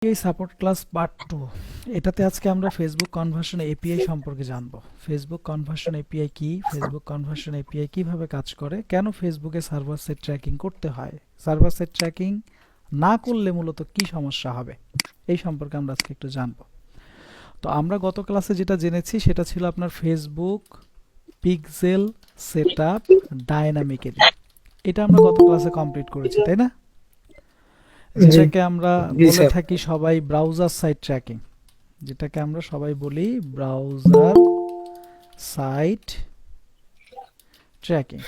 এই support class part 2 এটাতে আজকে আমরা ফেসবুক কনভার্সন এপিআই সম্পর্কে জানবো। ফেসবুক কনভার্সন এপিআই কি, ফেসবুক কনভার্সন এপিআই কিভাবে কাজ করে, কেন ফেসবুকে সার্ভার সাইড ট্র্যাকিং করতে হয়, সার্ভার সাইড ট্র্যাকিং না করলে মূলত কি সমস্যা হবে, এই সম্পর্কে আমরা আজকে একটু জানবো। তো আমরা গত ক্লাসে যেটা জেনেছি সেটা ছিল আপনার ফেসবুক পিক্সেল সেটআপ ডায়নামিক্যালি। এটা আমরা গত ক্লাসে কমপ্লিট করেছি, তাই না? জি যেটাকে আমরা জি বলে স্যার। থাকি সবাই ব্রাউজার সাইড ট্র্যাকিং, যেটাকে আমরা সবাই বলি ব্রাউজার সাইট ট্র্যাকিং,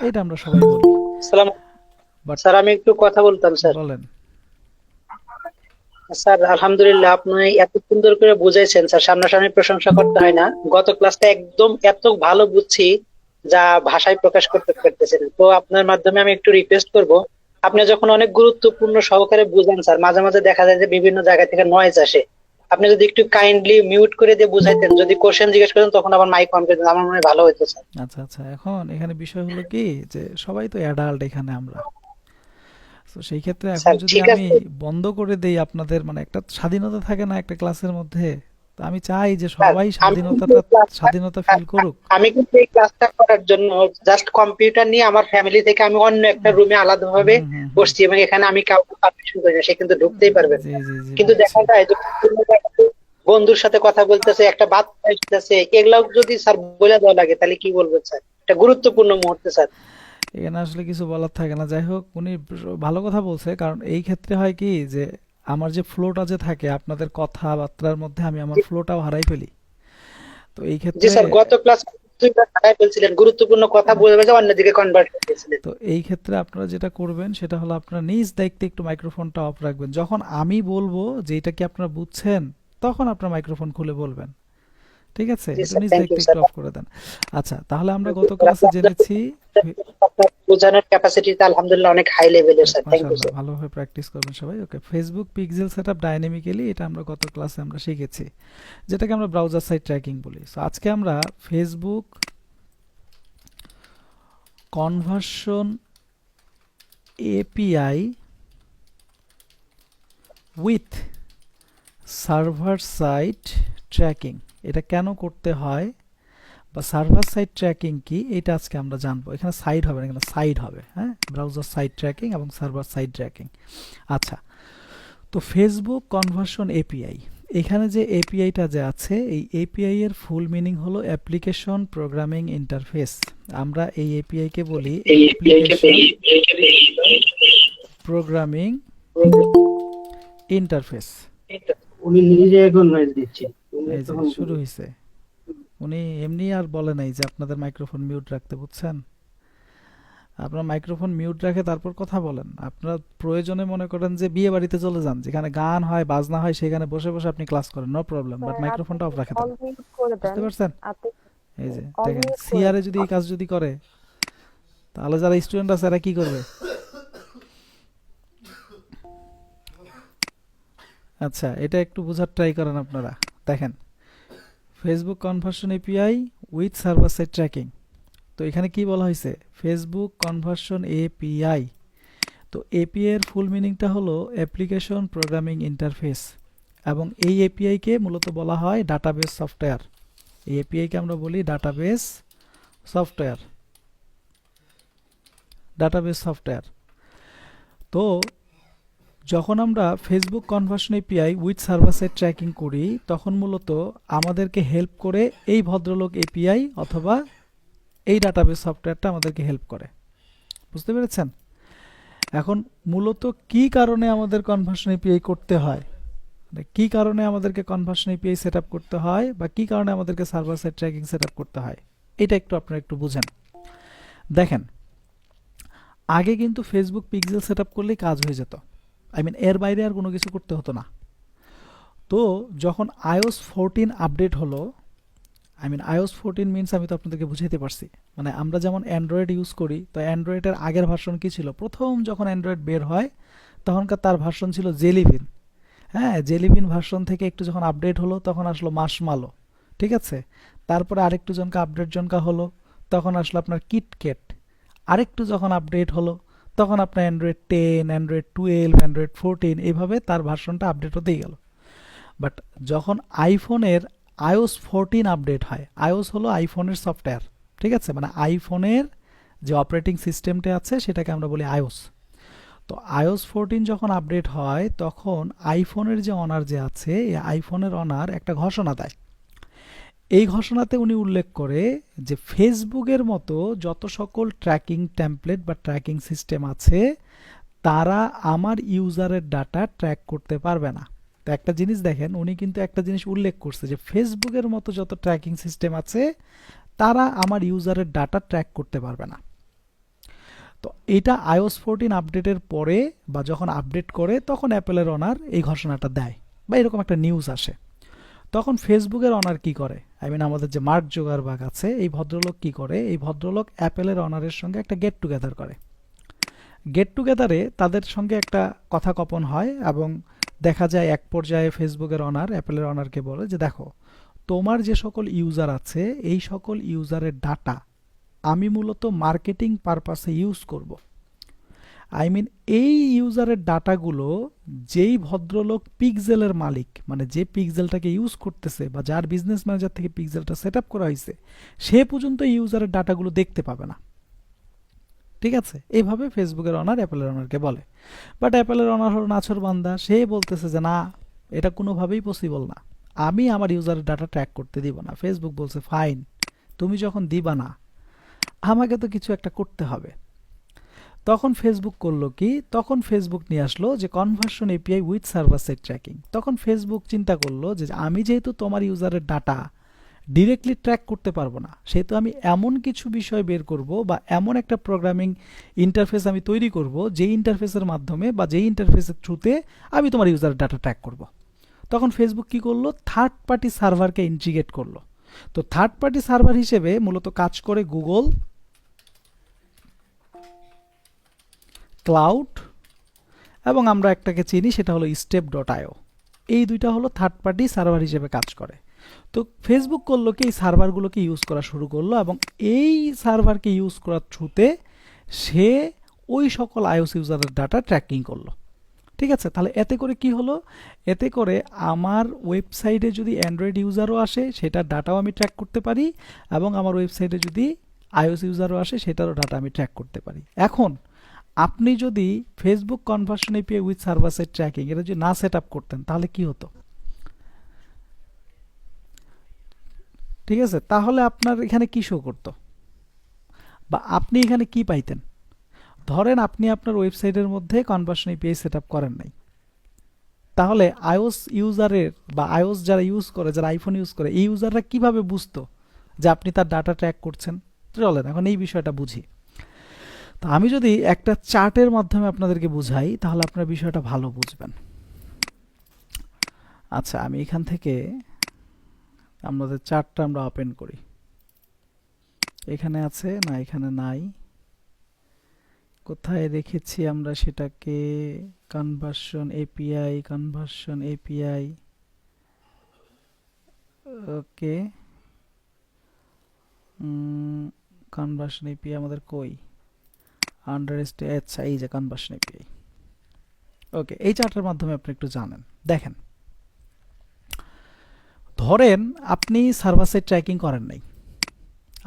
এটা আমরা সবাই বলি। সালাম বাট স্যার, আমি একটু কথা বলতাম স্যার। বলেন। স্যার আলহামদুলিল্লাহ, আপনি এত সুন্দর করে বুঝাইছেন স্যার, সামনাসামনি প্রশংসা করতে হয় না। গত ক্লাসটা একদম এত ভালো বুঝছি যা ভাষায় প্রকাশ করতে পারতেছেন। তো আপনার মাধ্যমে আমি একটু রিকোয়েস্ট করব, আপনি যখন অনেক গুরুত্বপূর্ণ সহকারে বুঝান স্যার, মাঝে মাঝে দেখা যায় যে বিভিন্ন জায়গা থেকে নয়েজ আসে। আপনি যদি একটু কাইন্ডলি মিউট করে দিয়ে বুঝাইতেন, যদি কোশ্চেন জিজ্ঞেস করেন তখন আবার মাইক অন করে দিতেন, আমার মনে হয় ভালো হতো স্যার। আচ্ছা আচ্ছা, এখন এখানে বিষয় হলো কি যে সবাই তো অ্যাডাল্ট এখানে আমরা, তো সেই ক্ষেত্রে এখন স্যার যদি ঠিক আমি আছে। বন্ধ করে দেই, আপনাদের মানে একটা স্বাধীনতা থাকে না একটা ক্লাসের মধ্যে, তো আমি চাই যে স্যার সবাই আমি কিন্তু এই ক্লাসটা স্বাধীনতা ফিল করুক। আমি কিন্তু এই ক্লাসটা করার জন্য জাস্ট কম্পিউটার নিয়ে আমার ফ্যামিলি থেকে আমি অন্য একটা হুম রুমে আলাদাভাবে হুম। বসছি, এবং এখানে আমি কাউকে পারমিশন করি না, সে কিন্তু ঢুকতেই পারবে জি না। জি জি, কিন্তু বুঝছি। দেখা যায় যে বিভিন্ন জায়গাতে বন্ধুর সাথে কথা বলতেছে, একটা বাচ্চা আসতেছে, এগুলাও যদি স্যার বলে দেওয়া লাগে তাহলে কি বলবেন স্যার? এটা গুরুত্বপূর্ণ মুহূর্তে স্যার। এখানে আসলে কিছু বলার থাকে না। যাই হোক, উনি ভালো কথা বলছে, কারণ এই ক্ষেত্রে হয় কি যে আমার যে ফ্লোটা যে থাকে আপনাদের কথাবার্তার মধ্যে, আমি আমার জি ফ্লোটাও হারাই ফেলি। তো এই জি ক্ষেত্রে স্যার, গত ক্লাস দুইবার ঢাকায় বলছিলেন, গুরুত্বপূর্ণ কথা বলে বলে অন্যদিকে কনভার্ট করে দিয়েছিলেন। তো এই ক্ষেত্রে আপনারা যেটা করবেন সেটা হলো আপনারা নিজ দায়িত্বে একটু মাইক্রোফোনটা অফ রাখবেন। যখন আমি বলবো যে এটা কি আপনারা বুঝছেন, তখন আপনার মাইক্রোফোন খুলে বলবেন। ঠিক আছে, জি একটু স্যার, নিজ থ্যাংক ইউ দায়িত্বে একটু স্যার। অফ করে দেন। আচ্ছা, তাহলে আমরা গত ক্লাসে জেনেছি আপনার বোঝানোর ক্যাপাসিটিটা আলহামদুলিল্লাহ অনেক হাই লেভেলের স্যার, থ্যাংক ইউ মাশাআল্লাহ, স্যার। ভালোভাবে প্র্যাকটিস করবেন সবাই। ওকে, ফেসবুক পিক্সেল সেটআপ ডাইনামিক্যালি, এটা আমরা গত ক্লাসে আমরা শিখেছি, যেটাকে আমরা ব্রাউজার সাইড ট্র্যাকিং বলি। সো আজকে আমরা Facebook conversion API with server side tracking, এটা কেন করতে হয় বা সার্ভার সাইড ট্র্যাকিং কি, এটা আজকে আমরা জানবো। এখানে সাইড হবে না, এখানে সাইড হবে। হ্যাঁ, ব্রাউজার সাইড ট্র্যাকিং এবং সার্ভার সাইড ট্র্যাকিং। আচ্ছা, তো ফেসবুক কনভার্সন এপিআই, এখানে যে এপিআইটা যে আছে, এই এপিআই এর ফুল মিনিং হলো অ্যাপ্লিকেশন প্রোগ্রামিং ইন্টারফেস। আমরা এই এপিআই কে বলি অ্যাপ্লিকেশন প্রোগ্রামিং ইন্টারফেস। উনি নিজে এখন নয়েজ দিচ্ছে। এই যে শুরু হয়েছে, উনি এমনি আর বলে নাই যে আপনাদের মাইক্রোফোন মিউট রাখতে, বুঝছেন? আপনার মাইক্রোফোন মিউট রাখে তারপর কথা বলেন। আপনার প্রয়োজনে মনে করেন যে বিয়ে বাড়িতে চলে যান, যেখানে গান হয় বাজনা হয়, সেখানে বসে বসে আপনি ক্লাস করেন, নো প্রবলেম, বাট স্যার আপনি মাইক্রোফোনটা অফ রাখে দেন। অল মিউট করে বুঝতে দেন। পারছেন? আপনি এই যে অল দেখেন, মিউট করে সিআরে দেন। যদি এই কাজ যদি করে, তাহলে যারা স্টুডেন্ট আছে এরা কি করবে? আচ্ছা, এটা একটু বোঝার ট্রাই করেন আপনারা। দেখেন, Facebook conversion API with server side tracking. তো এখানে কি বলা হয়েছে? Facebook conversion API. তো এপিআই এর ফুল মিনিংটা হলো অ্যাপ্লিকেশন প্রোগ্রামিং ইন্টারফেস, এবং এই এপিআই কে মূলত বলা হয় ডাটাবেস সফটওয়্যার। এই এপিআই কে আমরা বলি ডাটাবেস সফটওয়্যার, ডাটাবেস সফটওয়্যার। তো যখন আমরা Facebook conversion API with server side tracking করি, তখন মূলত আমাদেরকে হেল্প করে এই ভদ্রলোক এপিআই অথবা এই ডাটাবেস সফটওয়্যারটা আমাদেরকে হেল্প করে। বুঝতে পেরেছেন? এখন মূলত কি কারণে আমাদের কনভার্সন এপিআই করতে হয়, মানে কি কারণে আমাদেরকে কনভার্সন এপিআই সেট আপ করতে হয়, বা কি কারণে আমাদেরকে server side tracking set up করতে হয়, এটা একটু আপনারা একটু বুঝেন। দেখেন, আগে কিন্তু ফেসবুক পিক্সেল সেট আপ করলেই কাজ হয়ে যেত। আই মিন এর বাইরে আর কোনো কিছু করতে হতো না। তো যখন iOS 14 আপডেট হলো, আই মিন iOS 14 মিনস আমি তো আপনাদেরকে বুঝাইতে পারছি, মানে আমরা যেমন অ্যান্ড্রয়েড ইউজ করি, তো অ্যান্ড্রয়েডের আগের ভার্সন কি ছিল? প্রথম যখন অ্যান্ড্রয়েড বের হয় তখনকার তার ভার্সন ছিল জেলিবিন। হ্যাঁ, জেলিবিন ভার্সন থেকে একটু যখন আপডেট হলো তখন আসলো মার্শমালো। ঠিক আছে, তারপরে আরেকটু জনকা আপডেট জনকা হলো, তখন আসলো আপনার কিটক্যাট। আরেকটু যখন আপডেট হলো তখন আপনার অ্যান্ড্রয়েড 10, অ্যান্ড্রয়েড 12, অ্যান্ড্রয়েড 14 এইভাবে তার ভার্সনটা আপডেট হতেই গেল। বাট যখন আইফোনের iOS 14 আপডেট হয়, iOS হলো আইফোনের সফটওয়্যার, ঠিক আছে, মানে আইফোনের যে অপারেটিং সিস্টেমটা আছে সেটাকে আমরা বলি iOS। তো iOS 14 যখন আপডেট হয় তখন আইফোনের যে অনার যে আছে, এই আইফোনের অনার একটা ঘোষণা দেয়। এই ঘোষণাতে উনি উল্লেখ করে যে ফেসবুকের মতো যত সকল ট্র্যাকিং টেমপ্লেট বা ট্র্যাকিং সিস্টেম আছে তারা আমার ইউজারের ডাটা ট্র্যাক করতে পারবে না। তো একটা জিনিস দেখেন, উনি কিন্তু একটা জিনিস উল্লেখ করছে যে ফেসবুকের মতো যত ট্র্যাকিং সিস্টেম আছে তারা আমার ইউজারের ডাটা ট্র্যাক করতে পারবে না। তো এটা iOS 14 আপডেটের পরে বা যখন আপডেট করে তখন অ্যাপেলের অনার এই ঘোষণাটা দেয় বা এরকম একটা নিউজ আসে। তখন ফেসবুকের অনার কি করে, আমাদের যে মার্ক জুকারবার্গ আছে এই ভদ্রলোক কি করে, এই ভদ্রলোক অ্যাপেলের অনারের সঙ্গে একটা গেট টুগেদার করে। গেট টুগেদারে তাদের সঙ্গে একটা কথাকপন হয় এবং দেখা যায় এক পর্যায়ে ফেসবুকের অনার অ্যাপেলের অনারকে বলে যে দেখো, তোমার যে সকল ইউজার আছে এই সকল ইউজারের ডাটা আমি মূলত মার্কেটিং পারপাসে ইউজ করব। এই ইউজারের ডাটাগুলো যেই ভদ্রলোক পিক্সেলের মালিক, মানে যে পিক্সেলটাকে ইউজ করতেছে বা যার বিজনেস ম্যানেজার থেকে পিক্সেলটা সেট আপ করা হয়েছে, সে পর্যন্ত এই ইউজারের ডাটাগুলো দেখতে পাবে না। ঠিক আছে, এইভাবে ফেসবুকের অনার অ্যাপেলের অনারকে বলে। বাট অ্যাপেলের অনার হলো নাছর বান্দা, সে বলতেছে যে না, এটা কোনোভাবেই পসিবল না, আমি আমার ইউজারের ডাটা ট্র্যাক করতে দিব না। ফেসবুক বলছে ফাইন, তুমি যখন দিবা না আমাকে তো কিছু একটা করতে হবে। তখন ফেসবুক করলো কি, তখন ফেসবুক নিয়ে আসলো যে conversion API with server side tracking. তখন ফেসবুক চিন্তা করলো যে আমি যেহেতু তোমার ইউজারের ডাটা ডিরেক্টলি ট্র্যাক করতে পারবো না, সেহেতু আমি এমন কিছু বিষয় বের করব বা এমন একটা প্রোগ্রামিং ইন্টারফেস আমি তৈরি করব যেই ইন্টারফেসের মাধ্যমে বা যেই ইন্টারফেসের থ্রুতে আমি তোমার ইউজারের ডাটা ট্র্যাক করব। তখন ফেসবুক কি করলো, থার্ড পার্টি সার্ভারকে ইন্টিগ্রেট করলো। তো থার্ড পার্টি সার্ভার হিসেবে মূলত কাজ করে গুগল ক্লাউড এবং আমরা একটাকে চিনি সেটা হলো step.io। এই দুইটা হলো থার্ড পার্টি সার্ভার হিসেবে কাজ করে। তো ফেসবুক করলো কি, এই সার্ভারগুলোকে ইউজ করা শুরু করলো এবং এই সার্ভারকে ইউজ করার থ্রুতে সে ওই সকল iOS ইউজারের ডাটা ট্র্যাকিং করলো। ঠিক আছে, তাহলে এতে করে কি হলো, এতে করে আমার ওয়েবসাইটে যদি অ্যান্ড্রয়েড ইউজারও আসে সেটার ডাটাও আমি ট্র্যাক করতে পারি এবং আমার ওয়েবসাইটে যদি iOS ইউজারও আসে সেটারও ডাটা আমি ট্র্যাক করতে পারি। এখন আপনি যদি Facebook conversion API with server side tracking এটা যদি না সেট আপ করতেন তাহলে কি হতো? ঠিক আছে, তাহলে আপনার এখানে কি শো করতো বা আপনি এখানে কি পাইতেন? ধরেন আপনি আপনার ওয়েবসাইটের মধ্যে কনভার্সন এপিআই সেট আপ করেন নাই, তাহলে iOS ইউজারের বা iOS যারা ইউজ করে, যারা আইফোন ইউজ করে, এই ইউজাররা কিভাবে বুঝতো যে আপনি তার ডাটা ট্র্যাক করছেন? চলেন এখন এই বিষয়টা বুঝি। তো আমি যদি একটা চার্টের মাধ্যমে আপনাদেরকে বুঝাই তাহলে আপনারা বিষয়টা ভালো বুঝবেন। আচ্ছা, আমি এখান থেকে আমাদের চার্টটা আমরা ওপেন করি। এখানে আছে না, এখানে নাই, কোথায় রেখেছি আমরা সেটাকে? কনভার্সন এপিআই ওকে, কনভার্সন এপিআই আমাদের কই? আচ্ছা, এই যে কনভার্সন এপিআই। ওকে, এই চার্টের মাধ্যমে আপনি একটু জানেন। দেখেন, ধরেন আপনি সার্ভার সাইড ট্র্যাকিং করেন নাই,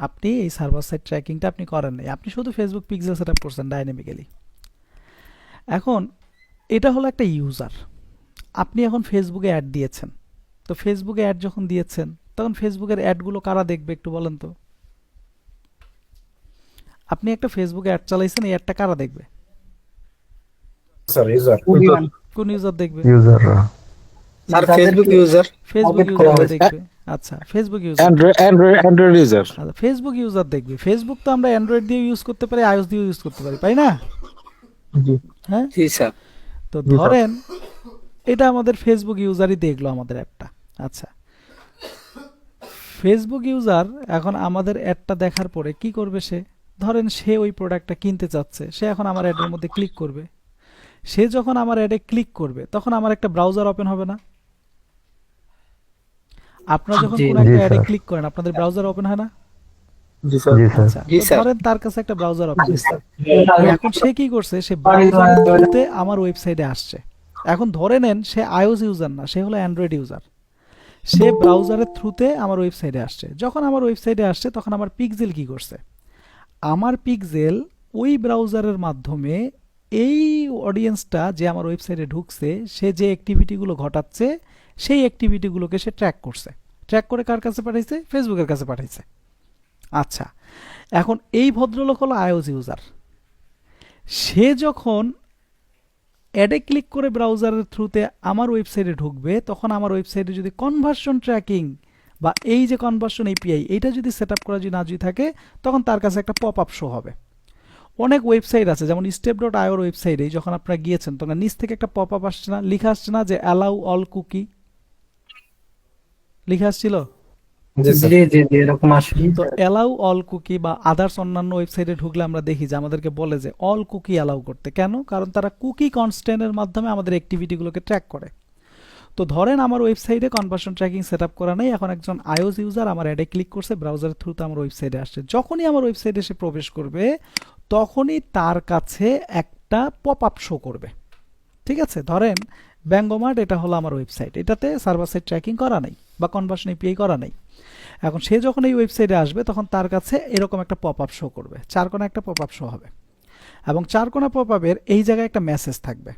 আপনি এই সার্ভার সাইড ট্র্যাকিংটা আপনি করেন নাই, আপনি শুধু ফেসবুক পিক্সেল সেট আপ করছেন ডাইনামিক্যালি। এখন এটা হলো একটা ইউজার, আপনি এখন ফেসবুকে অ্যাড দিয়েছেন। তো ফেসবুকে অ্যাড যখন দিয়েছেন তখন ফেসবুকের অ্যাডগুলো কারা দেখবে একটু বলেন তো? আপনি একটা ফেসবুকে অ্যাড চালাইছেন, এই অ্যাডটা কারা দেখবে? স্যার ইউজার কোন ইউজার দেখবে? ইউজাররা sir facebook user facebook user দেখবে। আচ্ছা, ফেসবুক ইউজার, অ্যান্ড্রয়েড ইউজার আচ্ছা ফেসবুক ইউজার দেখবে। ফেসবুক তো আমরা অ্যান্ড্রয়েড দিয়ে ইউজ করতে পারি, আইওএস দিয়ে ইউজ করতে পারি, তাই না? জি হ্যাঁ, জি স্যার তো ধরেন এটা আমাদের ফেসবুক ইউজারই দেখলো আমাদের অ্যাডটা। আচ্ছা, ফেসবুক ইউজার এখন আমাদের অ্যাডটা দেখার পরে কি করবে? সে ধরেন সে ওই প্রোডাক্টটা কিনতে চাচ্ছে, সে এখন আমার অ্যাডের মধ্যে ক্লিক করবে। সে যখন আমার অ্যাডে ক্লিক করবে তখন আমার একটা ব্রাউজার ওপেন হবে না? আপনারা যখন জি, কোনো একটা জি, অ্যাডে স্যার। ক্লিক করেন আপনাদের ব্রাউজার ওপেন হয় না? জি স্যার। আচ্ছা, জি তো স্যার। ধরেন তার কাছে একটা ব্রাউজার ওপেন আছে। এখন সে কি করছে, সে ব্রাউজারের থ্রুতে আমার ওয়েবসাইটে আসছে। এখন ধরে নেন সে আইওএস ইউজার না, সে হলো অ্যান্ড্রয়েড ইউজার। সে ব্রাউজারের থ্রুতে আমার ওয়েবসাইটে আসছে। যখন আমার ওয়েবসাইটে আসছে তখন আমার পিক্সেল কি করছে, আমার পিক্সেল ওই ব্রাউজারের মাধ্যমে এই অডিয়েন্সটা যে আমার ওয়েবসাইটে ঢুকছে সে যে অ্যাক্টিভিটিগুলো ঘটাচ্ছে সেই অ্যাক্টিভিটিগুলোকে সে ট্র্যাক করছে। ট্র্যাক করে কার কাছে পাঠাইছে? ফেসবুকের কাছে পাঠাইছে। আচ্ছা, এখন এই ভদ্রলোক হলো আইওএস ইউজার। সে যখন অ্যাডে ক্লিক করে ব্রাউজারের থ্রুতে আমার ওয়েবসাইটে ঢুকবে তখন আমার ওয়েবসাইটে যদি কনভার্সন ট্র্যাকিং বা এই যে কনভার্সন এপিআই এইটা যদি সেট আপ করা যদি না যদি থাকে তখন তার কাছে একটা পপ আপ শো হবে। অনেক ওয়েবসাইট আছে, যেমন step.io ওয়েবসাইটে যখন আপনারা গিয়েছেন তখন নিচ থেকে একটা পপ আপ আসছে না, লেখা আসছে না যে অ্যালাউ অল কুকি, লেখা আসছিল? জি স্যার। এরকম আসলে তো অ্যালাউ অল কুকি বা আদার্স অন্যান্য ওয়েবসাইটে ঢুকলে আমরা দেখি যে আমাদেরকে বলে যে অল কুকি অ্যালাউ করতে। কেন? কারণ তারা কুকি কনস্ট্যান্টের মাধ্যমে আমাদের অ্যাক্টিভিটিগুলোকে ট্র্যাক করে। তো ধরেন আমার ওয়েবসাইটে কনভার্সন ট্র্যাকিং সেট আপ করা নেই, এখন একজন আইওএস ইউজার আমার অ্যাডে ক্লিক করছে, ব্রাউজারের থ্রুতে আমার ওয়েবসাইটে আসছে। যখনই আমার ওয়েবসাইটে সে প্রবেশ করবে তখনই তার কাছে একটা পপ আপ শো করবে। ঠিক আছে, ধরেন ব্যাঙ্গোমার্ট এটা হলো আমার ওয়েবসাইট, এটাতে সার্ভার সাইড ট্র্যাকিং করা নেই বা কনভার্সন এপিআই করা নেই। এখন সে যখন এই ওয়েবসাইটে আসবে তখন তার কাছে এরকম একটা পপ আপ শো করবে, চারকোনা একটা পপ আপ শো হবে। এবং চারকোনা পপ আপের এই জায়গায় একটা মেসেজ থাকবে,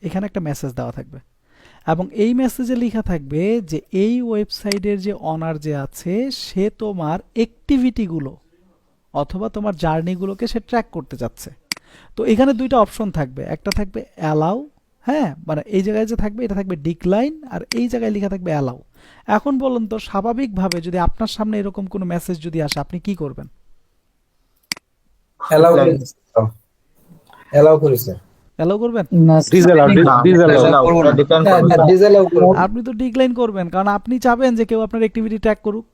এখানে একটা মেসেজ দেওয়া থাকবে এবং এই মেসেজে লেখা থাকবে যে এই ওয়েবসাইটের যে অনার যে আছে সে তোমার অ্যাক্টিভিটিগুলো অথবা তোমার জার্নিগুলোকে সে ট্র্যাক করতে যাচ্ছে। তো এখানে দুইটা অপশন থাকবে, একটা থাকবে অ্যালাউ, হ্যাঁ মানে এই জায়গায় যে থাকবে এটা থাকবে ডিক্লাইন, আর এই জায়গায় লেখা থাকবে অ্যালাউ। এখন বলুন তো স্বাভাবিকভাবে যদি আপনার সামনে এরকম কোনো মেসেজ যদি আসে আপনি কি করবেন? অ্যালাউ করেছে। অ্যালাউ করেছে। অ্যালাউ করবেন? না ডিসঅ্যালাউ ডিসঅ্যালাউ করব। আপনি তো ডিক্লাইন করবেন, কারণ আপনি চাবেন যে কেউ আপনার অ্যাক্টিভিটি ট্র্যাক করুক।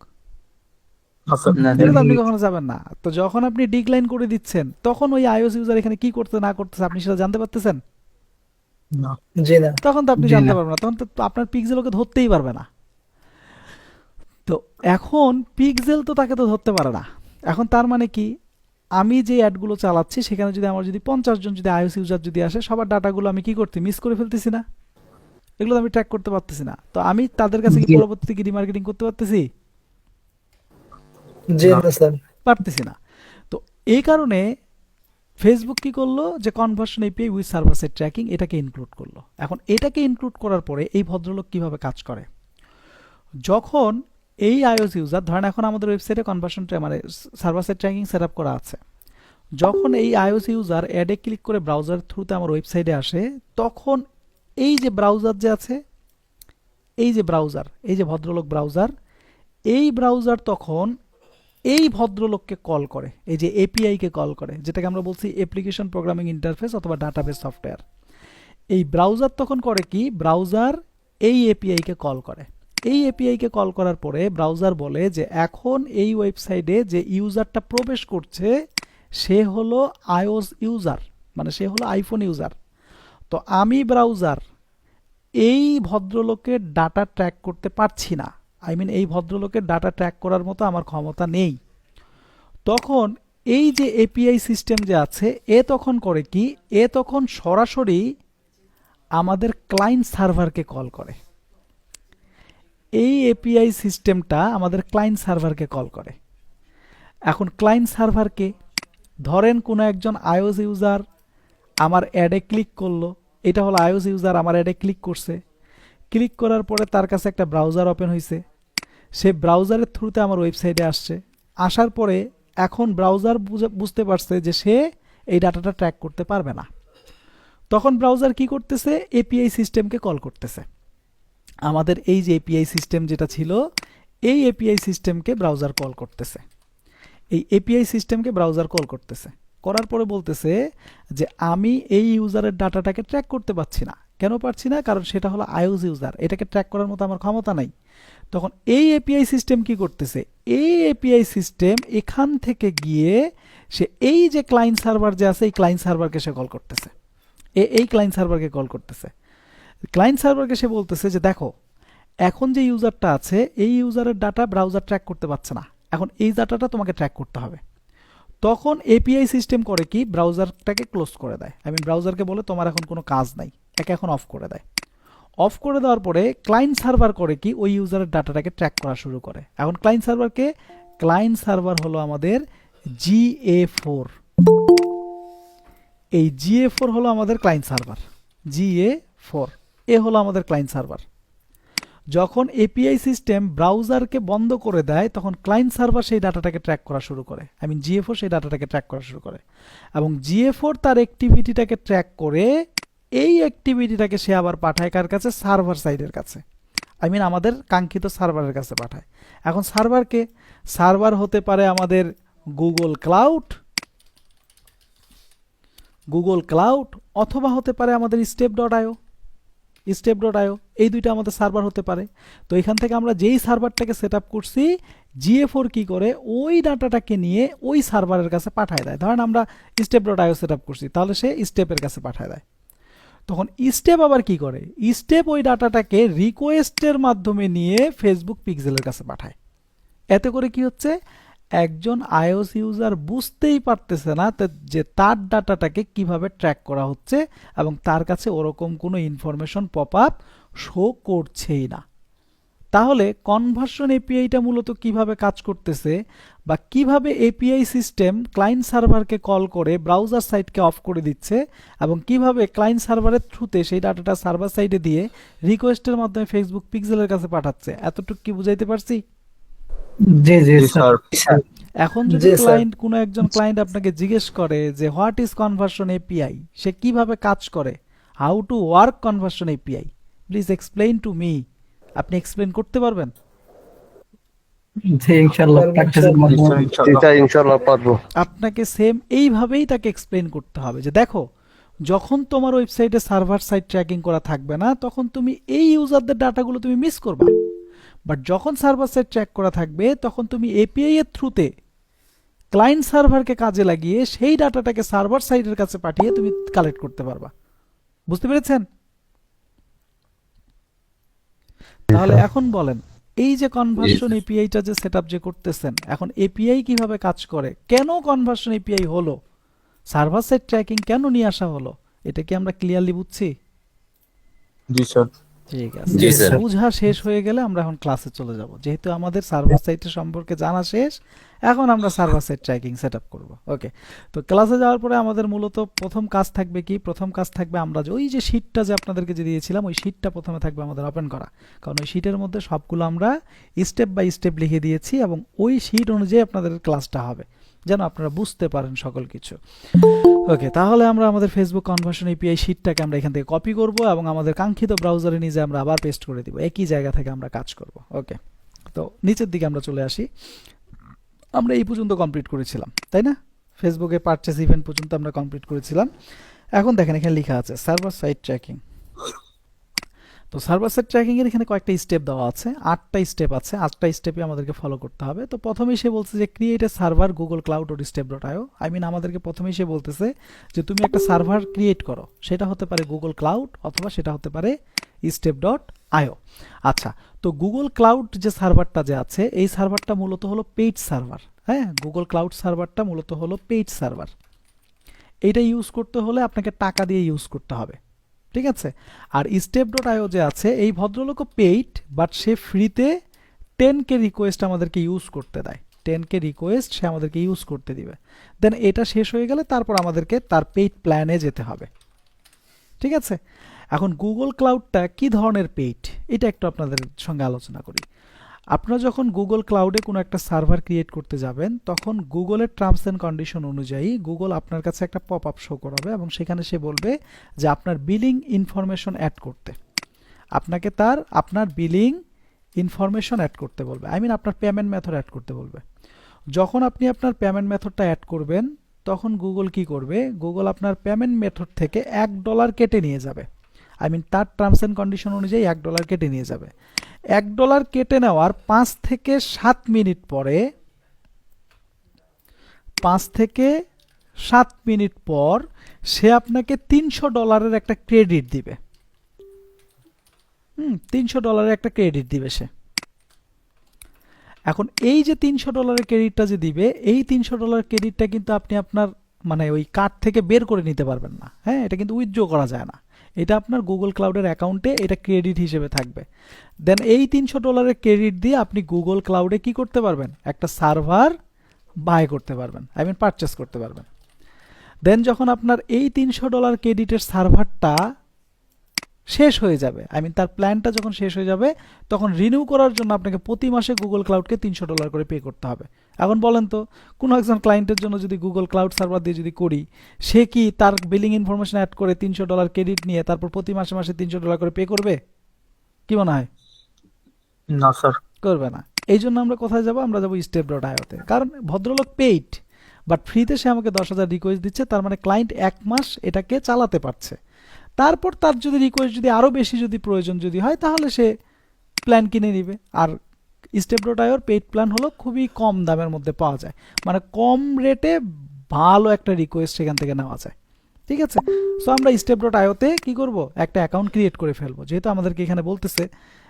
না এটা তো আপনি কখনো যাবেন না। তো যখন আপনি ডিক্লাইন করে দিচ্ছেন তখন ওই iOS ইউজার এখানে কি করতে না করতেছে আপনি সেটা জানতে পারতেছেন? জি না। তখন তো আপনি জি জানতে না। পারবেন না, তখন তো আপনার পিক্সেল ওকে ধরতেই পারবে না। তো এখন পিক্সেল তো তাকে তো ধরতে পারে না। এখন তার মানে কি, আমি যে অ্যাডগুলো চালাচ্ছি সেখানে যদি আমার যদি 50 জন যদি iOS ইউজার যদি আসে সবার ডাটাগুলো আমি কি করতে মিস করে ফেলতেছি না? এগুলো তো আমি ট্র্যাক করতে পারতেছি না। তো আমি তাদের কাছে কি জি। পরবর্তীতে কি রিমার্কেটিং করতে পারতেছি? জি না স্যার। পারতেছি না। তো এই কারণে ফেসবুক কি করলো যে conversion API with server side tracking এটাকে ইনক্লুড করলো। এখন এটাকে ইনক্লুড করার পরে এই ভদ্রলোক কিভাবে কাজ করে, যখন এই iOS ইউজার ধরেন এখন আমাদের ওয়েবসাইটে কনভার্সন মানে server side tracking set up করা আছে, যখন এই iOS ইউজার অ্যাডে ক্লিক করে ব্রাউজার থ্রুতে আমার ওয়েবসাইটে আসে তখন এই যে ব্রাউজার যে আছে, এই যে ব্রাউজার, এই যে ভদ্রলোক ব্রাউজার, এই ব্রাউজার তখন এই ভদ্রলোককে কল করে, এই যে এপিআই কে কল করে, যেটাকে আমরা বলছি অ্যাপ্লিকেশন প্রোগ্রামিং ইন্টারফেস অথবা ডাটাবেস সফটওয়্যার। এই ব্রাউজার তখন করে কি, ব্রাউজার এই এপিআই কে কল করে। এই এপিআই কে কল করার পরে ব্রাউজার বলে যে এখন এই ওয়েবসাইটে যে ইউজারটা প্রবেশ করছে সে হলো iOS ইউজার, মানে সে হলো আইফোন ইউজার। তো আমি ব্রাউজার এই ভদ্রলোকের ডাটা ট্র্যাক করতে পারছি না, এই ভদ্রলোকের ডাটা ট্র্যাক করার মতো আমার ক্ষমতা নেই। তখন এই যে এপিআই সিস্টেম যে আছে এ তখন করে কি, এ তখন সরাসরি আমাদের ক্লায়েন্ট সার্ভারকে কল করে। এই এপিআই সিস্টেমটা আমাদের ক্লায়েন্ট সার্ভারকে কল করে। এখন ক্লায়েন্ট সার্ভারকে ধরেন কোনো একজন iOS ইউজার আমার অ্যাডে ক্লিক করলো, এটা হলো iOS ইউজার আমার অ্যাডে ক্লিক করছে, ক্লিক করার পরে তার কাছে একটা ব্রাউজার ওপেন হয়েছে, সে ব্রাউজারের থ্রুতে আমার ওয়েবসাইটে আসছে। আসার পরে এখন ব্রাউজার বুঝতে পারছে যে সে এই ডাটাটা ট্র্যাক করতে পারবে না। তখন ব্রাউজার কি করতেছে, এপিআই সিস্টেমকে কল করতেছে। আমাদের এই যে এপিআই সিস্টেম যেটা ছিল এই এপিআই সিস্টেমকে ব্রাউজার কল করতেছে, এই এপিআই সিস্টেমকে ব্রাউজার কল করতেছে, করার পরে বলতেছে যে আমি এই ইউজারের ডাটাটাকে ট্র্যাক করতে পারছি না। কেন পারছি না? কারণ সেটা হলো iOS ইউজার, এটাকে ট্র্যাক করার মতো আমার ক্ষমতা নাই। তখন এই এপিআই সিস্টেম কি করতেছে, এই এপিআই সিস্টেম এখান থেকে গিয়ে সে এই যে ক্লায়েন্ট সার্ভার যে আছে এই ক্লায়েন্ট সার্ভারকে সে কল করতেছে, এই ক্লায়েন্ট সার্ভারকে কল করতেছে। ক্লায়েন্ট সার্ভারকে সে বলতেছে যে দেখো এখন যে ইউজারটা আছে এই ইউজারের ডাটা ব্রাউজার ট্র্যাক করতে পারছে না, এখন এই ডাটাটা তোমাকে ট্র্যাক করতে হবে। তখন এপিআই সিস্টেম করে কি, ব্রাউজারটাকে ক্লোজ করে দেয়। ব্রাউজারকে বলে তোমার এখন কোনো কাজ নাই, একে এখন অফ করে দেয়। অফ করে দেওয়ার পরে ক্লায়েন্ট সার্ভার করে কি, ওই ইউজারের ডাটাটাকে ট্র্যাক করা শুরু করে। এখন ক্লায়েন্ট সার্ভার হলো আমাদের GA4। এই GA4 হলো আমাদের ক্লায়েন্ট সার্ভার, GA4 এ হলো আমাদের ক্লায়েন্ট সার্ভার। যখন এপিআই সিস্টেম ব্রাউজারকে বন্ধ করে দেয় তখন ক্লায়েন্ট সার্ভার সেই ডাটাটাকে ট্র্যাক করা শুরু করে, GA4 সেই ডাটাটাকে ট্র্যাক করা শুরু করে, এবং GA4 তার অ্যাক্টিভিটিটাকে ট্র্যাক করে এই অ্যাক্টিভিটিটাকে সে আবার পাঠায় কার কাছে, সার্ভার সাইডের কাছে, আমাদের কাঙ্ক্ষিত সার্ভারের কাছে পাঠায়। এখন সার্ভার হতে পারে আমাদের গুগল ক্লাউড, অথবা হতে পারে আমাদের step.io, এই দুইটা আমাদের সার্ভার হতে পারে। তো এখান থেকে আমরা যেই সার্ভারটাকে সেট আপ করছি, GA4 কি করে, ওই ডাটাটাকে নিয়ে ওই সার্ভারের কাছে পাঠায় দেয়। ধরেন আমরা step.io সেট আপ করছি, তাহলে সে স্টেপের কাছে পাঠায় দেয়। তখন স্টেপ আবার কি করে, স্টেপ ওই ডাটাটাকে রিকোয়েস্টের মাধ্যমে নিয়ে ফেসবুক পিক্সেলের কাছে পাঠায়। এতে করে কি হচ্ছে, একজন iOS ইউজার বুঝতেই পারতেছে না যে তার ডাটাটাকে কিভাবে ট্র্যাক করা হচ্ছে, এবং তার কাছে ওরকম কোনো ইনফরমেশন পপ আপ শো করছেই না। তাহলে কনভার্সন এপিআইটা মূলত কিভাবে কাজ করতেছে, বা কিভাবে এপিআই সিস্টেম ক্লায়েন্ট সার্ভারকে কল করে ব্রাউজার সাইটকে অফ করে দিচ্ছে, এবং কিভাবে ক্লায়েন্ট সার্ভারের থ্রুতে সেই ডাটাটা সার্ভার সাইডে দিয়ে রিকোয়েস্টের মাধ্যমে ফেসবুক পিক্সেলের কাছে পাঠাচ্ছে, এতটুকু কি বুঝাইতে পারছি? জি জি জি স্যার। এখন যদি জি, স্যার। কোনো একজন ক্লায়েন্ট আপনাকে জিজ্ঞেস করে যে হোয়াট ইজ কনভার্সন এপিআই, সে কিভাবে কাজ করে, how to work conversion API, please explain to me, আপনি এক্সপ্লেইন করতে পারবেন? জি ইনশাআল্লাহ প্র্যাকটিসের মাধ্যমে। ইনশাআল্লাহ পারবো। আপনাকে সেম এইভাবেই তাকে এক্সপ্লেইন করতে হবে যে দেখো, যখন তোমার ওয়েবসাইটে সার্ভার সাইড ট্র্যাকিং করা থাকবে না তখন তুমি এই ইউজারদের ডাটাগুলো তুমি মিস করবা, বাট যখন সার্ভার সাইড ট্র্যাক করা থাকবে তখন তুমি এপিআই এর থ্রুতে ক্লায়েন্ট সার্ভারকে কাজে লাগিয়ে সেই ডাটাটাকে সার্ভার সাইডের কাছে পাঠিয়ে তুমি কালেক্ট করতে পারবা। বুঝতে পেরেছেন? তাহলে এখন বলেন, এই যে কনভার্সন এপিআইটা যে সেটআপ যে করতেছেন, এখন এপিআই কিভাবে কাজ করে, কেন কনভার্সন এপিআই হলো, সার্ভার সাইড ট্র্যাকিং কেন নিয়ে আসা হলো, এটা কি আমরা ক্লিয়ারলি বুঝছি? জি স্যার। ঠিক আছে, জি, স্যার। বুঝা শেষ হয়ে গেলে আমরা এখন ক্লাসে চলে যাব। যেহেতু আমাদের সার্ভার সাইটের সম্পর্কে জানা শেষ, এখন আমরা সার্ভার সাইড ট্র্যাকিং সেটআপ করব। ওকে, তো ক্লাসে যাওয়ার পরে আমাদের মূলত প্রথম কাজ থাকবে কি, প্রথম কাজ থাকবে আমরা যে ওই যে শীটটা যে আপনাদেরকে যে দিয়েছিলাম, ওই শীটটা প্রথমে থাকবে আমাদের ওপেন করা, কারণ ওই শীটের মধ্যে সবগুলো আমরা স্টেপ বাই স্টেপ লিখে দিয়েছি, এবং ওই শীট অনুযায়ী আপনাদের ক্লাসটা হবে, যেন আপনারা বুঝতে পারেন সকল কিছু। ওকে, তাহলে আমরা আমাদের ফেসবুক কনভার্সন এপিআই শীটটাকে আমরা এখান থেকে কপি করব, এবং আমাদের কাঙ্ক্ষিত ব্রাউজারে নিজে আমরা আবার পেস্ট করে দিব, একই জায়গা থেকে আমরা কাজ করব। ওকে, তো নিচের দিকে আমরা চলে আসি। আমরা এই পর্যন্ত কমপ্লিট করেছিলাম, তাই না? ফেসবুকে পারচেস ইভেন্ট পর্যন্ত আমরা কমপ্লিট করেছিলাম। এখন দেখেন এখানে লেখা আছে সার্ভার সাইড ট্র্যাকিং। তো সার্ভার সাইড ট্র্যাকিং এর এখানে কয়েকটা স্টেপ দেওয়া আছে, 8টা স্টেপ আছে, 8টা স্টেপে আমাদেরকে ফলো করতে হবে। তো প্রথমেই সে বলছে যে create a server Google cloud or step.io, আমাদেরকে প্রথমেই সে বলতেছে যে তুমি একটা সার্ভার ক্রিয়েট করো, সেটা হতে পারে গুগল ক্লাউড অথবা সেটা হতে পারে step.io। আচ্ছা, তো গুগল ক্লাউড যে সার্ভারটা যে আছে, এই সার্ভারটা মূলত হলো পেইড সার্ভার। হ্যাঁ, গুগল ক্লাউড সার্ভারটা মূলত হলো পেইড সার্ভার। এইটা ইউজ করতে হলে আপনাকে টাকা দিয়ে ইউজ করতে হবে, ঠিক আছে? আর step.io যে আছে, এই ভদ্রলোকও পেইড, বাট সে ফ্রিতে 10K রিকোয়েস্ট আমাদেরকে ইউজ করতে দেয়, 10K রিকোয়েস্ট সে আমাদেরকে ইউজ করতে দিবে। দেন এটা শেষ হয়ে গেলে তারপর আমাদেরকে তার পেইড প্ল্যানে যেতে হবে, ঠিক আছে? এখন গুগল ক্লাউডটা কি ধরনের পেইড, এটা একটু আপনাদের সঙ্গে আলোচনা করি। আপনারা যখন গুগল ক্লাউডে কোনো একটা সার্ভার ক্রিয়েট করতে যাবেন, তখন গুগলের টার্মস অ্যান্ড কন্ডিশন অনুযায়ী গুগল আপনার কাছে একটা পপ আপ শো করাবে, এবং সেখানে সে বলবে যে আপনার বিলিং ইনফরমেশন অ্যাড করতে, আপনাকে আপনার বিলিং ইনফরমেশন অ্যাড করতে বলবে, আপনার পেমেন্ট মেথড অ্যাড করতে বলবে। যখন আপনি আপনার পেমেন্ট মেথডটা অ্যাড করবেন, তখন গুগল কি করবে, গুগল আপনার পেমেন্ট মেথড থেকে $1 কেটে নিয়ে যাবে। তার টার্মস অ্যান্ড কন্ডিশন অনুযায়ী $1 কেটে নিয়ে যাবে। $1 কেটে নেওয়ার 5 থেকে 7 মিনিট পরে, 5 থেকে 7 মিনিট পর সে আপনাকে $300 একটা ক্রেডিট দিবে। $300 একটা ক্রেডিট দিবে সে। এখন এই যে $300 ক্রেডিটটা যে দিবে, এই $300 ক্রেডিটটা কিন্তু আপনি আপনার মানে ওই কার্ড থেকে বের করে নিতে পারবেন না। হ্যাঁ, এটা কিন্তু উইথড্র করা যায় না। এটা আপনার গুগল ক্লাউডের অ্যাকাউন্টে এটা ক্রেডিট হিসেবে থাকবে। দেন এই $300 ক্রেডিট দিয়ে আপনি গুগল ক্লাউডে কি করতে পারবেন, একটা সার্ভার বাই করতে পারবেন, আই মিন পারচেস করতে পারবেন। দেন যখন আপনার এই $300 ক্রেডিটের সার্ভারটা শেষ হয়ে যাবে, আই মিন তার প্ল্যানটা যখন শেষ হয়ে যাবে, তখন রিনিউ করার জন্য আপনাকে প্রতি মাসে গুগল ক্লাউডকে $300 করে পে করতে হবে। এখন বলেন তো, কোনো একজন ক্লায়েন্টের জন্য যদি গুগল ক্লাউড সার্ভার দিয়ে যদি করি, সে কি তার বিলিং ইনফরমেশন অ্যাড করে $300 ক্রেডিট নিয়ে তারপর প্রতি মাসে মাসে $300 করে পে করবে? কি মনে হয়? না স্যার। করবে না। এই জন্য আমরা কোথায় যাব? আমরা যাবো step.io-তে। কারণ ভদ্রলোক পেইড, বাট ফ্রিতে সে আমাকে 10,000 রিকোয়েস্ট দিচ্ছে, তার মানে ক্লায়েন্ট 1 মাস এটাকে চালাতে পারছে। তারপর তার যদি রিকোয়েস্ট যদি আরও বেশি যদি প্রয়োজন যদি হয়, তাহলে সে প্ল্যান কিনে নিবে। আর step.io-র পেইড প্ল্যান হলো খুবই কম দামের মধ্যে পাওয়া যায়, মানে কম রেটে ভালো একটা রিকোয়েস্ট সেখান থেকে নেওয়া যায়। ঠিক আছে, সো আমরা step.io-তে কি করব, একটা অ্যাকাউন্ট ক্রিয়েট করে ফেলবো। যেহেতু আমাদেরকে এখানে বলতেছে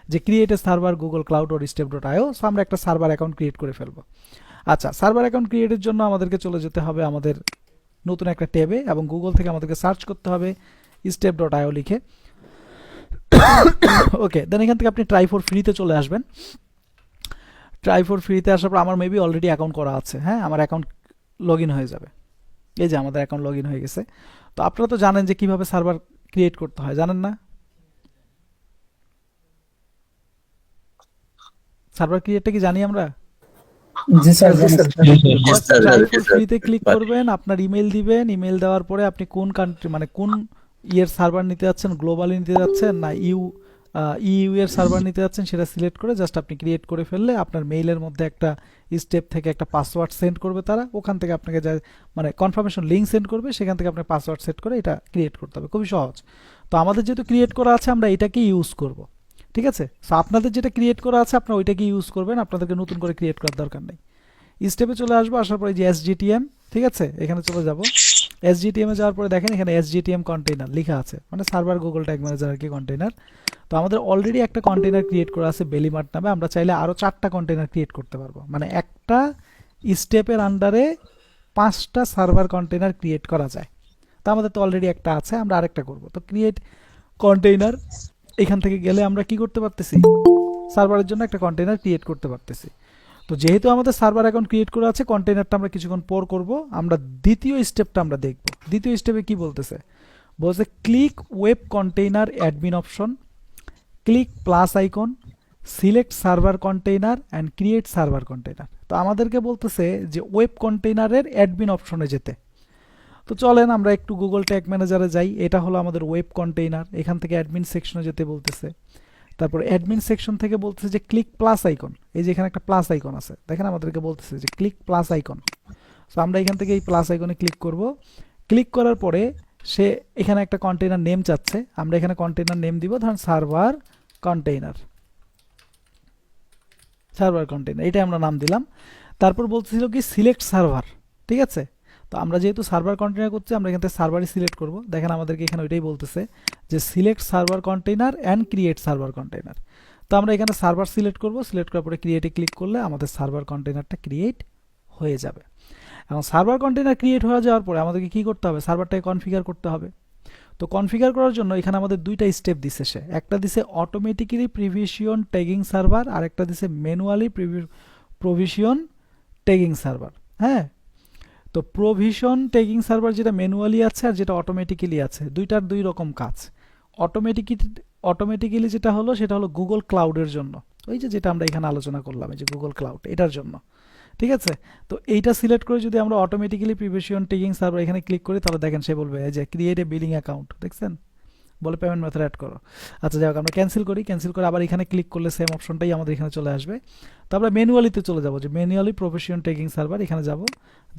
যে create a server Google cloud or step.io, so আমরা একটা সার্ভার অ্যাকাউন্ট ক্রিয়েট করে ফেলবো। আচ্ছা, সার্ভার অ্যাকাউন্ট ক্রিয়েটের জন্য আমাদেরকে চলে যেতে হবে আমাদের নতুন একটা ট্যাবে, এবং গুগল থেকে আমাদেরকে সার্চ করতে হবে step.io লিখে। ওকে, দেন এখান থেকে আপনি ট্রাই ফর ফ্রিতে চলে আসবেন। ট্রাই ফর ফ্রিতে আসার পর আমার মেবি অলরেডি অ্যাকাউন্ট করা আছে। হ্যাঁ, আমার অ্যাকাউন্ট লগ ইন হয়ে যাবে। এই যে আমাদের অ্যাকাউন্ট লগ ইন হয়ে গেছে। তো আপনারা তো জানেন যে কিভাবে সার্ভার ক্রিয়েট করতে হয়, জানেন না? সার্ভার ক্রিয়েটটা কি জানি আমরা? জি স্যার, জি স্যার। ট্রাই ফর ফ্রিতে ক্লিক করবেন, আপনার ইমেল দিবেন, ইমেল দেওয়ার পরে আপনি কোন কান্ট্রি মানে কোন ইয়ের সার্ভার নিতে যাচ্ছেন, গ্লোবালি নিতে যাচ্ছেন না ইউ এর সার্ভার নিতে যাচ্ছেন, সেটা সিলেক্ট করে জাস্ট আপনি ক্রিয়েট করে ফেললে আপনার মেইলের মধ্যে একটা স্টেপ থেকে একটা পাসওয়ার্ড সেন্ড করবে তারা, ওখান থেকে আপনাকে যা মানে কনফার্মেশন লিঙ্ক সেন্ড করবে, সেখান থেকে আপনি পাসওয়ার্ড সেট করে এটা ক্রিয়েট করতে হবে। খুবই সহজ। তো আমাদের যেহেতু ক্রিয়েট করা আছে, আমরা এটাকে ইউজ করব। ঠিক আছে, সো আপনাদের যেটা ক্রিয়েট করা আছে আপনারা ওইটাকে ইউজ করবেন, আপনাদেরকে নতুন করে ক্রিয়েট করার দরকার নেই। স্টেপে চলে আসবো, আসার পরে যে এসজিটিএম, ঠিক আছে, এখানে চলে যাব। এসজিটিএম এ যাওয়ার পরে দেখেন এখানে এসজিটিএম কন্টেইনার লেখা আছে, মানে সার্ভার গুগল ট্যাগ ম্যানেজার আর কি কন্টেইনার। তো আমাদের অলরেডি একটা কন্টেইনার ক্রিয়েট করা আছে বেলিমার্ট নামে, আমরা চাইলে আরও 4টা কন্টেইনার ক্রিয়েট করতে পারবো, মানে একটা স্টেপের আন্ডারে 5টা সার্ভার কন্টেইনার ক্রিয়েট করা যায়। তো আমাদের তো অলরেডি একটা আছে, আমরা আরেকটা করব। তো ক্রিয়েট কন্টেইনার, এখান থেকে গেলে আমরা কি করতে পারতেছি, সার্ভারের জন্য একটা কন্টেইনার ক্রিয়েট করতে পারতেছি। তো যেহেতু আমাদের সার্ভার অ্যাকাউন্ট ক্রিয়েট করা আছে, কন্টেইনারটা আমরা কিছুক্ষণ পর করব। আমরা দ্বিতীয় স্টেপটা আমরা দেখব। দ্বিতীয় স্টেপে কি বলতেছে, বলছে click web container admin option, click plus icon, select server container and create server container. তো আমাদেরকে বলতেছে যে ওয়েব কন্টেইনারের অ্যাডমিন অপশনে যেতে। তো চলেন আমরা একটু গুগল ট্যাগ ম্যানেজারে যাই। এটা হলো আমাদের ওয়েব কন্টেইনার, এখান থেকে অ্যাডমিন সেকশনে যেতে বলতেছে। তারপর অ্যাডমিন সেকশন থেকে বলতেছে যে ক্লিক প্লাস আইকন, এই যে এখানে একটা প্লাস আইকন আছে, দেখেন আমাদেরকে বলতেছে যে ক্লিক প্লাস আইকন। সো আমরা এখান থেকে এই প্লাস আইকনে ক্লিক করব। ক্লিক করার পরে সে এখানে একটা কন্টেইনার নেম চাচ্ছে, আমরা এখানে কন্টেইনার নেম দিব ধরুন সার্ভার কন্টেইনার, সার্ভার কন্টেইনার এটাই আমরা নাম দিলাম। তারপর বলতেছিল কি সিলেক্ট সার্ভার, ঠিক আছে। তো আমরা যেহেতু সার্ভার কন্টেইনার করছি, আমরা এখান থেকে সার্ভারই সিলেক্ট করব। দেখেন আমাদেরকে এখানে ওইটাই বলতেছে যে select server container and create server container. তো আমরা এখানে সার্ভার সিলেক্ট করব, সিলেক্ট করার পরে ক্রিয়েটে ক্লিক করলে আমাদের সার্ভার কন্টেইনারটা ক্রিয়েট হয়ে যাবে। এখন সার্ভার কন্টেইনার ক্রিয়েট হয়ে যাওয়ার পরে আমাদেরকে কি করতে হবে, সার্ভারটাকে কনফিগার করতে হবে। তো কনফিগার করার জন্য এখানে আমাদের দুইটা স্টেপ দিছে সে, একটা দিছে অটোমেটিক্যালি প্রিভিশন ট্যাগিং সার্ভার, আর একটা দিছে ম্যানুয়ালি প্রভিশন ট্যাগিং সার্ভার। হ্যাঁ, তো প্রভিশন ট্যাগিং সার্ভার যেটা ম্যানুয়ালি আছে আর যেটা অটোমেটিক্যালি আছে, দুইটার দুই রকম কাজ। অটোমেটিক্যালি যেটা হলো সেটা হলো গুগল ক্লাউডের জন্য, ওই যে যেটা আমরা এখানে আলোচনা করলাম, এই যে গুগল ক্লাউড এটার জন্য। ঠিক আছে, তো এইটা সিলেক্ট করে যদি আমরা অটোমেটিক্যালি প্রিভিশন ট্যাগিং সার্ভার এখানে ক্লিক করি, তাহলে দেখেন সে বলবে যে ক্রিয়েট এ বিলিং অ্যাকাউন্ট, দেখছেন, বলে পেমেন্ট মেথড অ্যাড করো। আচ্ছা যাই হোক, আমরা ক্যান্সেল করি, ক্যান্সেল করে আবার এখানে ক্লিক করলে সেম অপশনটাই আমাদের এখানে চলে আসবে। তো আমরা ম্যানুয়ালিতে চলে যাব, যে ম্যানুয়ালি প্রফেশন ট্যাগিং সার্ভার, এখানে যাব।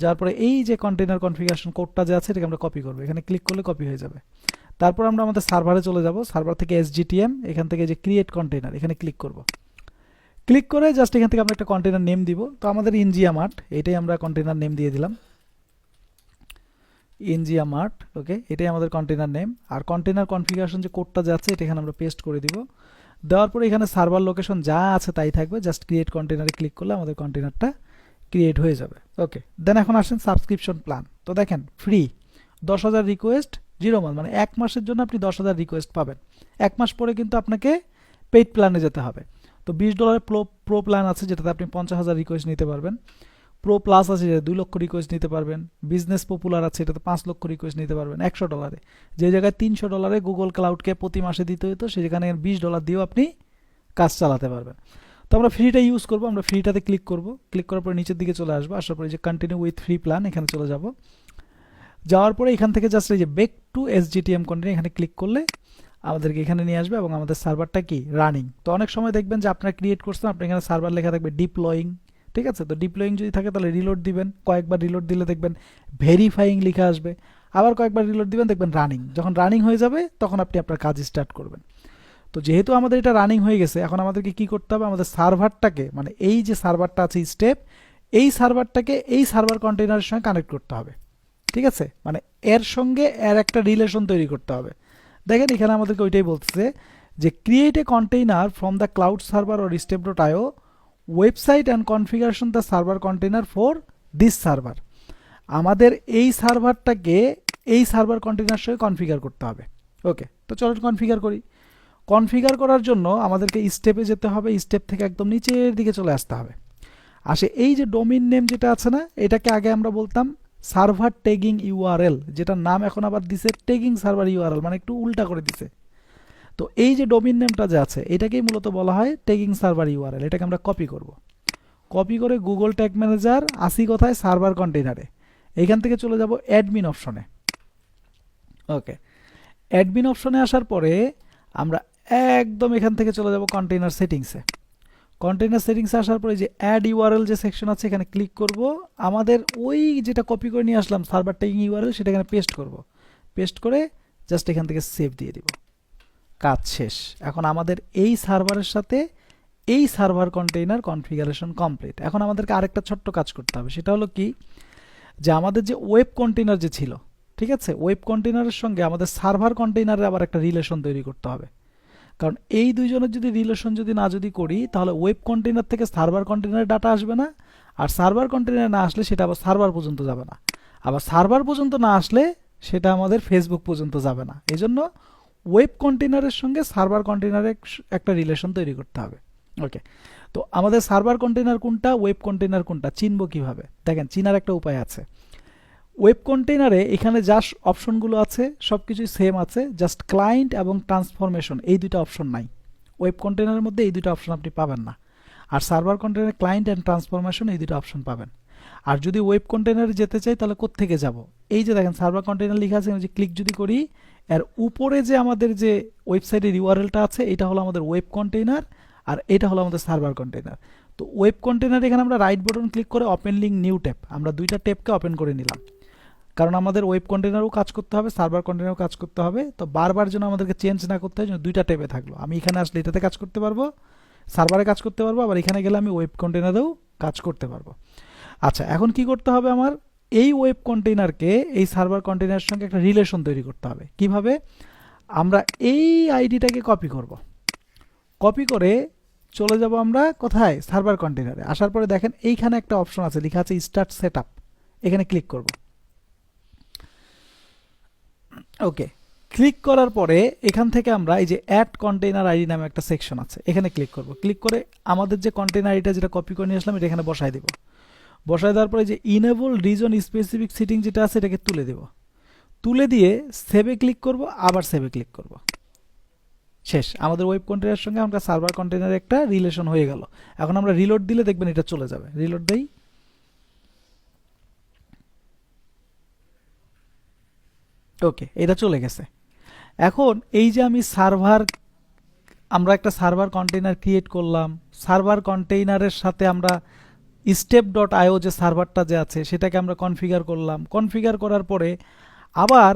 যাওয়ার পরে এই যে কন্টেইনার কনফিগারেশন কোডটা যে আছে এটাকে আমরা কপি করবো, এখানে ক্লিক করলে কপি হয়ে যাবে। তারপর আমরা আমাদের সার্ভারে চলে যাব, সার্ভার থেকে এসজিটিএম, এখান থেকে যে ক্রিয়েট কন্টেইনার এখানে ক্লিক করব। ক্লিক করে জাস্ট এখান থেকে আমরা একটা কন্টেইনার নেম দিব। তো আমাদের ইনজিয়া মার্ট, এটাই আমরা কন্টেইনার নেম দিয়ে দিলাম, ইনজিয়া মার্ট। ওকে, এটাই আমাদের কন্টেইনার নেম। আর কন্টেইনার কনফিগারেশন যে কোডটা যাচ্ছে এটা এখানে আমরা পেস্ট করে দিব। দেওয়ার পরে এখানে সার্ভার লোকেশন যা আছে তাই থাকবে, জাস্ট ক্রিয়েট কন্টেনারে ক্লিক করলে আমাদের কন্টেনারটা ক্রিয়েট হয়ে যাবে। ওকে, দেন এখন আসেন সাবস্ক্রিপশন প্ল্যান। তো দেখেন ফ্রি 10,000 রিকোয়েস্ট 0 মান্থ, মানে 1 মাসের জন্য আপনি 10,000 রিকোয়েস্ট পাবেন। 1 মাস পরে কিন্তু আপনাকে পেইড প্ল্যানে যেতে হবে। তো $20 প্রো প্ল্যান আছে যেটাতে আপনি 50,000 রিকোয়েস্ট নিতে পারবেন। প্রো প্লাস আছে যেটা 2 লক্ষ রিকোয়েস্ট নিতে পারবেন। বিজনেস পপুলার আছে এটাতে 5 লক্ষ রিকোয়েস্ট নিতে পারবেন $100। যে জায়গায় $300 গুগল ক্লাউডকে প্রতি মাসে দিতে হতো সেখানে $20 দিয়েও আপনি কাজ চালাতে পারবেন। তো আমরা ফ্রিটা ইউজ করব, আমরা ফ্রিটাতে ক্লিক করব। ক্লিক করার পরে নিচের দিকে চলে আসবো, আসার পরে যে কন্টিনিউ উইথ ফ্রি প্ল্যান এখানে চলে যাব। যাওয়ার পরে এখান থেকে জাস্ট এই যে ব্যাক টু এসজিটিএম কন্টিনিউ এখানে ক্লিক করলে আমাদেরকে এখানে নিয়ে আসবে এবং আমাদের সার্ভারটা কি রানিং। তো অনেক সময় দেখবেন যে আপনারা ক্রিয়েট করছেন, আপনার এখানে সার্ভার লেখা থাকবে ডিপ্লয়িং, ঠিক আছে। তো ডিপ্লয়িং যদি থাকে তাহলে রিলোড দিবেন, কয়েকবার রিলোড দিলে দেখবেন ভেরিফাইং লেখা আসবে, আবার কয়েকবার রিলোড দিবেন দেখবেন রানিং। যখন রানিং হয়ে যাবে তখন আপনি আপনার কাজ স্টার্ট করবেন। তো যেহেতু আমাদের এটা রানিং হয়ে গেছে, এখন আমাদেরকে কি করতে হবে, আমাদের সার্ভারটাকে মানে এই যে সার্ভারটা আছে স্টেপ, এই সার্ভারটাকে এই সার্ভার কন্টেইনারের সঙ্গে কানেক্ট করতে হবে, ঠিক আছে। মানে এর সঙ্গে এর একটা রিলেশন তৈরি করতে হবে। দেখেন এখানে আমাদেরকে ওইটাই বলতেছে যে create a container from the cloud server or step.io website and configuration the server container for this server. আমাদের এই সার্ভারটাকে এই সার্ভার কন্টেইনার সঙ্গে কনফিগার করতে হবে। ওকে, তো চলো কনফিগার করি। কনফিগার করার জন্য আমাদেরকে স্টেপে যেতে হবে, স্টেপ থেকে একদম নিচের দিকে চলে আসতে হবে। আসে এই যে ডোমেইন নেম যেটা আছে না, এটাকে আগে আমরা বলতাম সার্ভার ট্যাগিং ইউআরএল, যেটার নাম এখন আবার দিছে ট্যাগিং সার্ভার ইউআরএল, মানে একটু উল্টা করে দিছে। তো এই যে ডোমেইন নেমটা যে আছে এটাকেই মূলত বলা হয় ট্যাগিং সার্ভার ইউআরএল। এটাকে আমরা কপি করব। কপি করে গুগল ট্যাগ ম্যানেজার আসি কোথায়, সার্ভার কন্টেইনারে। এইখান থেকে চলে যাব অ্যাডমিন অপশনে। ওকে, অ্যাডমিন অপশনে আসার পরে আমরা একদম এখান থেকে চলে যাব কন্টেইনার সেটিংসে। কন্টেইনার সেটিংসে আসার পরে যে অ্যাড ইউআরএল যে সেকশন আছে এখানে ক্লিক করব। আমাদের ওই যেটা কপি করে নিয়ে আসলাম সার্ভার ট্যাগিং ইউআরএল সেটা এখানে পেস্ট করব। পেস্ট করে জাস্ট এখান থেকে সেভ দিয়ে দিব। কাজ শেষ। এখন আমাদের এই সার্ভারের সাথে এই সার্ভার কন্টেইনার কনফিগারেশন কমপ্লিট। এখন আমাদেরকে আরেকটা ছোট্ট কাজ করতে হবে, সেটা হলো কি, যে আমাদের যে ওয়েব কন্টেইনার যে ছিল, ঠিক আছে, ওয়েব কন্টেইনারের সঙ্গে আমাদের সার্ভার কন্টেইনারের আবার একটা রিলেশন তৈরি করতে হবে। কারণ এই দুইজনের যদি রিলেশন যদি করি তাহলে ওয়েব কন্টেইনার থেকে সার্ভার কন্টেইনারে ডাটা আসবে না, আর সার্ভার কন্টেইনারে না আসলে সেটা আবার সার্ভার পর্যন্ত যাবে না, আবার সার্ভার পর্যন্ত না আসলে সেটা আমাদের ফেসবুক পর্যন্ত যাবে না। এই জন্য ওয়েব কন্টেইনারের সঙ্গে সার্ভার কন্টেইনারের একটা রিলেশন তৈরি করতে হবে। ওকে, তো আমাদের সার্ভার কন্টেইনার কোনটা, ওয়েব কন্টেইনার কোনটা চিনবো কিভাবে? দেখেন চিনার একটা উপায় আছে। ওয়েব কন্টেইনারে এখানে যা অপশনগুলো আছে সব কিছুই সেম আছে, জাস্ট ক্লায়েন্ট এবং ট্রান্সফরমেশন এই দুটো অপশন নাই। ওয়েব কন্টেইনারের মধ্যে এই দুটো অপশন আপনি পাবেন না। আর সার্ভার কন্টেইনারে ক্লায়েন্ট অ্যান্ড ট্রান্সফরমেশন এই দুটো অপশন পাবেন। আর যদি ওয়েব কন্টেইনারে যেতে চাই তাহলে কোত্থেকে যাব? এই যে দেখেন সার্ভার কন্টেইনার লেখা আছে, যে ক্লিক যদি করি এর উপরে যে আমাদের যে ওয়েবসাইটের ইউআরএলটা আছে এটা হলো আমাদের ওয়েব কন্টেইনার, আর এটা হলো আমাদের সার্ভার কন্টেইনার। তো ওয়েব কন্টেইনার এখানে আমরা রাইট বাটন ক্লিক করে ওপেন লিঙ্ক নিউ ট্যাব, আমরা দুইটা ট্যাবকে ওপেন করে নিলাম। কারণ আমাদের ওয়েব কন্টেইনারও কাজ করতে হবে, সার্ভার কন্টেইনারও কাজ করতে হবে। তো বারবার যেন আমাদেরকে চেঞ্জ না করতে হয়, যেন দুইটা ট্যাবে থাকলো। আমি এখানে আসলে এটাতে কাজ করতে পারবো, সার্ভারে কাজ করতে পারবো, আবার এখানে গেলে আমি ওয়েব কন্টেইনারেও কাজ করতে পারবো। আচ্ছা, এখন কি করতে হবে, আমার এই ওয়েব কন্টেইনারকে এই সার্ভার কন্টেইনারের সঙ্গে একটা রিলেশন তৈরি করতে হবে। কিভাবে? আমরা এই আইডিটাকে কপি করব। কপি করে চলে যাব আমরা কোথায়, সার্ভার কন্টেইনারে। আসার পরে দেখেন এইখানে একটা অপশন আছে লেখা আছে স্টার্ট সেটআপ, এখানে ক্লিক করব। ওকে, ক্লিক করার পরে এখান থেকে আমরা এই যে অ্যাড কন্টেইনার আইডি নামে একটা সেকশন আছে, এখানে ক্লিক করব। ক্লিক করে আমাদের যে কন্টেইনার আইডিটা যেটা কপি করে নিয়ে আসলাম এটা এখানে বসায় দিব। বসায় দেওয়ার পরে যে ইনেবল রিজন স্পেসিফিক সিটিং যেটা আছে এটাকে তুলে দেব। তুলে দিয়ে সেভে ক্লিক করব, আবার সেভে ক্লিক করব। শেষ। আমাদের ওয়েব কন্টেইনারের সঙ্গে আমরা সার্ভার কন্টেইনারের একটা রিলেশন হয়ে গেল। এখন আমরা রিলোড দিলে দেখবেন এটা চলে যাবে। রিলোড দেই। ওকে, এটা চলে গেছে। এখন এই যে আমি আমরা একটা সার্ভার কন্টেইনার ক্রিয়েট করলাম, সার্ভার কন্টেইনারের সাথে আমরা step.io যে সার্ভারটা যে আছে সেটাকে আমরা কনফিগার করলাম। কনফিগার করার পরে আবার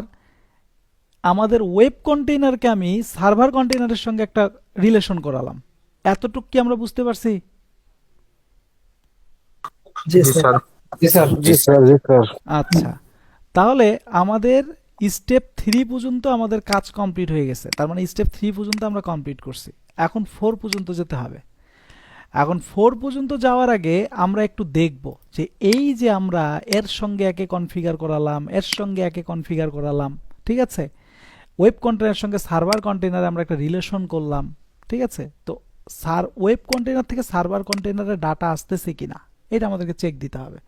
আমাদের ওয়েব কন্টেইনারকে আমি সার্ভার কন্টেইনারের সঙ্গে একটা রিলেশন করালাম। এতটুকু কি আমরা বুঝতে পারছি? জি জি স্যার। স্যার। জি স্যার। আচ্ছা, তাহলে আমাদের স্টেপ 3 পর্যন্ত আমাদের কাজ কমপ্লিট হয়ে গেছে। তার মানে স্টেপ 3 পর্যন্ত আমরা কমপ্লিট করছি। এখন 4 পর্যন্ত যেতে হবে। এখন 4 পর্যন্ত যাওয়ার আগে আমরা একটু দেখব যে এই যে আমরা এর সঙ্গে একে কনফিগার করালাম, এর সঙ্গে একে কনফিগার করালাম, ঠিক আছে, ওয়েব কন্টেনারের সঙ্গে সার্ভার কন্টেনারে আমরা একটা রিলেশন করলাম, ঠিক আছে। তো ওয়েব কন্টেনার থেকে সার্ভার কন্টেনারে ডাটা আসতেছে কিনা এটা আমাদেরকে চেক দিতে হবে।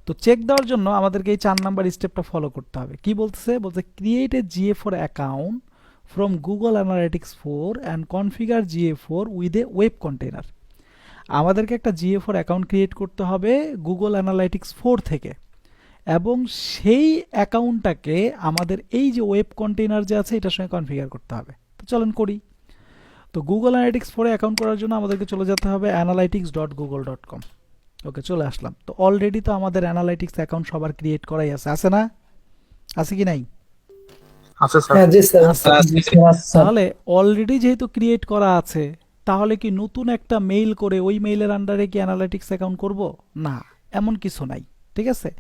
তো চেক দেওয়ার জন্য আমাদেরকে এই 4 নাম্বার স্টেপটা ফলো করতে হবে। কি বলতেছে? বলছে create a GA4 account from Google analytics 4 and configure GA4 with a web container. আমাদেরকে একটা GA4 অ্যাকাউন্ট ক্রিয়েট করতে হবে গুগল অ্যানালাইটিক্স 4 থেকে, এবং সেই অ্যাকাউন্টটাকে আমাদের এই যে ওয়েব কন্টেইনার যে আছে এটার সঙ্গে কনফিগার করতে হবে। তো চলেন করি। তো গুগল অ্যানালাইটিক্স 4 এ অ্যাকাউন্ট করার জন্য আমাদেরকে চলে যেতে হবে analytics.google.com। ওকে, চলে আসলাম। তো অলরেডি তো আমাদের অ্যানালাইটিক্স অ্যাকাউন্ট সবার ক্রিয়েট করাই আছে না? আছে কি নাই? আছে স্যার। হ্যাঁ জি স্যার। তাহলে অলরেডি যেহেতু ক্রিয়েট করা আছে, তাহলে কি নতুন একটা মেইল করে ওই মেইলের আন্ডারে কি অ্যানালাইটিক্স অ্যাকাউন্ট করব? না, এমন কিছু নাই, ঠিক আছে।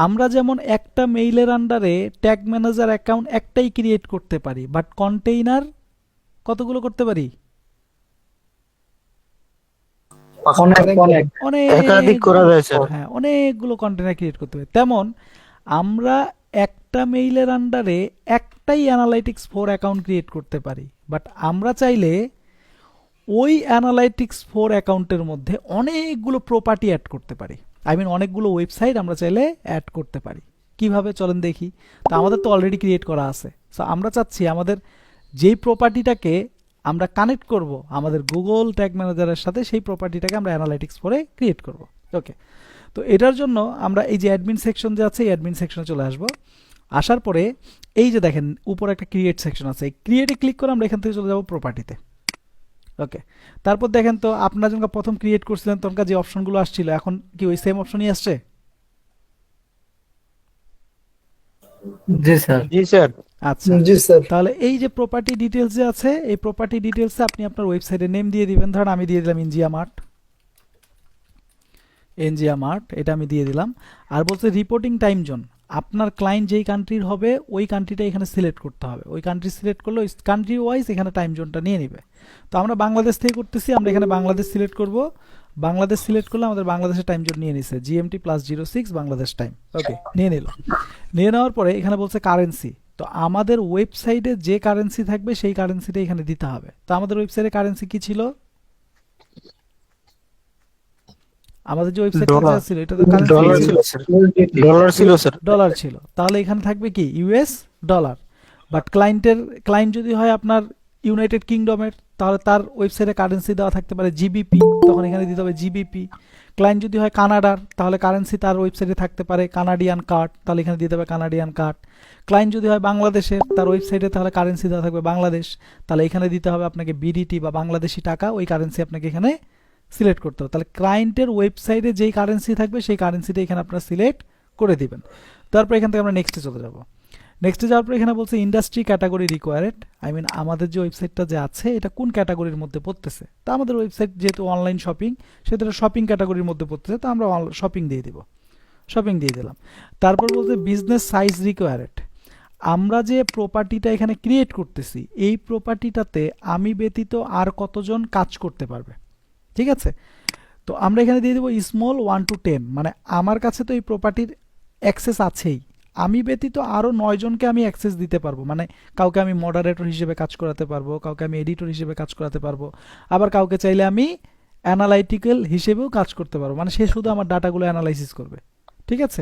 আমরা যেমন একটা মেইলের আন্ডারে ট্যাগ ম্যানেজার অ্যাকাউন্ট একটাই ক্রিয়েট করতে পারি, বাট কন্টেইনার কতগুলো করতে পারি? একাধিক করা যায় স্যার। হ্যাঁ, অনেকগুলো কন্টেইনার ক্রিয়েট করতে পারি। তেমন আমরা একটা মেইলের আন্ডারে একটাই অ্যানালাইটিক্স 4 অ্যাকাউন্ট ক্রিয়েট করতে পারি, বাট আমরা চাইলে ওই অ্যানালাইটিক্স 4 অ্যাকাউন্টের মধ্যে অনেকগুলো প্রপার্টি অ্যাড করতে পারি। অনেকগুলো ওয়েবসাইট আমরা চাইলে অ্যাড করতে পারি। কিভাবে চলেন দেখি। তো আমাদের তো অলরেডি ক্রিয়েট করা আছে, সো আমরা চাচ্ছি আমাদের যেই প্রপার্টিটাকে আমরা কানেক্ট করব আমাদের গুগল ট্যাগ ম্যানেজারের সাথে, সেই প্রপার্টিটাকে আমরা অ্যানালাইটিক্স 4 এ ক্রিয়েট করব। ওকে, তো এটার জন্য আমরা এই যে অ্যাডমিন সেকশন যে আছে, এই অ্যাডমিন সেকশনে চলে আসব। আসার পরে এই যে দেখেন উপরে একটা ক্রিয়েট সেকশন আছে, এই ক্রিয়েটে ক্লিক করে আমরা এখান থেকে চলে যাব প্রপার্টিতে। ওকে, তারপর দেখেন তো আপনারা যখন প্রথম ক্রিয়েট করছিলেন তখন যে অপশনগুলো আসছিল, এখন কি ওই সেম অপশনই আসছে? জি স্যার। জি স্যার। আচ্ছা, জি স্যার। তাহলে এই যে প্রপার্টি ডিটেলস যে আছে, এই প্রপার্টি ডিটেলসে আপনি আপনার ওয়েবসাইটের নেম দিয়ে দিবেন। ধরেন আমি দিয়ে দিলাম এনজিয়া মার্ট, এটা আমি দিয়ে দিলাম। আর বলছে রিপোর্টিং টাইম জোন, আপনার ক্লায়েন্ট যেই কান্ট্রির হবে ওই কান্ট্রিটা এখানে সিলেক্ট করতে হবে। ওই কান্ট্রি সিলেক্ট করলে ওই কান্ট্রি ওয়াইজ এখানে টাইম জোনটা নিয়ে নেবে। তো আমরা বাংলাদেশ থেকে করতেছি, আমরা এখানে বাংলাদেশ সিলেক্ট করব। বাংলাদেশ সিলেক্ট করলে আমাদের বাংলাদেশের টাইম জোন নিয়ে নিছে, GMT +06 বাংলাদেশ টাইম। ওকে, নিয়ে নিল। নিয়ে নেওয়ার পরে এখানে বলছে কারেন্সি। তো আমাদের ওয়েবসাইটে যে কারেন্সি থাকবে সেই কারেন্সিটা এখানে দিতে হবে। তো আমাদের ওয়েবসাইটে কারেন্সি কি ছিল? আমাদের যে ওয়েবসাইটটা ছিল এটা তো ডলার কারেন্সি ছিল স্যার। ডলার ছিল স্যার। ডলার ছিল। তাহলে এখানে থাকবে কি? US dollar. বাট ক্লায়েন্ট যদি হয় আপনার ইউনাইটেড কিংডমের, তাহলে তার ওয়েবসাইটে কারেন্সি দেওয়া থাকতে পারে GBP, তখন এখানে দিতে হবে GBP। ক্লায়েন্ট যদি হয় কানাডার, তাহলে কারেন্সি তার ওয়েবসাইটে থাকতে পারে কানাডিয়ান কার্ড, তাহলে এখানে দিতে হবে কানাডিয়ান কার্ড। ক্লায়েন্ট যদি হয় বাংলাদেশের, তার ওয়েবসাইটে তাহলে কারেন্সি দেওয়া থাকবে বাংলাদেশ, তাহলে এখানে দিতে হবে আপনাকে BDT বা বাংলাদেশি টাকা, ওই কারেন্সি আপনাকে এখানে সিলেক্ট করতে হবে। তাহলে ক্লায়েন্টের ওয়েবসাইটে যেই কারেন্সি থাকবে সেই কারেন্সিটা এখানে আপনারা সিলেক্ট করে দিবেন। তারপর এখান থেকে আমরা নেক্সটে চলে যাব। নেক্সটে যাওয়ার পর এখানে বলছে ইন্ডাস্ট্রি ক্যাটাগরি রিকোয়ার্ড, আমাদের যে ওয়েবসাইটটা যে আছে এটা কোন ক্যাটাগরির মধ্যে পড়তেছে। তো আমাদের ওয়েবসাইট যেহেতু অনলাইন শপিং, সেটা শপিং ক্যাটাগরির মধ্যে পড়তেছে, তো আমরা শপিং দিয়ে দিব, শপিং দিয়ে দিলাম। তারপর বলছে বিজনেস সাইজ রিকোয়ার্ড, আমরা যে প্রপার্টিটা এখানে ক্রিয়েট করতেছি এই প্রপার্টিটাতে আমি ব্যতীত আর কতজন কাজ করতে পারবে, ঠিক আছে। তো আমরা এখানে দিয়ে দেবো স্মল 1 to 10, মানে আমার কাছে তো এই প্রপার্টির অ্যাক্সেস আছেই, আমি ব্যতীত আরও 9 জনকে আমি অ্যাক্সেস দিতে পারবো। মানে কাউকে আমি মডারেটর হিসেবে কাজ করাতে পারবো, কাউকে আমি এডিটর হিসেবে কাজ করাতে পারবো, আবার কাউকে চাইলে আমি অ্যানালাইটিক্যাল হিসেবেও কাজ করতে পারবো, মানে সে শুধু আমার ডাটাগুলো অ্যানালাইসিস করবে, ঠিক আছে।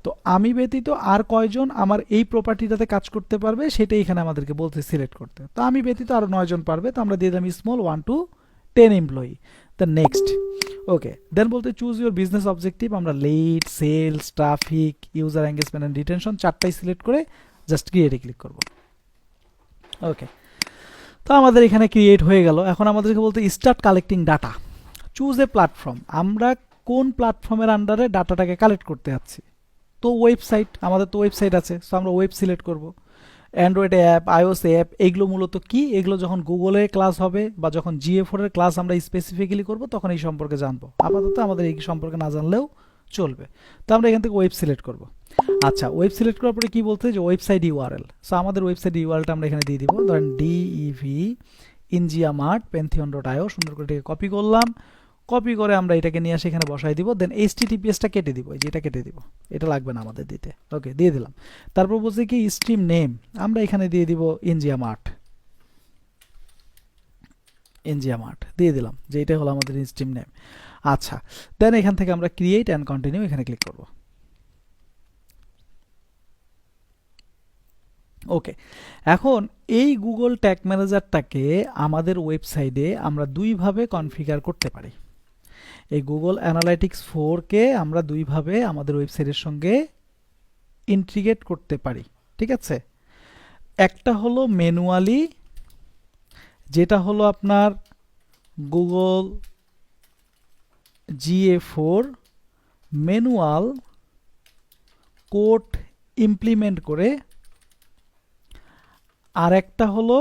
তো আমি ব্যতীত আর কয়জন আমার এই প্রপার্টিটাতে কাজ করতে পারবে সেটাই এখানে আমাদেরকে বলতে সিলেক্ট করতে। তো আমি ব্যতীত আরও 9 জন পারবে, তো আমরা দিয়ে দিলাম small 1 to 10 employee. The next. Okay, then বলতে চুজ ইউর বিজনেস অবজেক্টিভ, আমরা lead, sales, traffic, user engagement and retention 4টাই সিলেক্ট করে জাস্ট ক্রিয়েটে ক্লিক করব। ওকে, তো আমাদের এখানে ক্রিয়েট হয়ে গেল। এখন আমাদেরকে বলতে start collecting data, choose a platform, আমরা কোন প্ল্যাটফর্মের আন্ডারে ডাটাটাকে কালেক্ট করতে যাচ্ছি। তো ওয়েবসাইট, আমাদের তো ওয়েবসাইট আছে, সো আমরা ওয়েব সিলেক্ট করব। অ্যান্ড্রয়েড অ্যাপ, iOS অ্যাপ, এগুলো মূলত কি, এগুলো যখন গুগলের ক্লাস হবে বা যখন GA4 এর ক্লাস আমরা স্পেসিফিক্যালি করব তখন এই সম্পর্কে জানবো। আপাতত আমাদের এই সম্পর্কে না জানলেও চলবে। তো আমরা এখান থেকে ওয়েব সিলেক্ট করব। আচ্ছা, ওয়েব সিলেক্ট করার পরে কি বলতে, যে ওয়েবসাইট URL, সো আমাদের ওয়েবসাইট URLটা আমরা এখানে দিয়ে দিব। ধরেন DEV ইনজিয়ামার্ট pantheon.io সুন্দর করে এটাকে কপি করলাম, কপি করে আমরা এটাকে নিয়ে আসে এখানে বসাই দিব, দেন এইচটিটিপিএসটা কেটে দিব, এই যে এটা কেটে দিব, এটা লাগবে না আমাদের দিতে। ওকে, দিয়ে দিলাম। তারপর বলছে কি স্ট্রিম নেম, আমরা এখানে দিয়ে দিব ইনজিয়ামার্ট, ইনজিয়ামার্ট দিয়ে দিলাম, যে এটা হলো আমাদের স্ট্রিম নেম। আচ্ছা, দেন এখান থেকে আমরা ক্রিয়েট অ্যান্ড কন্টিনিউ এখানে ক্লিক করব। ওকে, এখন এই গুগল ট্যাগ ম্যানেজারটাকে আমাদের ওয়েবসাইটে আমরা দুইভাবে কনফিগার করতে পারি। এই গুগল অ্যানালাইটিক্স 4কে আমরা দুইভাবে আমাদের ওয়েবসাইটের সঙ্গে ইন্টিগ্রেট করতে পারি, ঠিক আছে? একটা হলো ম্যানুয়ালি, যেটা হলো আপনার Google GA4 manual code implement করে, আর একটা হলো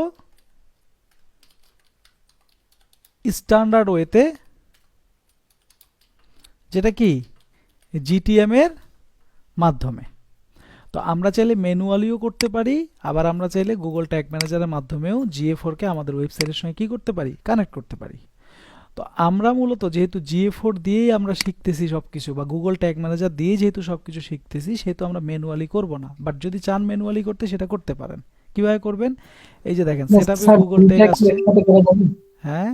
স্ট্যান্ডার্ড ওয়েতে, যেটা কি GTM এর মাধ্যমে। তো আমরা চাইলে ম্যানুয়ালিও করতে পারি, আবার আমরা চাইলে গুগল ট্যাগ ম্যানেজারের মাধ্যমেও GA4 কে আমাদের ওয়েবসাইটের সঙ্গে কি করতে পারি, কানেক্ট করতে পারি। তো আমরা মূলত যেহেতু GA4 দিয়েই আমরা শিখতেছি সবকিছু, বা গুগল ট্যাগ ম্যানেজার দিয়ে যেহেতু সবকিছু শিখতেছি, সেহেতু আমরা ম্যানুয়ালি করব না। বাট যদি চান ম্যানুয়ালি করতে, সেটা করতে পারেন। কিভাবে করবেন? এই যে দেখেন সেটআপে স্যার, গুগল ট্যাগ দুইটা কি আসছে। একসাথে করা যাবে? হ্যাঁ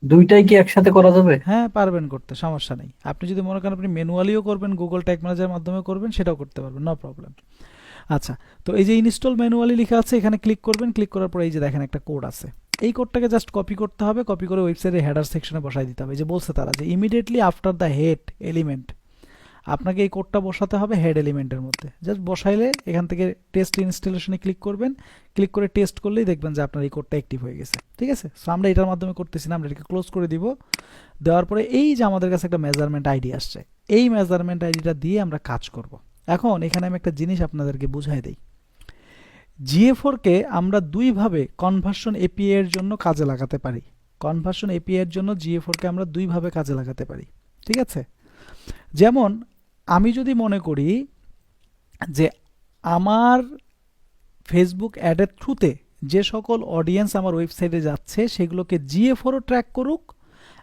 দুইটাই কি একসাথে করা যাবে? হ্যাঁ, পারবেন করতে, সমস্যা নেই। আপনি যদি মনে করেন আপনি ম্যানুয়ালিও করবেন, গুগল ট্যাগ ম্যানেজারের মাধ্যমে করবেন, সেটাও করতে পারবেন, নো প্রবলেম। আচ্ছা, তো এই যে ইনস্টল ম্যানুয়ালি লেখা আছে, এখানে ক্লিক করবেন। ক্লিক করার পরে এই যে দেখেন একটা কোড আছে, এই কোডটাকে জাস্ট কপি করতে হবে, কপি করে ওয়েবসাইটের হেডার সেকশনে বসাই দিতে হবে। এই যে বলছে তারা যে immediately after the head element, আপনাকে এই কোডটা বসাতে হবে হেড এলিমেন্টের মধ্যে। জাস্ট বসাইলে এখান থেকে টেস্ট ইনস্টলেশনে ক্লিক করবেন, ক্লিক করে টেস্ট করলেই দেখবেন যে আপনার এই কোডটা অ্যাক্টিভ হয়ে গেছে, ঠিক আছে? সো আমরা এটার মাধ্যমে করতেছি না, আমরা এটাকে ক্লোজ করে দিব। দেওয়ার পরে এই যে আমাদের কাছে একটা মেজারমেন্ট আইডি আসছে, এই মেজারমেন্ট আইডিটা দিয়ে আমরা কাজ করব। এখন এখানে আমি একটা জিনিস আপনাদেরকে বুঝাই দেই। GA4 কে আমরা দুইভাবে কনভার্সন এপিআই এর জন্য কাজে লাগাতে পারি। কনভার্সন এপিআই এর জন্য GA4 কে আমরা দুইভাবে কাজে লাগাতে পারি, ঠিক আছে? যেমন আমি যদি মনে করি যে আমার ফেসবুক অ্যাডের থ্রুতে যে সকল অডিয়েন্স আমার ওয়েবসাইটে যাচ্ছে, সেগুলোকে GA4ও ট্র্যাক করুক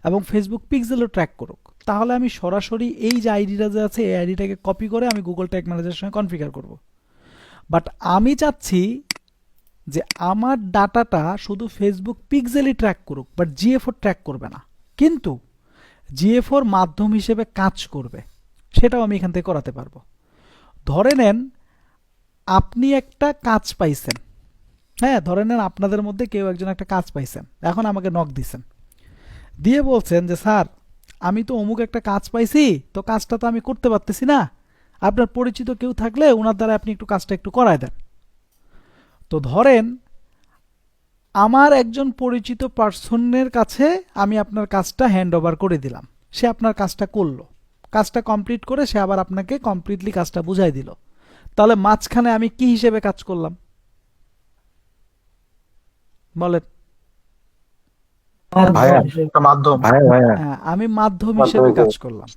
এবং ফেসবুক পিক্সেলও ট্র্যাক করুক, তাহলে আমি সরাসরি এই যে আইডিটা যে আছে, এই আইডিটাকে কপি করে আমি গুগল ট্যাগ ম্যানেজারের সঙ্গে কনফিগার করব। বাট আমি চাচ্ছি যে আমার ডাটাটা শুধু ফেসবুক পিক্সেলই ট্র্যাক করুক, বাট GA4 ট্র্যাক করবে না, কিন্তু GA4 মাধ্যম হিসেবে কাজ করবে, সেটাও আমি এখান থেকে করাতে পারবো। ধরে নেন আপনি একটা কাজ পাইছেন, হ্যাঁ ধরে নেন আপনাদের মধ্যে কেউ একজন একটা কাজ পাইছেন, এখন আমাকে নক দিছেন, দিয়ে বলছেন যে স্যার আমি তো অমুক একটা কাজ পাইছি, তো কাজটা তো আমি করতে পারতেছি না, আপনার পরিচিত কেউ থাকলে ওনার দ্বারা আপনি একটু কাজটা একটু করায় দেন। তো ধরেন আমার একজন পরিচিত পার্সনের কাছে আমি আপনার কাজটা হ্যান্ড ওভার করে দিলাম, সে আপনার কাজটা করলো, কাজটা কমপ্লিট করে সে আবার আপনাকে কমপ্লিটলি কাজটা বুঝাই দিল। তাহলে মাঝখানে আমি কি হিসেবে কাজ করলাম বলেন? ভাইয়া একটা মাধ্যম। হ্যাঁ, আমি মাধ্যম হিসেবে কাজ করলাম।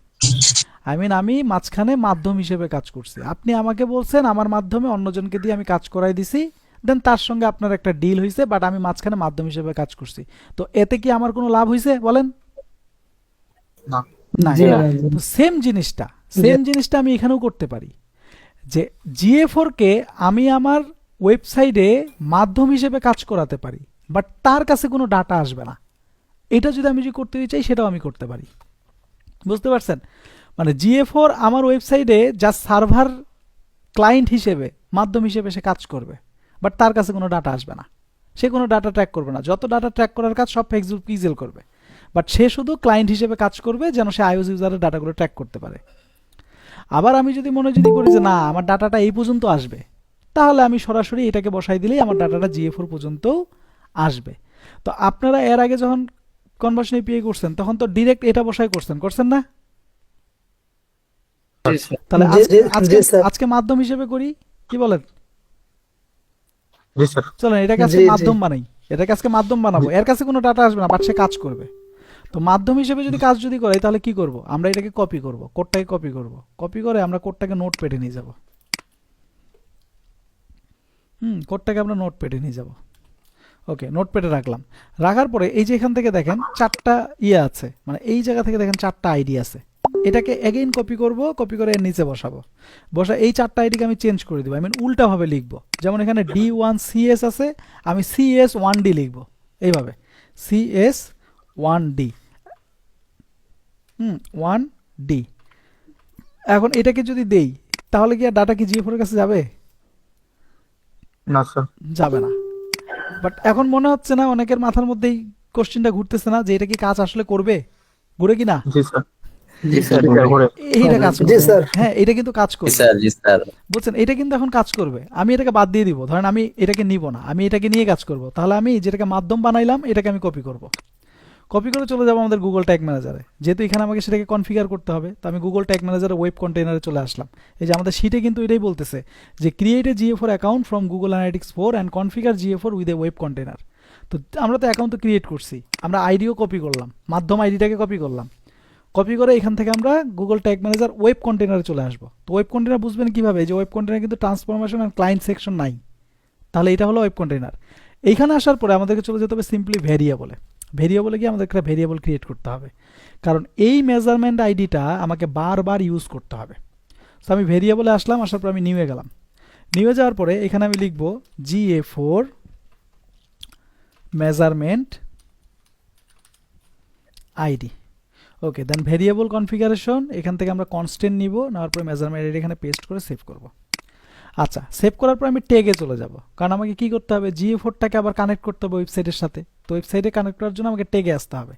আমি মাঝখানে মাধ্যম হিসেবে কাজ করছি। আপনি আমাকে বলছেন, আমার মাধ্যমে অন্যজনকে দিয়ে আমি কাজ করাই দিছি, দেন তার সঙ্গে আপনার একটা ডিল হয়েছে, বাট আমি মাঝখানে মাধ্যম হিসেবে কাজ করছি। তো এতে কি আমার কোনো লাভ হয়েছে বলেন? না। না। জি না। তো সেম জিনিসটা আমি এখানেও করতে পারি, যে GA4 কে আমি আমার ওয়েবসাইটে মাধ্যম হিসেবে কাজ করাতে পারি, বাট তার কাছে কোনো ডাটা আসবে না। এটা যদি আমি করতে চাই, সেটাও আমি করতে পারি। বুঝতে পারছেন? মানে GA4 আমার ওয়েবসাইটে যা সার্ভার ক্লায়েন্ট হিসেবে, মাধ্যম হিসেবে সে কাজ করবে, বাট তার কাছে কোনো ডাটা আসবে না, সে কোনো ডাটা ট্র্যাক করবে না। যত ডাটা ট্র্যাক করার কাজ সব ফেসবুক পিক্সেল করবে, বাট সে শুধু ক্লায়েন্ট হিসেবে কাজ করবে, যেন সে iOS ইউজারের ডাটাগুলো ট্র্যাক করতে পারে। আবার আমি যদি করি যে না, আমার ডাটাটা এই পর্যন্ত আসবে, তাহলে আমি সরাসরি এটাকে বসাই দিলেই আমার ডাটাটা GA4 পর্যন্ত আসবে। তো আপনারা এর আগে যখন কনভার্সন এপিআই করছেন, তখন তো ডিরেক্ট এটা বসাই করছেন না? জি স্যার। তাহলে জি স্যার। আজকে মাধ্যম হিসেবে করি, কি বলেন? জি স্যার। চলেন এটাকে আজকে জি, জি। মাধ্যম বানাই, এটাকে আজকে মাধ্যম বানাবো। এর কাছে কোনো ডাটা আসবে না, বাট সে কাজ করবে। তো মাধ্যম হিসেবে যদি কাজ করাই, তাহলে কি করব? আমরা এটাকে কপি করব, কোডটাকে কপি করে আমরা কোডটাকে নোটপ্যাডে নিয়ে যাব। কোডটাকে আমরা নোটপ্যাডে নিয়ে যাব। ওকে, নোটপ্যাডে রাখলাম। রাখার পরে এই যে এখান থেকে দেখেন চারটা ইয়ে আছে, মানে এই জায়গা থেকে দেখেন চারটা আইডি আছে। এটাকে এগেইন কপি করব, কপি করে এর নিচে বসাবো। এই চারটা আইডিকে আমি চেঞ্জ করে দিব, আমি উল্টাভাবে লিখবো। যেমন এখানে D1CS আছে, আমি CS1D লিখবো এইভাবে, CS1D 1D। এখন এটাকে যদি দেই তাহলে কি আর ডাটা কি GA4 এর কাছে যাবে? না স্যার। যাবে না। বাট এখন মনে হচ্ছে না, অনেকের মাথার মধ্যেই কোশ্চেনটা ঘুরতেছে না যে এটা কি কাজ আসলে করবে? ঘুরে কি না? জি স্যার। জি স্যার। জি স্যার, ঘুরে। এইটা কাজ জি করবে। স্যার। হ্যাঁ, এটা কিন্তু কাজ জি করবে, স্যার, জি স্যার। বুঝছেন? এটা কিন্তু এখন কাজ করবে। আমি এটাকে বাদ দিয়ে দিব, ধরেন আমি এটাকে নিব না, আমি এটাকে নিয়ে কাজ করব। তাহলে আমি যেটাকে মাধ্যম বানাইলাম এটাকে আমি কপি করব, কপি করে চলে যাবো আমাদের গুগল ট্যাগ ম্যানেজারে। যেহেতু এখানে আমাকে সেটাকে কনফিগার করতে হবে, তো আমি গুগল ট্যাগ ম্যানেজারে ওয়েব কন্টেইনারে চলে আসলাম। এই যে আমাদের শিটে কিন্তু এটাই বলতেছে যে create a GA4 account from Google analytics 4 and configure GA4 with a web container. তো আমরা তো অ্যাকাউন্ট তো ক্রিয়েট করছি, আমরা আইডিও কপি করলাম, মাধ্যম আইডিটাকে কপি করলাম। কপি করে এখান থেকে আমরা গুগল ট্যাগ ম্যানেজার ওয়েব কন্টেইনারে চলে আসবো। তো ওয়েব কন্টেইনার বুঝবেন কিভাবে? যে ওয়েব কন্টেইনার কিন্তু ট্রান্সফরমেশন অ্যান্ড ক্লায়েন্ট সেকশন নাই, তাহলে এটা হলো ওয়েব কন্টেইনার। এইখানে আসার পরে আমাদেরকে চলে যেতে হবে সিম্পলি ভেরিয়েবলে। ভেরিয়েবলে গিয়ে আমাদের একটা ভেরিয়েবল ক্রিয়েট করতে হবে, কারণ এই মেজারমেন্ট আইডিটা আমাকে বারবার ইউজ করতে হবে। তো আমি ভেরিয়েবলে আসলাম, আসার পর আমি নিউয়ে গেলাম। নিউয়ে যাওয়ার পরে এখানে আমি লিখব GA4 মেজারমেন্ট আইডি। ওকে, দেন ভেরিয়েবল কনফিগারেশন, এখান থেকে আমরা কনস্ট্যান্ট নিব, নেওয়ার পরে মেজারমেন্ট আইডি এখানে পেস্ট করে সেভ করব। আচ্ছা, সেভ করার পর আমি ট্যাগে চলে যাব, কারণ আমাকে কি করতে হবে? GA4টাকে আবার কানেক্ট করতে হবে ওয়েবসাইটের সাথে। তো ওয়েবসাইটে কানেক্ট করার জন্য আমাকে ট্যাগে আসতে হবে।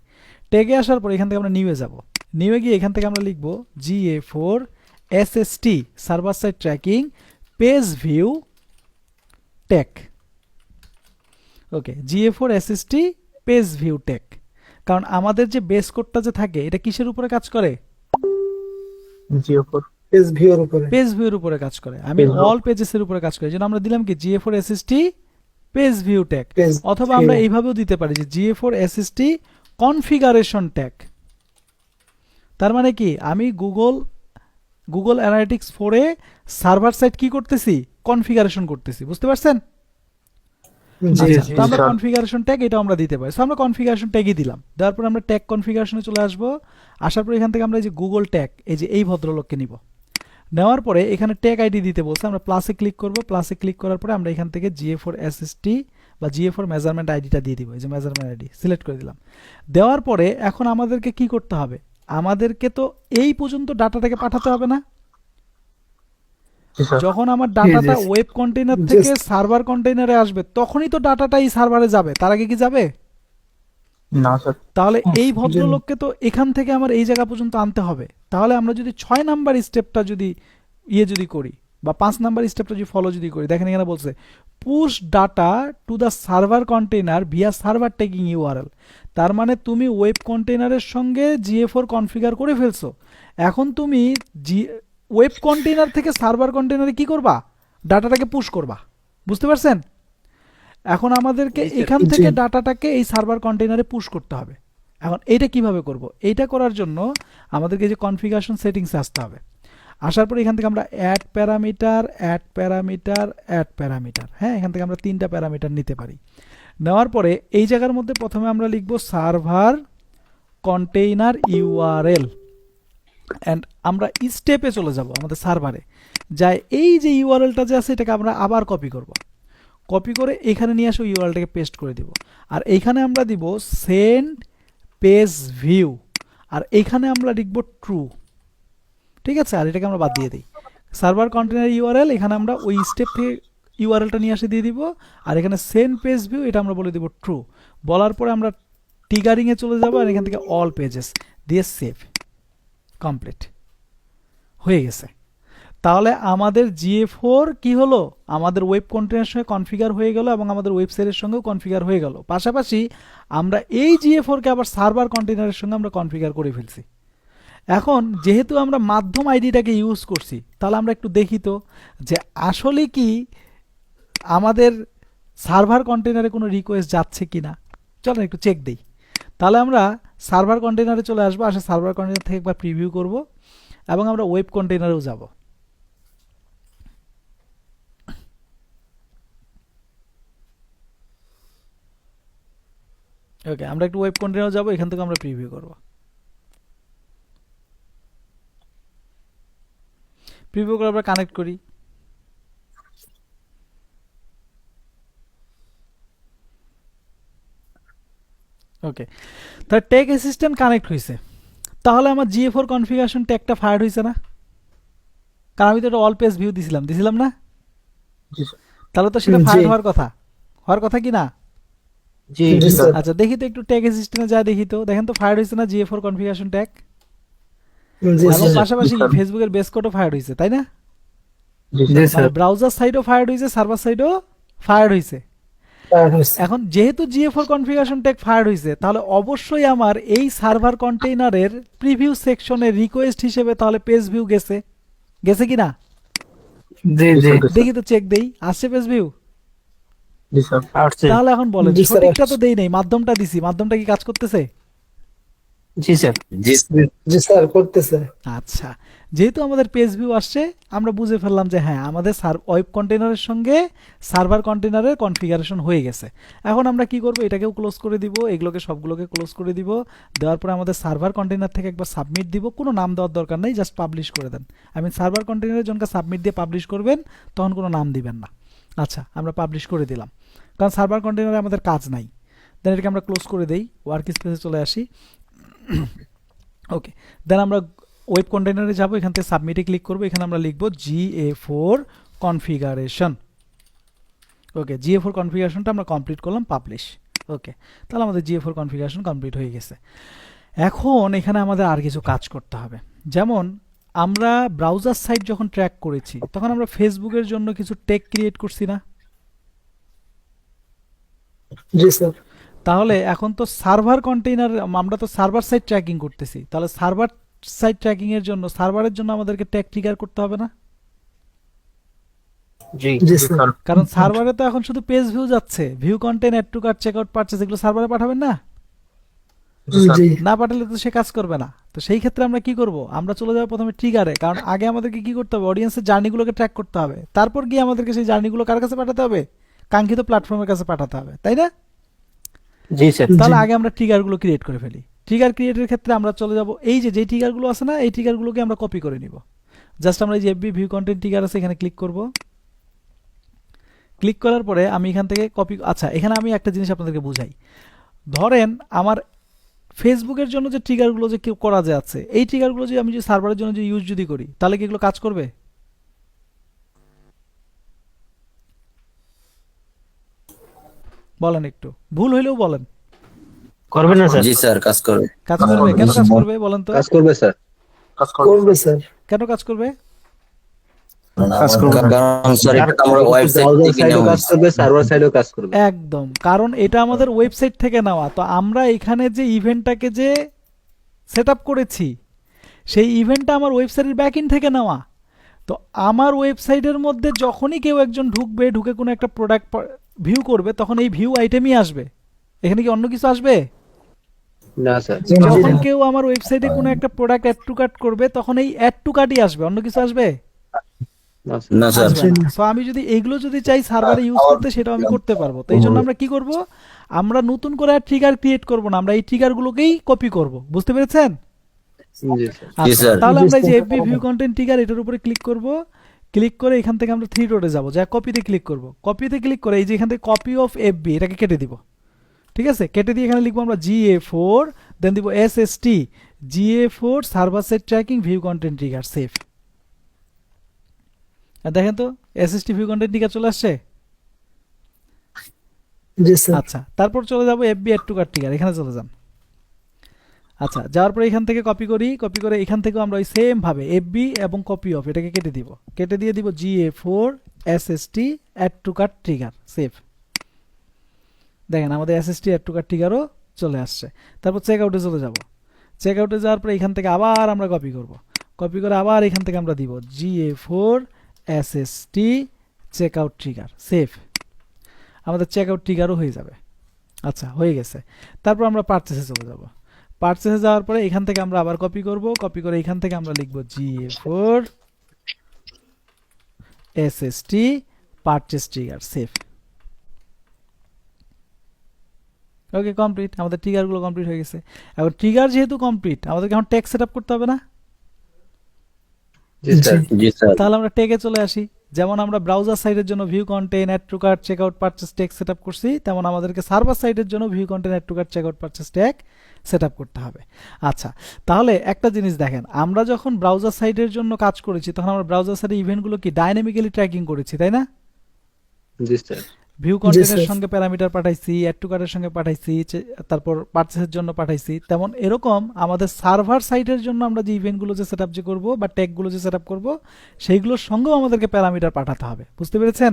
ট্যাগে আসার পর এখান থেকে আমরা নিউয়ে যাব। নিউয়ে গিয়ে এখান থেকে আমরা লিখব GA4 SST server side tracking page view tag. Okay, GA4 SST page view tag. কারণ আমাদের যে বেস কোডটা যে থাকে এটা কিসের উপরে কাজ করে? GA4 পেজ ভিউর উপরে। পেজ ভিউর উপরে কাজ করে। আমি Page view। অল পেজেস এর উপরে কাজ করি, যেন আমরা দিলাম কি GA4 SST page view tag. Page অথবা view। আমরা এইভাবেও দিতে পারি যে GA4 SST কনফিগারেশন ট্যাগ। তার মানে কি, আমি গুগল অ্যানালিটিক্স 4 এ সার্ভার সাইড কি করতেছি? কনফিগারেশন করতেছি, বুঝতে পারছেন? জি আচ্ছা, জি তো আমরা স্যার। কনফিগারেশন ট্যাগ এটা আমরা দিতে পারি। সো আমরা কনফিগারেশন ট্যাগই দিলাম। দেওয়ার পর আমরা ট্যাগ কনফিগারেশনে চলে আসব। আসার পর এখান থেকে আমরা এই যে গুগল ট্যাগ, এই যে এই ভদ্রলোককে নিব। নেওয়ার পরে এখানে ট্যাগ আইডি দিতে বলছে, আমরা প্লাসে ক্লিক করব। প্লাসে ক্লিক করার পরে আমরা এখান থেকে GA4 SST বা GA4 মেজারমেন্ট আইডিটা দিয়ে দিব। এই যে মেজারমেন্ট আইডি সিলেক্ট করে দিলাম। দেওয়ার পরে এখন আমাদেরকে কি করতে হবে? আমাদেরকে তো এই পর্যন্ত ডাটাটাকে পাঠাতে হবে না? জি স্যার। যখন আমার ডাটাটা yes. ওয়েব কন্টেইনার Just- থেকে সার্ভার কন্টেইনারে আসবে, তখনই তো ডাটাটা এই সার্ভারে যাবে, তার আগে কি যাবে? না স্যার। তাহলে হুম, এই জি। ভদ্রলোককে তো এখান থেকে আমার এই জায়গা পর্যন্ত আনতে হবে। তাহলে আমরা যদি 6 নাম্বার স্টেপটা যদি যদি করি, বা 5 নাম্বার স্টেপটা যদি ফলো যদি করি, দেখেন এখানে বলছে push data to the server container via server tagging URL। তার মানে তুমি ওয়েব কন্টেইনারের সঙ্গে GA4 কনফিগার করে ফেলছো। এখন তুমি ওয়েব কন্টেইনার থেকে সার্ভার কন্টেইনারে কি করবা? ডাটাটাকে পুশ করবা, বুঝতে পারছেন? এখন আমাদেরকে জি, স্যার। এখান জি। থেকে ডাটাটাকে এই সার্ভার কন্টেইনারে পুশ করতে হবে। এখন এইটা কিভাবে করব? এইটা করার জন্য আমাদেরকে যে কনফিগারেশন সেটিংসে আসতে হবে। আসার পরে এখান থেকে আমরা অ্যাড প্যারামিটার, হ্যাঁ, এখান থেকে আমরা 3টা প্যারামিটার নিতে পারি। নেওয়ার পরে এই জায়গার মধ্যে প্রথমে আমরা লিখব সার্ভার কন্টেইনার URL, অ্যান্ড আমরা স্টেপে চলে যাব আমাদের সার্ভারে। যাই এই যে URLটা যে আছে এটাকে আমরা আবার কপি করব। কপি করে এখানে নিয়ে আসো, URLটাকে পেস্ট করে দিব। আর এইখানে আমরা দিব সেন্ড পেজ ভিউ, আর এইখানে আমরা লিখব ট্রু। ঠিক আছে, আর এটাকে আমরা বাদ দিয়ে দিই। সার্ভার কন্টেইনার URL, এখানে আমরা ওই স্টেপ থেকে URLটা নিয়ে আসে দিয়ে দিব। আর এখানে সেন্ড পেজ ভিউ, এটা আমরা বলে দিব ট্রু। বলার পরে আমরা টিগারিংয়ে চলে যাব, আর এখান থেকে অল পেজেস দিয়ে সেভ। কমপ্লিট হয়ে গেছে। তাহলে আমাদের GA4 কি হলো? আমাদের ওয়েব কন্টেইনারের সঙ্গে কনফিগার হয়ে গেল এবং আমাদের ওয়েবসাইটের সঙ্গেও কনফিগার হয়ে গেল। পাশাপাশি আমরা এই GA4কে আবার সার্ভার কন্টেইনারের সঙ্গে আমরা কনফিগার করে ফেলছি। এখন যেহেতু আমরা মাধ্যম আইডিটাকে ইউজ করছি, তাহলে আমরা একটু দেখি তো যে আসলে কি আমাদের সার্ভার কন্টেইনারে কোনো রিকোয়েস্ট যাচ্ছে কিনা। চলেন একটু চেক দিই। তাহলে আমরা সার্ভার কন্টেইনারে চলে আসবো, আসে সার্ভার কন্টেইনার থেকে একবার প্রিভিউ করব এবং আমরা ওয়েব কন্টেইনারেও যাব। ওকে, আমরা একটু ওয়েব কন্টেনার যাব, এখান থেকে আমরা প্রিভিউ করব। প্রিভিউ করে আমরা কানেক্ট করি। ওকে, তার ট্যাগ অ্যাসিস্ট্যান্ট কানেক্ট হয়েছে, তাহলে আমার GA4 কনফিগারেশন ট্যাগটা ফায়ার হয়েছে না? কারণ আমি তো এটা অল পেজ ভিউ দিছিলাম না? জি স্যার। তাহলে তো সেটা জি। ফায়ার হওয়ার কথা কি না? জি জি স্যার। আচ্ছা, দেখি তো একটু ট্যাগ অ্যাসিস্ট্যান্টে যা দেখি তো, দেখেন তো ফায়ার হয়েছে না GA4 কনফিগারেশন ট্যাগ? জি এবং স্যার। পাশাপাশি জি স্যার। ফেসবুকের বেস কোডও ফায়ার হয়েছে, তাই না? জি জি স্যার। মানে স্যার। ব্রাউজার সাইডও ফায়ার হয়েছে, সার্ভার সাইডও ফায়ার হয়েছে। ফায়ার হয়েছে। এখন যেহেতু GA4 কনফিগারেশন ট্যাগ ফায়ার হয়েছে, তাহলে অবশ্যই আমার এই সার্ভার কন্টেইনারের প্রিভিউ সেকশনে রিকোয়েস্ট হিসেবে তাহলে পেজ ভিউ গেছে কি না? জি জি জি স্যার। দেখি তো, চেক দেই, আসছে পেজ ভিউ? জি স্যার। আসছে। তাহলে এখন বলেন, জি স্যার, সঠিকটা তো আসছে। দেই নাই, মাধ্যমটা দিছি, মাধ্যমটা কি কাজ করতেছে? জি স্যার। জি স্যার, করতেছে। আচ্ছা, যেহেতু আমাদের পেজ ভিউ আসছে, আমরা বুঝে ফেললাম যে হ্যাঁ, আমাদের ওয়েব কন্টেনারের সঙ্গে সার্ভার কন্টেনারের কনফিগারেশন হয়ে গেছে। এখন আমরা কি করব, এটাকেও ক্লোজ করে দিব, এগুলোকে সবগুলোকে ক্লোজ করে দিব। দেওয়ার পরে আমাদের সার্ভার কন্টেনার থেকে একবার সাবমিট দিব, কোনো নাম দেওয়ার দরকার নেই, জাস্ট পাবলিশ করে দেন। আমি সার্ভার কন্টেনারের জন্য সাবমিট দিয়ে পাবলিশ করবেন, তখন কোনো নাম দিবেন না। আচ্ছা, আমরা পাবলিশ করে দিলাম, কারণ সার্ভার কন্টেনারে আমাদের কাজ নাই। দেন এটাকে আমরা ক্লোজ করে দেই, ওয়ার্ক স্পেসে চলে আসি। ওকে, দেন আমরা ওয়েব কন্টেনারে যাব, এখান থেকে সাবমিটে ক্লিক করব, এখানে আমরা লিখব GA4 কনফিগারেশন। ওকে, GA4 কনফিগারেশনটা আমরা কমপ্লিট করলাম, পাবলিশ। ওকে, তাহলে আমাদের GA4 কনফিগারেশন কমপ্লিট হয়ে গেছে। এখন এখানে আমাদের আর কিছু কাজ করতে হবে, যেমন আমরা ব্রাউজার সাইট যখন ট্র্যাক করেছি, তখন আমরা ফেসবুকের জন্য কিছু ট্যাগ ক্রিয়েট করছি না? জি স্যার। তাহলে এখন তো সার্ভার কন্টেইনার, আমরা তো সার্ভার সাইট ট্র্যাকিং করতেছি, তাহলে সার্ভার সাইট ট্র্যাকিং এর জন্য, সার্ভারের জন্য আমাদেরকে ট্যাগ ট্রিগার করতে হবে না? জি জি জি স্যার। স্যার। কারণ সার্ভারে তো এখন শুধু পেজ ভিউ যাচ্ছে, view content, add to cart, checkout, purchase, এগুলো সার্ভারে পাঠাবেন না? জি স্যার। জি। না পাঠালে তো সে কাজ করবে না। তো সেই ক্ষেত্রে আমরা কি করব, আমরা চলে যাব প্রথমে ট্রিগারে, কারণ আগে আমাদেরকে কি করতে হবে, অডিয়েন্সের জার্নিগুলোকে ট্র্যাক করতে হবে, তারপর গিয়ে আমাদেরকে সেই জার্নিগুলো কার কাছে পাঠাতে হবে, কাঙ্ক্ষিত প্ল্যাটফর্মের কাছে পাঠাতে হবে, তাই না? জি স্যার। তাহলে জি। আগে আমরা ট্রিগারগুলো ক্রিয়েট করে ফেলি। ট্রিগার ক্রিয়েটের ক্ষেত্রে আমরা চলে যাব, এই যে ট্রিগারগুলো আছে না, এই ট্রিগারগুলোকে আমরা কপি করে নিব। জাস্ট আমরা এই যে এফবি ভিউ কন্টেন্ট ট্রিগার আছে, এখানে ক্লিক করব। ক্লিক করার পরে আমি এখান থেকে কপি, আচ্ছা এখানে আমি একটা জিনিস আপনাদেরকে বুঝাই। ধরেন আমার ফেসবুকের জন্য যে ট্রিগারগুলো যে কেউ করা যাচ্ছে, এই ট্রিগারগুলো যদি আমি যে সার্ভারের জন্য যে ইউজ যদি করি, তাহলে কি এগুলো কাজ করবে? বলেন একটু, ভুল হইলেও বলেন। করবেন না স্যার? জি স্যার, কাজ করবে। কাজ করবে? কেন কাজ করবে বলেন তো? কাজ করবে স্যার। কাজ করবে। করবে স্যার। কেন কাজ করবে? কাজ করবে না। কারণ স্যার এটা আমরা ওয়েবসাইট থেকে নেওয়া হয়েছে। সার্ভার সাইডেও কাজ করবে। একদম, কারণ এটা আমাদের ওয়েবসাইট থেকে নেওয়া, তো আমরা এখানে যে ইভেন্টটাকে যে সেট আপ করেছি, সেই ইভেন্টটা আমার ওয়েবসাইটের ব্যাকএন্ড থেকে নেওয়া। তো আমার ওয়েবসাইটের মধ্যে যখনই কেউ একজন ঢুকবে, ঢুকে কোনো একটা প্রোডাক্ট ভিউ করবে, তখন এই ভিউ আইটেমই আসবে। এখানে কি অন্য কিছু আসবে? না স্যার। জি, জি, যখন জি। কেউ আমার ওয়েবসাইটে কোনো একটা প্রোডাক্ট অ্যাড টু কার্ট করবে, তখন এই অ্যাড টু কার্টই আসবে, অন্য কিছু আসবে? না স্যার। আসবে না। সো আমি যদি এইগুলো যদি চাই সার্ভারে ইউজ করতে, সেটাও আমি করতে পারবো। তো এই জন্য আমরা কি করব, আমরা নতুন করে আর ট্রিগার ক্রিয়েট করব না, আমরা এই ট্রিগারগুলোকেই কপি করব। বুঝতে পেরেছেন? জি স্যার। জি আচ্ছা, স্যার। তাহলে আমরা এই যে জি, এফবি ভিউ কন্টেন্ট ট্রিগার, এটার উপরে ক্লিক করব। ক্লিক করে এখান থেকে আমরা থ্রি ডটে যাব, যা কপিতে ক্লিক করব। কপিতে ক্লিক করে এই যে এখান থেকে কপি অফ এফবি, এটাকে কেটে দিব। ঠিক আছে, কেটে দিয়ে এখানে লিখবো আমরা GA4, দেন দিব SST, GA4 server side tracking view content trigger, save. আর দেখেন তো SST ভিউ কন্টেন্ট ট্রিগার চলে আসছে। জি স্যার। আচ্ছা, তারপর চলে যাব FB add to cart trigger, এখানে চলে যান। আচ্ছা, যাওয়ার পরে এখান থেকে কপি করি, কপি করে এখান থেকেও আমরা ওই সেম ভাবে এফবি এবং কপি অফ, এটাকে কেটে দিব। কেটে দিয়ে দিব GA4 SST add to cart trigger, save. দেখেন আমাদের SST অ্যাড টু কার্ট ট্রিগারও চলে আসছে। তারপর চেক আউটে চলে যাব। চেক আউটে যাওয়ার পরে এখান থেকে আবার আমরা কপি করব। কপি করে আবার এখান থেকে আমরা দিব GA4 SST check out trigger, save. আমাদের চেক আউট ট্রিগারও হয়ে যাবে। আচ্ছা, হয়ে গেছে। তারপর আমরা পারচেসে চলে যাব। পারচেসে যাওয়ার পরে এখান থেকে আমরা আবার কপি করব। কপি করে এখান থেকে আমরা লিখব GA4 SST purchase trigger, save. Okay, complete, আমাদের ট্রিগারগুলো কমপ্লিট হয়ে গেছে। এখন ট্রিগার যেহেতু কমপ্লিট, আমাদেরকে এখন ট্যাগ সেট আপ করতে হবে না? জি স্যার। জি স্যার। তাহলে আমরা ট্যাগে চলে আসি। যেমন আমরা ব্রাউজার সাইটের জন্য view content, add to cart, checkout, purchase tag set up করছি, তেমন আমাদেরকে সার্ভার সাইটের জন্য view content, add to cart, checkout, purchase tag set up করতে হবে। আচ্ছা, তাহলে একটা জিনিস দেখেন, আমরা যখন ব্রাউজার সাইটের জন্য কাজ করেছি তখন আমরা ব্রাউজার সাইটের ইভেন্টগুলো কি ডাইনামিক্যালি ট্র্যাকিং করেছি, তাই না? জি স্যার। ভিউ কন্টেন্টের স্যার। সঙ্গে প্যারামিটার পাঠাইছি, অ্যাড টু কার্টের সঙ্গে পাঠাইছি, তারপর পারচেসের জন্য পাঠাইছি। তেমন এরকম আমাদের সার্ভার সাইটের জন্য আমরা যে ইভেন্টগুলো যে সেটআপ যে করব বা ট্যাগগুলো যে সেটআপ করব, সেইগুলোর সঙ্গেও আমাদেরকে প্যারামিটার পাঠাতে হবে। বুঝতে পেরেছেন?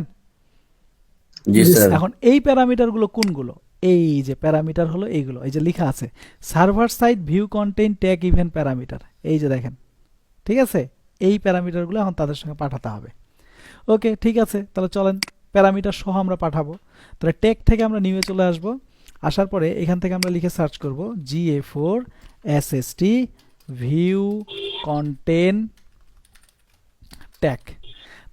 জি স্যার। এখন এই প্যারামিটারগুলো কোনগুলো? এই যে প্যারামিটার হলো এইগুলো, এই যে লেখা আছে server site view content tag event parameter, এই যে দেখেন, ঠিক আছে? এই প্যারামিটারগুলো এখন তাদের সঙ্গে পাঠাতে হবে। ওকে, ঠিক আছে, তাহলে চলেন প্যারামিটার সহ আমরা পাঠাবো। তাহলে ট্যাগ থেকে আমরা নিউয়ে চলে আসব। আসার পরে এখান থেকে আমরা লিখে সার্চ করব GA4 SST view content tag,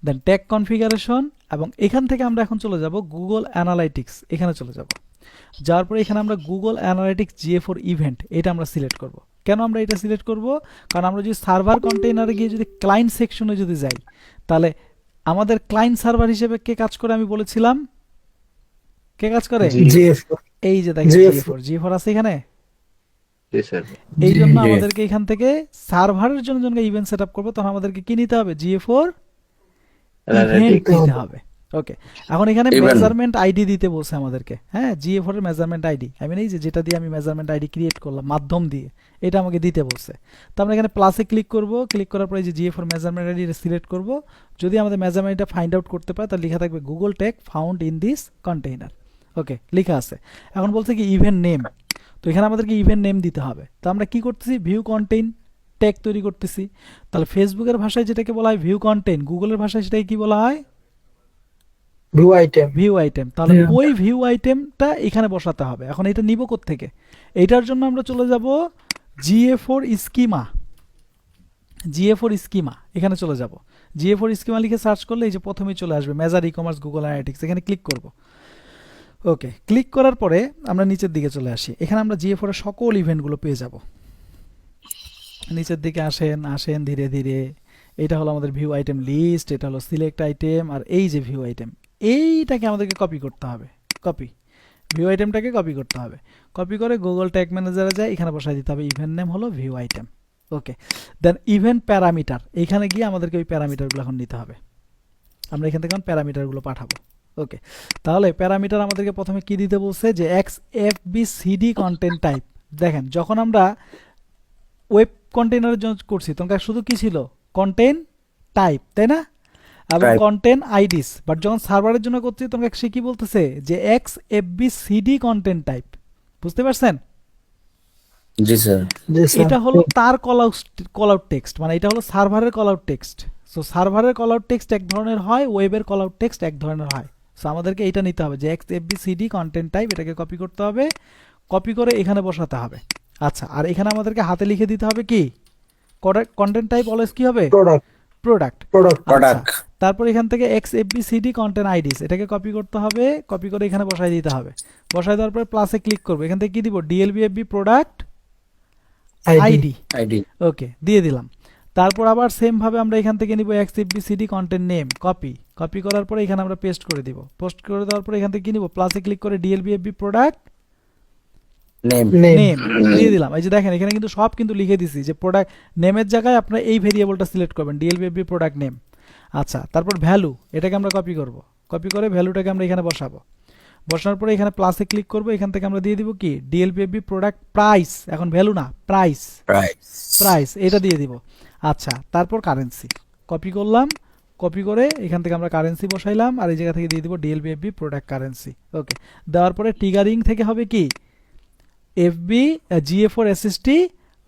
then tag configuration, এবং এখান থেকে আমরা এখন চলে যাব গুগল অ্যানালাইটিক্স, এখানে চলে যাব। যাওয়ার পরে এখানে আমরা গুগল অ্যানালাইটিক্স GA4 ইভেন্ট, এটা আমরা সিলেক্ট করব। কেন আমরা এটা সিলেক্ট করব? কারণ আমরা যদি সার্ভার কন্টেইনারে গিয়ে যদি ক্লায়েন্ট সেকশনে যদি যাই, তাহলে আমাদের ক্লায়েন্ট সার্ভার হিসেবে কে কাজ করে আমি বলেছিলাম? কে কাজ করে? GA4 এই যে দেখেন GA4 GA4 আছে এখানে। জি স্যার। এই জন্য জি। আমাদেরকে এখান থেকে সার্ভারের জন্য যখন ইভেন্ট সেটআপ করব তখন আমাদেরকে কি নিতে হবে? GA4 ইভেন্ট নিতে হবে। ওকে, এখন এখানে Event। মেজারমেন্ট আইডি দিতে বলছে আমাদেরকে। হ্যাঁ, GA4 এর মেজারমেন্ট আইডি, আই মিন এই যে যেটা দিয়ে আমি মেজারমেন্ট আইডি ক্রিয়েট করলাম মাধ্যম দিয়ে, এটা আমাকে দিতে বলছে। তো আমরা এখানে প্লাসে ক্লিক করব, ক্লিক করার পরে এই যে GA4 মেজারমেন্ট আইডি সিলেক্ট করব। যদি আমাদের মেজারমেন্টটা ফাইন্ড আউট করতে পারে তাহলে লেখা থাকবে Google tag found in this container. Okay, লেখা আছে। এখন বলছে কি ইভেন্ট নেম, তো এখানে আমাদেরকে ইভেন্ট নেম দিতে হবে। তো আমরা কি করতেছি? ভিউ কন্টেইন ট্যাগ তৈরি করতেছি। তাহলে ফেসবুকের ভাষায় যেটাকে বলা হয় ভিউ কন্টেইন, গুগলের ভাষায় সেটাকে কি বলা হয়? View item. View item. তাহলে Yeah. ওই ভিউ আইটেমটা এখানে বসাতে হবে। এখন এটা নিব কোত্থেকে? এইটার জন্য আমরা চলে যাব GA4 স্কিমা, GA4 স্কিমা, এখানে চলে যাব। GA4 স্কিমা লিখে সার্চ করলে এই যে প্রথমেই চলে আসবে measure e commerce Google analytics, এখানে ক্লিক করব। ওকে, ক্লিক করার পরে আমরা নিচের দিকে চলে আসি। এখানে আমরা GA4 এর সকল ইভেন্টগুলো পেয়ে যাব। নিচের দিকে আসেন আসেন ধীরে ধীরে। এটা হলো আমাদের ভিউ আইটেম লিস্ট, এটা হলো সিলেক্ট আইটেম, আর এই যে ভিউ আইটেম, এইটাকে আমাদেরকে কপি করতে হবে। কপি, ভিউ আইটেমটাকে কপি করতে হবে। কপি করে গুগল ট্যাগ ম্যানেজারে যায়, এখানে বসাই দিতে হবে ইভেন্ট নেম হলো ভিউ আইটেম। ওকে, দেন ইভেন্ট প্যারামিটার, এইখানে গিয়ে আমাদেরকে ওই প্যারামিটারগুলো এখন নিতে হবে। আমরা এখান থেকে এখন প্যারামিটারগুলো পাঠাবো। ওকে, তাহলে প্যারামিটার আমাদেরকে প্রথমে কি দিতে বলছে? যে XFBCD কন্টেন্ট টাইপ। দেখেন, যখন আমরা ওয়েব কন্টেইনারের জন্য করছি তখন শুধু কি ছিল? কন্টেন্ট টাইপ, তাই না? এবং Type। কন্টেন্ট আইডিস। বাট যখন সার্ভারের জন্য করছি তখন সে কি বলতেছে? যে XFBCD কন্টেন্ট টাইপ। বুঝতে পারছেন? জি স্যার। জি স্যার। এটা হলো তার কল আউট টেক্সট, মানে এটা হলো সার্ভারের কল আউট টেক্সট। সো সার্ভারের কল আউট টেক্সট এক ধরনের হয়, ওয়েবের কল আউট টেক্সট এক ধরনের হয়। সো আমাদেরকে এটা নিতে হবে যে XFBCD কন্টেন্ট টাইপ, এটাকে কপি করতে হবে। কপি করে এখানে বসাতে হবে। আচ্ছা, আর এখানে আমাদেরকে হাতে লিখে দিতে হবে কি? কন্টেন্ট টাইপ অলওয়েজ কি হবে? Product product. Product product. তারপর এখান থেকে XFBCD কন্টেন্ট আইডিস, এটাকে কপি করতে হবে। কপি করে এখানে বসাই দিতে হবে। বসাই দেওয়ার পরে প্লাসে ক্লিক করবো। এখান থেকে কি দিব? DLBFB product ID. আইডি। ওকে, দিয়ে দিলাম। তারপর আবার সেম ভাবে আমরা এখান থেকে নিব XFBCD content name, copy. Copy করার পরে এখানে আমরা পেস্ট করে দিব। পোস্ট করে দেওয়ার পরে এখান থেকে কি নিব? প্লাসে ক্লিক করে DLBFB প্রোডাক্ট নেম। নেম দিয়ে দিলাম। এই যে দেখেন, এখানে কিন্তু সব কিন্তু লিখে দিছি যে প্রোডাক্ট নেমের জায়গায় আপনারা এই ভেরিয়েবলটা সিলেক্ট করবেন, DLBFB প্রোডাক্ট নেম। আচ্ছা, তারপর ভ্যালু, এটাকে আমরা কপি করব। কপি করে ভ্যালুটাকে আমরা এখানে বসাবো। বসানোর পরে এখানে প্লাসে ক্লিক করব। এখান থেকে আমরা দিয়ে দিব কি? DLBFB product price. এখন ভ্যালু না, প্রাইস, প্রাইস। প্রাইস এটা দিয়ে দিব। আচ্ছা, তারপর কারেন্সি কপি করলাম। কপি করে এখান থেকে আমরা কারেন্সি বসাইলাম, আর এই জায়গা থেকে দিয়ে দিব DLBFB প্রোডাক্ট কারেন্সি। ওকে, দেওয়ার পরে ট্রিগারিং থেকে হবে কি? GA4 SST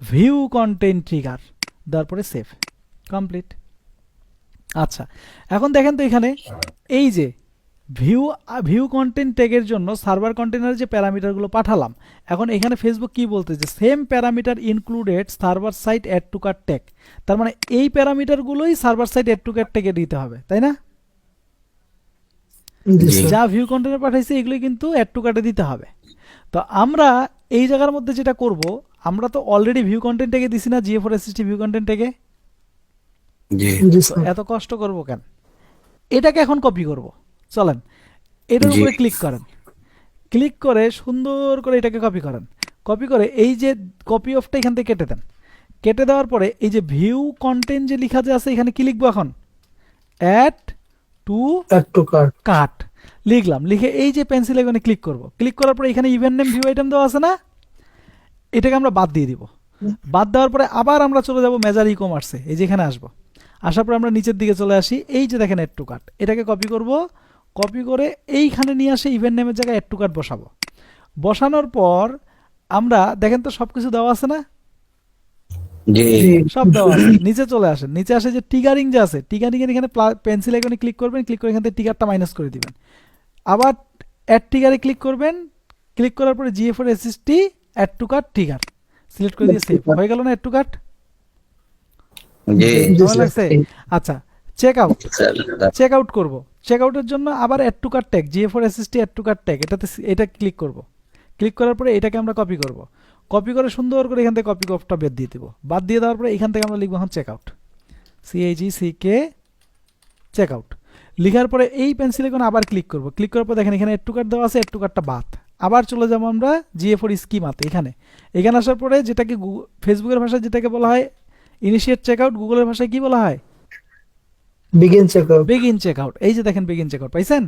view content trigger, দেওয়ার পরে সেভ, কমপ্লিট। আচ্ছা, এখন দেখেন তো এখানে এই যে ভিউ কন্টেন্ট ট্যাগের জন্য সার্ভার কন্টেইনারে যে প্যারামিটারগুলো পাঠালাম, এখন এখানে ফেসবুক কি বলতেছে? Same parameter included server site add to cart tag. তার মানে এই প্যারামিটারগুলোই server site add to cart ট্যাগে দিতে হবে, তাই না? জি স্যার। যা ভিউ কন্টেইনার পাঠাইছে এগুলো কিন্তু অ্যাড টু কার্টে দিতে হবে। তো আমরা এই জায়গার মধ্যে যেটা করব, আমরা তো অলরেডি ভিউ কন্টেন্ট ট্যাগে দিছি না GA4 SST ভিউ কন্টেন্ট ট্যাগে, জি জি তো স্যার এত কষ্ট করব কেন? এটাকে এখন কপি করব। চলেন এটার জি। উপরে ক্লিক করেন, ক্লিক করে সুন্দর করে এটাকে কপি করেন। কপি করে এই যে কপি অফটা এখান থেকে কেটে দেন। কেটে দেওয়ার পরে এই যে ভিউ কন্টেন্ট যে লেখা যে আছে এখানে কি লিখবো এখন? Add to add to cart cart লিখলাম। লিখে এই যে পেন্সিল আইকনে ক্লিক করব। ক্লিক করার পরে এখানে ইভেন্ট নেম ভিউ আইটেম দেওয়া আছে না, এটাকে আমরা বাদ দিয়ে দিব। বাদ দেওয়ার পরে আবার আমরা চলে যাব মেজার ই কমার্সে, এই যেখানে আসবো। আসার পরে আমরা নিচের দিকে চলে আসি, এই যে দেখেন অ্যাড টু কাট, এটাকে কপি করব। কপি করে এইখানে নিয়ে আসে ইভেন্ট নেমের জায়গায় অ্যাড টু কাট বসাবো। বসানোর পর আমরা দেখেন তো সব কিছু দেওয়া আছে না, জি জি সব দেওয়া আছে। নিচে চলে আসেন, নিচে আসে যে টিগারিং যে আছে, টিগারিং এর এখানে পেন্সিল আইকনে ক্লিক করবেন, ক্লিক করে এখান থেকে টিগারটা মাইনাস করে দিবেন। আবার অ্যাড টিগারে ক্লিক করবেন, ক্লিক করার পরে GA4 SST add to cart trigger select করে দিয়ে সেভ হয়ে গেল না অ্যাড টু কাট? জি জি কেমন স্যার লাগছে? আচ্ছা check out, sir check out করবো। চেক আউটের জন্য আবার add to cart tag GA4 SST add to cart tag, এটা ক্লিক করব। ক্লিক করার পরে এটাকে আমরা কপি করব। কপি করে সুন্দর করে এখান থেকে কপি অফটা বাদ দিয়ে দেবো। বাদ দিয়ে দেওয়ার পরে এখান থেকে আমরা লিখবো এখন check out, CAGCK check out. লিখার পরে এই পেন্সিল আইকনে আবার ক্লিক করব। ক্লিক করার পর দেখেন এখানে অ্যাড টু কাট দেওয়া আছে, অ্যাড টু কাটটা বাদ। আবার চলে যাবো আমরা GA4 স্কিমাতে, এখানে এখানে আসার পরে যেটাকে ফেসবুকের ভাষায় যেটাকে বলা হয় ইনিশিয়েট চেক আউট, গুগলের ভাষায় কি বলা হয়? Begin check out begin check out. এই যে দেখেন বেগিন চেক আউট পাইছেন?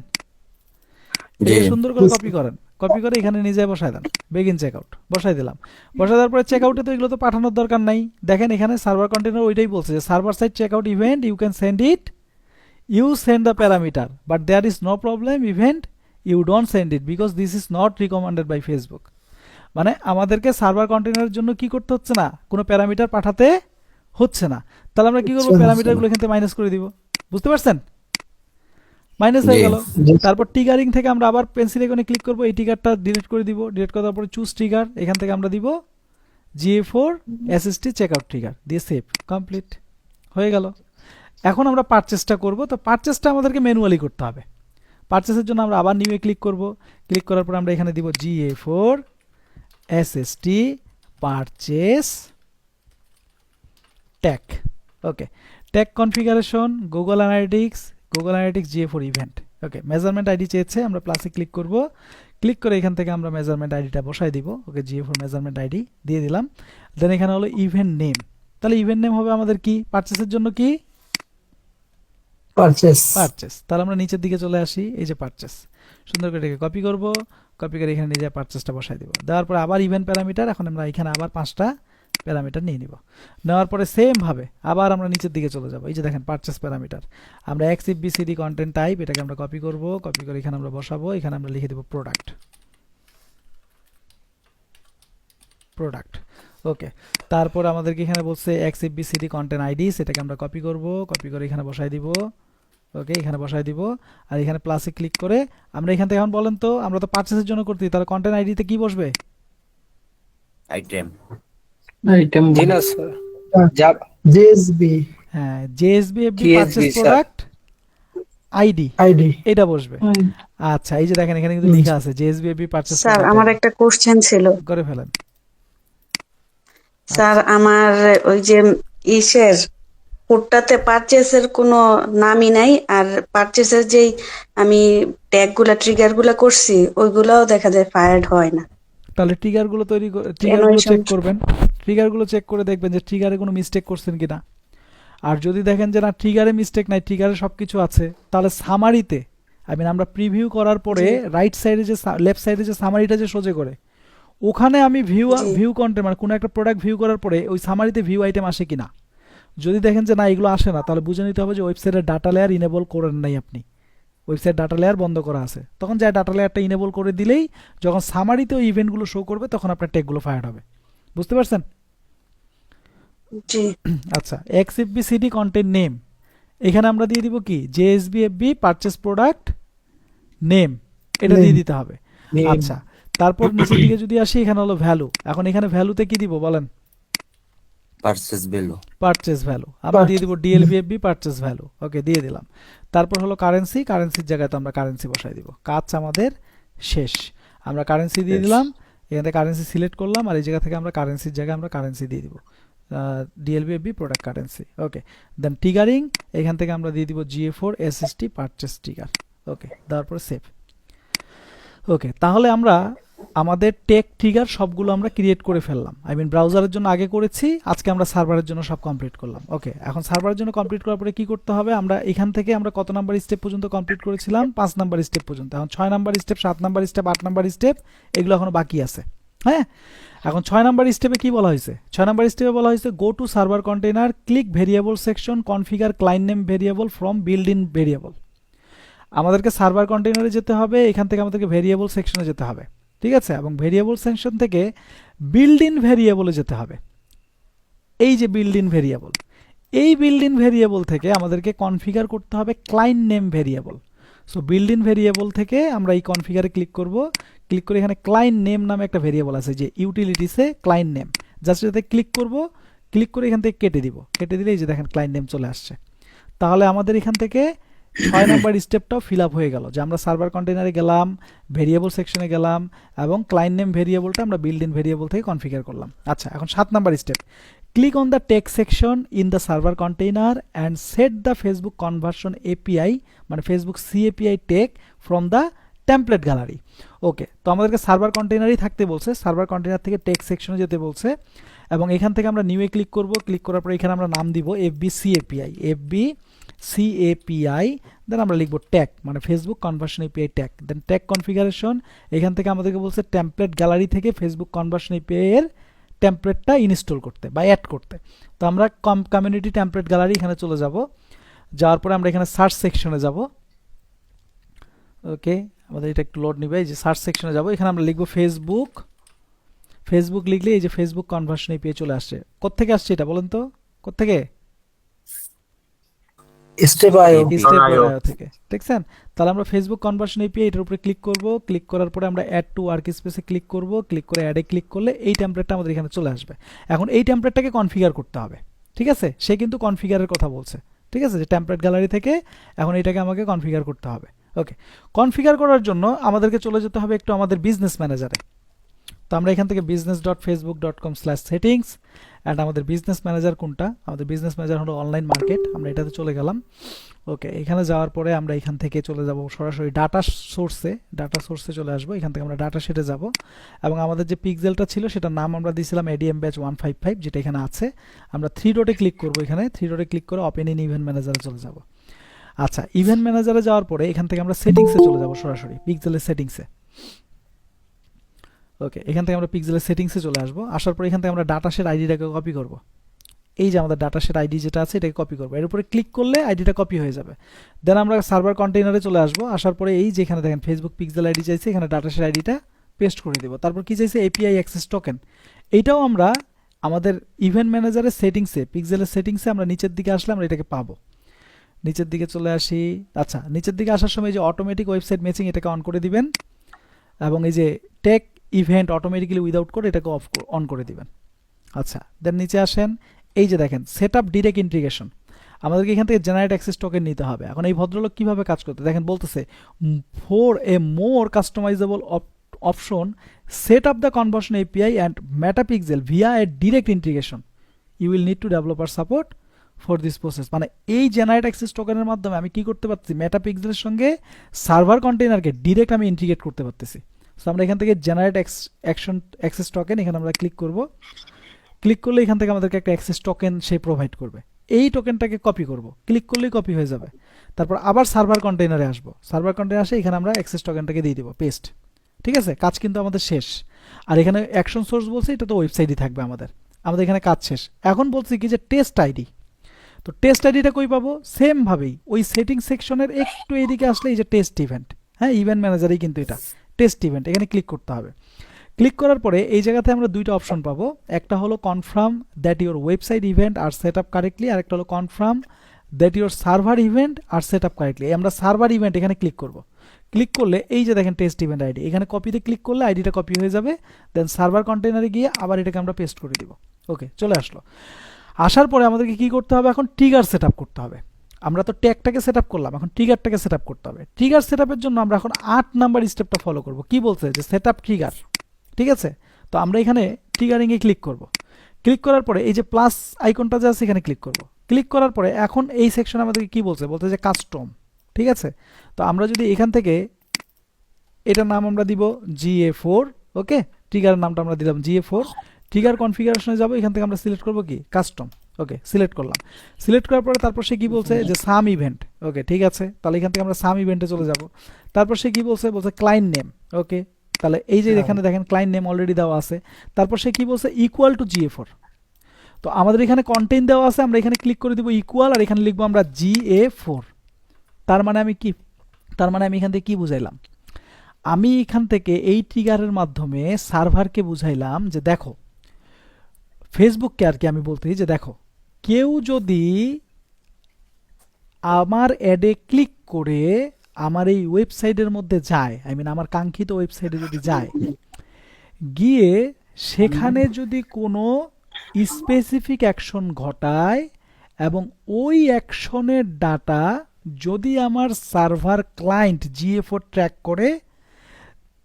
জি এটা সুন্দর করে কপি করেন, কপি করে এখানে নিজে বসায় দেন, বেগিন চেক আউট বসাই দিলাম। বসাই দেওয়ার পরে চেক আউটে তো এগুলো তো পাঠানোর দরকার নাই। দেখেন এখানে সার্ভার কন্টেনার ওইটাই বলছে যে server side check out event you can send it, you send the parameter but there is no problem event you don't send it because this is not recommended by Facebook. মানে আমাদেরকে server কন্টেনারের জন্য কি করতে হচ্ছে না, কোনো parameter পাঠাতে হচ্ছে না। তাহলে আমরা কি করবো, হচ্ছে না। প্যারামিটারগুলো এখান থেকে মাইনাস করে দিব। বুঝতে পারছেন? মাইনাস হয়ে জি। গেল। জি তারপর টিগারিং থেকে আমরা আবার পেন্সিল আইকনে ক্লিক করব, এই টিগারটা ডিলিট করে দিব। ডিলিট করার পরে চুজ ট্রিগার, এখান থেকে আমরা দিব GA4 SST চেকআউট ট্রিগার দিয়ে সেভ কমপ্লিট হয়ে গেল। এখন আমরা পারচেসটা করব। তো পারচেসটা আমাদেরকে ম্যানুয়ালি করতে হবে। পারচেসের জন্য আমরা আবার নিউ এ ক্লিক করব। ক্লিক করার পর আমরা এখানে দিব GA4 SST purchase tag. Okay, tag configuration Google analytics, Google analytics GA4 event. Okay, measurement ID চেয়েছে, আমরা প্লাসে ক্লিক করব। ক্লিক করে এখান থেকে আমরা মেজারমেন্ট আইডিটা বসাই দিব। ওকে, GA4 মেজারমেন্ট আইডি দিয়ে দিলাম। দেন এখানে হলো ইভেন্ট নেম। তাহলে ইভেন্ট নেম হবে আমাদের কি, পারচেসের জন্য কি পারচেস পারচেস। তাহলে আমরা নিচের দিকে চলে আসি, এই যে পারচেস, সুন্দর করে এটাকে কপি করব। কপি করে এখানে নিজে পারচেসটা বসাই দিব। দেওয়ার পরে আবার ইভেন্ট প্যারামিটার, এখন আমরা এখানে আবার 5টা প্যারামিটার নিয়ে নিব। নেওয়ার পরে সেম ভাবে আবার আমরা নিচের দিকে চলে যাব। এই যে দেখেন পারচেস প্যারামিটার, আমরা XFBCD কন্টেন্ট টাইপ, এটাকে আমরা কপি করব। কপি করে এখানে আমরা বসাবো। এখানে আমরা লিখে দেব প্রোডাক্ট, প্রোডাক্ট। ওকে, তারপর আমাদেরকে এখানে বলছে XFBCD কন্টেন্ট আইডি, সেটাকে আমরা কপি করব। কপি করে এখানে বসাই দিব। ওকে, এখানে বসাই দিব। আর এখানে প্লাসে ক্লিক করে আমরা এখান থেকে, এখন বলেন তো আমরা তো পারচেসের জন্য করতে, তাহলে কন্টেন্ট আইডিতে কি বসবে? আইটেম আইটেম জি না স্যার, যা জেএসবি হ্যাঁ, JSBFB JSB purchase sir. Product ID, ID এটা বসবে। আচ্ছা, এই যে দেখেন এখানে কিন্তু লেখা আছে JSBFB পারচেস স্যার আমার একটা কোশ্চেন ছিল করে ফেলেন। স্যার আমার ওই যে ইসের কোডটাতে পারচেসের কোনো নামই নাই, আর পারচেসের যেই আমি ট্যাগ গুলা ট্রিগার গুলা করছি ওইগুলাও দেখা যায় ফায়ার্ড হয় না। তাহলে ট্রিগারগুলো তৈরি কেন ট্রিগারগুলো এই চেক সমস্যা? করবেন। ট্রিগারগুলো চেক করে দেখবেন যে ট্রিগারে কোনো মিস্টেক করছেন কিনা। আর যদি দেখেন যে না ট্রিগারে মিস্টেক নাই, ট্রিগারে সবকিছু আছে, তাহলে সামারিতে আমরা প্রিভিউ করার পরে রাইট সাইডে যে লেফট সাইডে যে সামারিটা যে সোজে করে, ওখানে আমি ভিউ কন্টেন্ট মানে কোনো একটা প্রোডাক্ট ভিউ করার পরে ওই সামারিতে ভিউ আইটেম আসে কিনা। যদি দেখেন যে না এগুলো আসে না, তাহলে বুঝে নিতে হবে যে ওয়েবসাইটের ডাটা লেয়ার ইনেবল করেন নাই আপনি, ওয়েবসাইট ডাটা লেয়ার বন্ধ করা আছে। তখন যা ডাটা লেয়ারটা ইনেবল করে দিলেই যখন সামারিতে ওই ইভেন্টগুলো শো করবে তখন আপনার ট্যাগগুলো ফায়ার হবে। বুঝতে পারছেন? জি আচ্ছা, XFBCD কন্টেন্ট নেম, এখানে আমরা দিয়ে দিব কি JSBFB পারচেস প্রোডাক্ট নেম, এটা দিয়ে দিতে হবে। আচ্ছা, তারপর নিচের দিকে যদি আসি, এখানে হলো ভ্যালু। এখন এখানে ভ্যালুতে কি দিব বলেন? পারচেস ভ্যালু পারচেস ভ্যালু আমরা দিয়ে দিব DLBFB পারচেস ভ্যালু। ওকে, দিয়ে দিলাম। তারপর হলো কারেন্সি, কারেন্সির জায়গায় তো আমরা কারেন্সি বসাই দিব। কাজ আমাদের শেষ। আমরা কারেন্সি দিয়ে দিলাম। এখান থেকে কারেন্সি সিলেক্ট করলাম, আর এই জায়গা থেকে আমরা কারেন্সির জায়গায় আমরা কারেন্সি দিয়ে দিব ডিএলবিএফবি প্রোডাক্ট কারেন্সি। ওকে, দেন ট্রিগারিং, এখান থেকে আমরা দিয়ে দিব GA4 SST পারচেস ট্রিগার। ওকে, তারপরে সেভ। ওকে, তাহলে আমরা আমাদের টেক ট্রিগার সবগুলো আমরা ক্রিয়েট করে ফেললাম। আই মিন ব্রাউজারের জন্য আগে করেছি, আজকে আমরা সার্ভারের জন্য সব কমপ্লিট করলাম। ওকে, এখন সার্ভারের জন্য কমপ্লিট করার পরে কি করতে হবে, আমরা এখান থেকে আমরা কত নাম্বার স্টেপ পর্যন্ত কমপ্লিট করেছিলাম, 5 নাম্বার স্টেপ পর্যন্ত। এখন 6 number step, 7 number step, 8 number step, এগুলো এখনো বাকি আছে। হ্যাঁ, এখন 6 নাম্বার স্টেপে কি বলা হয়েছে, 6 নাম্বার স্টেপে বলা হয়েছে go to server container, click variable section, configure client name variable from build in variable. আমাদেরকে সার্ভার কন্টেইনারে যেতে হবে, এখান থেকে আমাদেরকে ভেরিয়েবল সেকশনে যেতে হবে, ঠিক আছে, এবং ভেরিয়েবল সেকশন থেকে বিল্ড ইন ভেরিয়েবলে যেতে হবে। এই যে বিল্ড ইন ভেরিয়েবল, এই বিল্ড ইন ভেরিয়েবল থেকে আমাদেরকে কনফিগার করতে হবে client name variable. So build in variable থেকে আমরা এই কনফিগারে ক্লিক করব, ক্লিক করে এখানে ক্লায়েন্ট নেম নামে একটা ভেরিয়েবল আছে যে ইউটিলিটিসে ক্লায়েন্ট নেম, জাস্ট এটাতে ক্লিক করব, ক্লিক করে এখান থেকে কেটে দিব, কেটে দিলে এই যে দেখেন ক্লায়েন্ট নেম চলে আসছে। তাহলে আমাদের এখান থেকে 6 নাম্বার স্টেপটাও ফিল আপ হয়ে গেল, যে আমরা সার্ভার কন্টেইনারে গেলাম, ভেরিয়েবল সেকশনে গেলাম, এবং ক্লায়েন্ট নেম ভেরিয়েবলটা আমরা বিল্ড ইন ভেরিয়েবল থেকে কনফিগার করলাম। আচ্ছা, এখন 7 number step, click on the tag section in the server container and set the facebook conversion API, মানে facebook CAPI tag from the template gallery. Okay, তো আমাদেরকে server কন্টেইনারই থাকতে বলছে, সার্ভার কন্টেইনার থেকে টেক সেকশনে যেতে বলছে, এবং এখান থেকে আমরা নিউয়ে ক্লিক করব, ক্লিক করার পর এখানে আমরা নাম দিব FB CAPI, দেন আমরা লিখব ট্যাগ, মানে Facebook conversion API tag, then tag configuration, এখান থেকে আমাদেরকে বলছে টেমপ্লেট গ্যালারি থেকে ফেসবুক কনভার্সন এপিআই এর টেমপ্লেটটা ইনস্টল করতে বা অ্যাড করতে। তো আমরা কমিউনিটি টেমপ্লেট গ্যালারি এখানে চলে যাব, যাওয়ার পরে আমরা এখানে সার্চ সেকশনে যাব। ওকে, আমাদের এটা একটু লোড নিবে, এই যে সার্চ সেকশনে যাব, এখানে আমরা লিখব ফেসবুক লিখলে এই যে ফেসবুক কনভার্সন এপিআই চলে আসছে। কোত্থেকে আসছে এটা বলেন তো, কোত্থেকে? স্টেপ আইও থেকে, দেখছেন? তাহলে আমরা ফেসবুক কনভার্সন এপিআই এটার উপরে ক্লিক করব, ক্লিক করার পরে আমরা অ্যাড টু ওয়ার্ক স্পেসে ক্লিক করব, ক্লিক করে অ্যাডে ক্লিক করলে এই টেমপ্লেটটা আমাদের এখানে চলে আসবে। এখন এই টেমপ্লেটটাকে কনফিগার করতে হবে, ঠিক আছে, সে কিন্তু কনফিগারের কথা বলছে, ঠিক আছে, যে টেমপ্লেট গ্যালারি থেকে এখন এটাকে আমাকে কনফিগার করতে হবে। ওকে, কনফিগার করার জন্য আমাদেরকে চলে যেতে হবে একটু আমাদের বিজনেস ম্যানেজারে। তো আমরা এখান থেকে business.facebook.com/settings, অ্যান্ড আমাদের বিজনেস ম্যানেজার কোনটা, আমাদের বিজনেস ম্যানেজার হলো অনলাইন মার্কেট, আমরা এটাতে চলে গেলাম। ওকে, এখানে যাওয়ার পরে আমরা এখান থেকে চলে যাব সরাসরি ডাটা সোর্সে চলে আসবো, এখান থেকে আমরা ডাটা শিটে যাব, এবং আমাদের যে পিক্সেলটা ছিল সেটার নাম আমরা দিয়েছিলাম ADM ব্যাচ 155, যেটা এখানে আছে। আমরা 3 ডটে ক্লিক করবো, এখানে 3 ডটে ক্লিক করে ওপেন ইন ইভেন্ট ম্যানেজারে চলে যাব। আচ্ছা, ইভেন্ট ম্যানেজারে যাওয়ার পরে এখান থেকে আমরা সেটিংসে চলে যাব, সরাসরি পিক্সেলের সেটিংসে। ওকে, এখান থেকে আমরা পিক্সেলের সেটিংসে চলে আসবো, আসার পরে এখান থেকে আমরা ডাটাশেট আইডিটাকে কপি করব, এই যে আমাদের ডাটাশেট আইডি যেটা আছে এটাকে কপি করবো, এর উপরে ক্লিক করলে আইডিটা কপি হয়ে যাবে। দেন আমরা সার্ভার কন্টেইনারে চলে আসবো, আসার পরে এই যে এখানে দেখেন ফেসবুক পিক্সেল আইডি চাইছে, এখানে ডাটাশেট আইডিটা পেস্ট করে দেবো। তারপর কি চাইছে, এপিআই অ্যাক্সেস টোকেন, এইটাও আমরা আমাদের ইভেন্ট ম্যানেজারের সেটিংসে, পিক্সেলের সেটিংসে আমরা নিচের দিকে আসলে আমরা এটাকে পাবো। নিচের দিকে চলে আসি, আচ্ছা, নিচের দিকে আসার সময় যে অটোমেটিক ওয়েবসাইট ম্যাচিং এটাকে অন করে দিবেন, এবং এই যে take event automatically without code এটাকে অন করে দিবেন। আচ্ছা, দেন নিচে আসেন, এই যে দেখেন সেট আপ ডিরেক্ট ইন্টিগ্রেশন, আমাদেরকে এখান থেকে জেনারেট অ্যাক্সেস টোকেন নিতে হবে। এখন এই ভদ্রলোক কিভাবে কাজ করতে দেখেন, বলতেছে for a more customizable option set up the conversion API and meta pixel via a direct integration, you will need to developer support for this process. মানে এই জেনারেট অ্যাক্সেস টোকেনের মাধ্যমে আমি কি করতে পারছি, মেটাপিক্সেলের সঙ্গে সার্ভার কন্টেইনারকে ডিরেক্ট আমি ইন্টিগ্রেট করতে পারতেছি। সো আমরা এখান থেকে জেনারেট অ্যাক্সেস টোকেন, এখানে আমরা ক্লিক করব, ক্লিক করলে এখান থেকে আমাদেরকে একটা অ্যাক্সেস টোকেন সে প্রোভাইড করবে, এই টোকেনটাকে কপি করব, ক্লিক করলেই কপি হয়ে যাবে। তারপর আবার সার্ভার কন্টেইনারে আসবো, সার্ভার কন্টেইনারে আসে এখানে আমরা অ্যাক্সেস টোকেনটাকে দিয়ে দেবো পেস্ট, ঠিক আছে, কাজ কিন্তু আমাদের শেষ। আর এখানে অ্যাকশন সোর্স বলছে, এটা তো ওয়েবসাইটই থাকবে আমাদের এখানে কাজ শেষ। এখন বলছি কি যে টেস্ট আইডি, তো টেস্ট আইডিটা কই পাবো, সেম ভাবেই ওই সেটিং সেকশনের একটু এইদিকে আসলে এই যে টেস্ট ইভেন্ট, হ্যাঁ, ইভেন্ট ম্যানেজারেই কিন্তু এটা টেস্ট ইভেন্ট, এখানে ক্লিক করতে হবে। ক্লিক করার পরে এই জায়গাতে আমরা দুইটা অপশন পাবো, একটা হলো confirm that your website event are set up correctly, আর একটা হলো confirm that your server event are set up correctly. আমরা সার্ভার ইভেন্ট এখানে ক্লিক করব, ক্লিক করলে এই যে দেখেন টেস্ট ইভেন্ট আইডি, এখানে কপিতে ক্লিক করলে আইডিটা কপি হয়ে যাবে। দেন সার্ভার কন্টেইনারে গিয়ে আবার এটাকে আমরা পেস্ট করে দিব। ওকে, চলে আসলো। আসার পরে আমাদেরকে কি করতে হবে, এখন ট্রিগার সেট আপ করতে হবে। আমরা তো ট্যাগটাকে সেট আপ করলাম, এখন ট্রিগারটাকে সেট আপ করতে হবে। ট্রিগার সেট আপের জন্য আমরা এখন 8 নাম্বার স্টেপটা ফলো করব। কি বলছে যে সেট আপ ট্রিগার, ঠিক আছে? তো আমরা এখানে ট্রিগারিং এ ক্লিক করব। ক্লিক করার পরে এই যে প্লাস আইকনটা যে আছে এখানে ক্লিক করব। ক্লিক করার পরে এখন এই সেকশনে আমাদেরকে কি বলছে, বলতে যে কাস্টম, ঠিক আছে? তো আমরা যদি এখান থেকে এটার নাম আমরা দিব GA4, ওকে? ট্রিগারের নামটা আমরা দিলাম GA4। ট্রিগার কনফিগারেশনে যাব, এখান থেকে আমরা সিলেক্ট করব কি কাস্টম, ওকে? সিলেক্ট করলাম। সিলেক্ট করার পরে তারপর সে কি বলছে যে সাম ইভেন্ট, ওকে ঠিক আছে, তাহলে এখান থেকে আমরা সাম ইভেন্টে চলে যাব। তারপর সে কি বলছে, বলছে ক্লায়েন্ট নেম, ওকে? তাহলে এই যে এখানে দেখেন ক্লায়েন্ট নেম অলরেডি দেওয়া আছে। তারপর সে কি বলছে ইকুয়াল টু GA4। তো আমাদের এখানে কন্টেন্ট দেওয়া আছে, আমরা এখানে ক্লিক করে দিব ইকুয়াল, আর এখানে লিখবো আমরা GA4। তার মানে আমি কি, তার মানে আমি এখান থেকে কি বুঝাইলাম, আমি এখান থেকে এই ট্রিগারের মাধ্যমে সার্ভারকে বুঝাইলাম যে দেখো, ফেসবুককে আর কি আমি বলতেই যে দেখো, কেউ যদি আমার অ্যাডে ক্লিক করে আমার এই ওয়েবসাইটের মধ্যে যায়, আই মিন আমার কাঙ্ক্ষিত ওয়েবসাইটে যদি যায়, গিয়ে সেখানে যদি কোনো স্পেসিফিক অ্যাকশন ঘটায় এবং ওই অ্যাকশনের ডাটা যদি আমার সার্ভার ক্লায়েন্ট GA4 ট্র্যাক করে,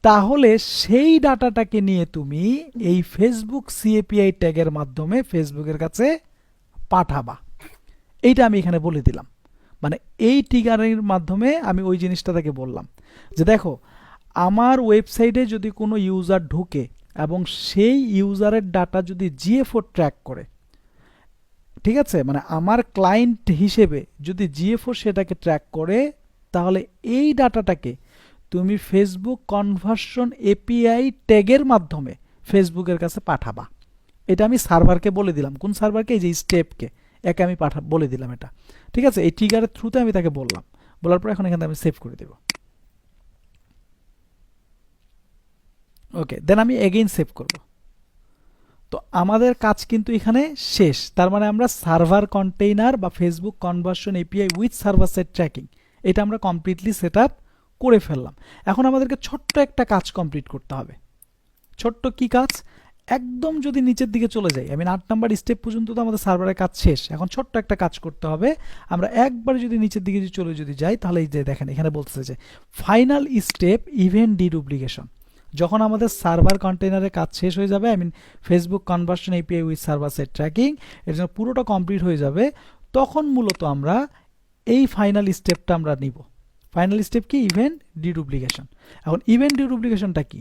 তাহলে সেই ডাটাটাকে নিয়ে তুমি এই ফেসবুক CAPI ট্যাগের মাধ্যমে ফেসবুকের কাছে পাঠাবা। এইটা আমি এখানে বলে দিলাম, মানে এই ট্রিগারের মাধ্যমে আমি ওই জিনিসটা তাকে বললাম যে দেখো, আমার ওয়েবসাইটে যদি কোনো ইউজার ঢুকে এবং সেই ইউজারের ডাটা যদি GA4 ট্র্যাক করে, ঠিক আছে, মানে আমার ক্লায়েন্ট হিসেবে যদি GA4 সেটাকে ট্র্যাক করে, তাহলে এই ডাটাটাকে তুমি ফেসবুক কনভার্সন API ট্যাগের মাধ্যমে ফেসবুকের কাছে পাঠাবা। এটা আমি সার্ভারকে বলে দিলাম, কোন সার্ভারকে, এই যে স্টেপকে, একে আমি বলে দিলাম এটা, ঠিক আছে? এই ট্রিগারের থ্রুতে আমি তাকে বললাম, বলার পর এখন এখানে আমি সেভ করে দেব, ওকে? দেন আমি এগেইন সেভ করব। তো আমাদের কাজ কিন্তু এখানে শেষ। তার মানে আমরা সার্ভার কন্টেইনার বা Facebook conversion API with server side tracking, এটা আমরা কমপ্লিটলি সেট আপ করে ফেললাম। এখন আমাদেরকে ছোট্ট একটা কাজ কমপ্লিট করতে হবে। ছোট্ট কি কাজ, একদম যদি নিচের দিকে চলে যাই, আমি 8 নাম্বার স্টেপ পর্যন্ত তো আমাদের সার্ভারের কাজ শেষ। এখন ছোট্ট একটা কাজ করতে হবে। আমরা একবার যদি নিচের দিকে চলে যদি যাই, তাহলে এই যে দেখেন এখানে বলতেছে যে ফাইনাল স্টেপ ইভেন্ট ডিডুপ্লিকেশন। যখন আমাদের সার্ভার কন্টেইনারের কাজ শেষ হয়ে যাবে, I mean Facebook conversion API with server side tracking, এর জন্য পুরোটা কমপ্লিট হয়ে যাবে, তখন মূলত আমরা এই ফাইনাল স্টেপটা আমরা নিব। ফাইনাল স্টেপ কি, ইভেন্ট ডিডুপ্লিকেশন। এখন ইভেন্ট ডিডুপ্লিকেশনটা কি,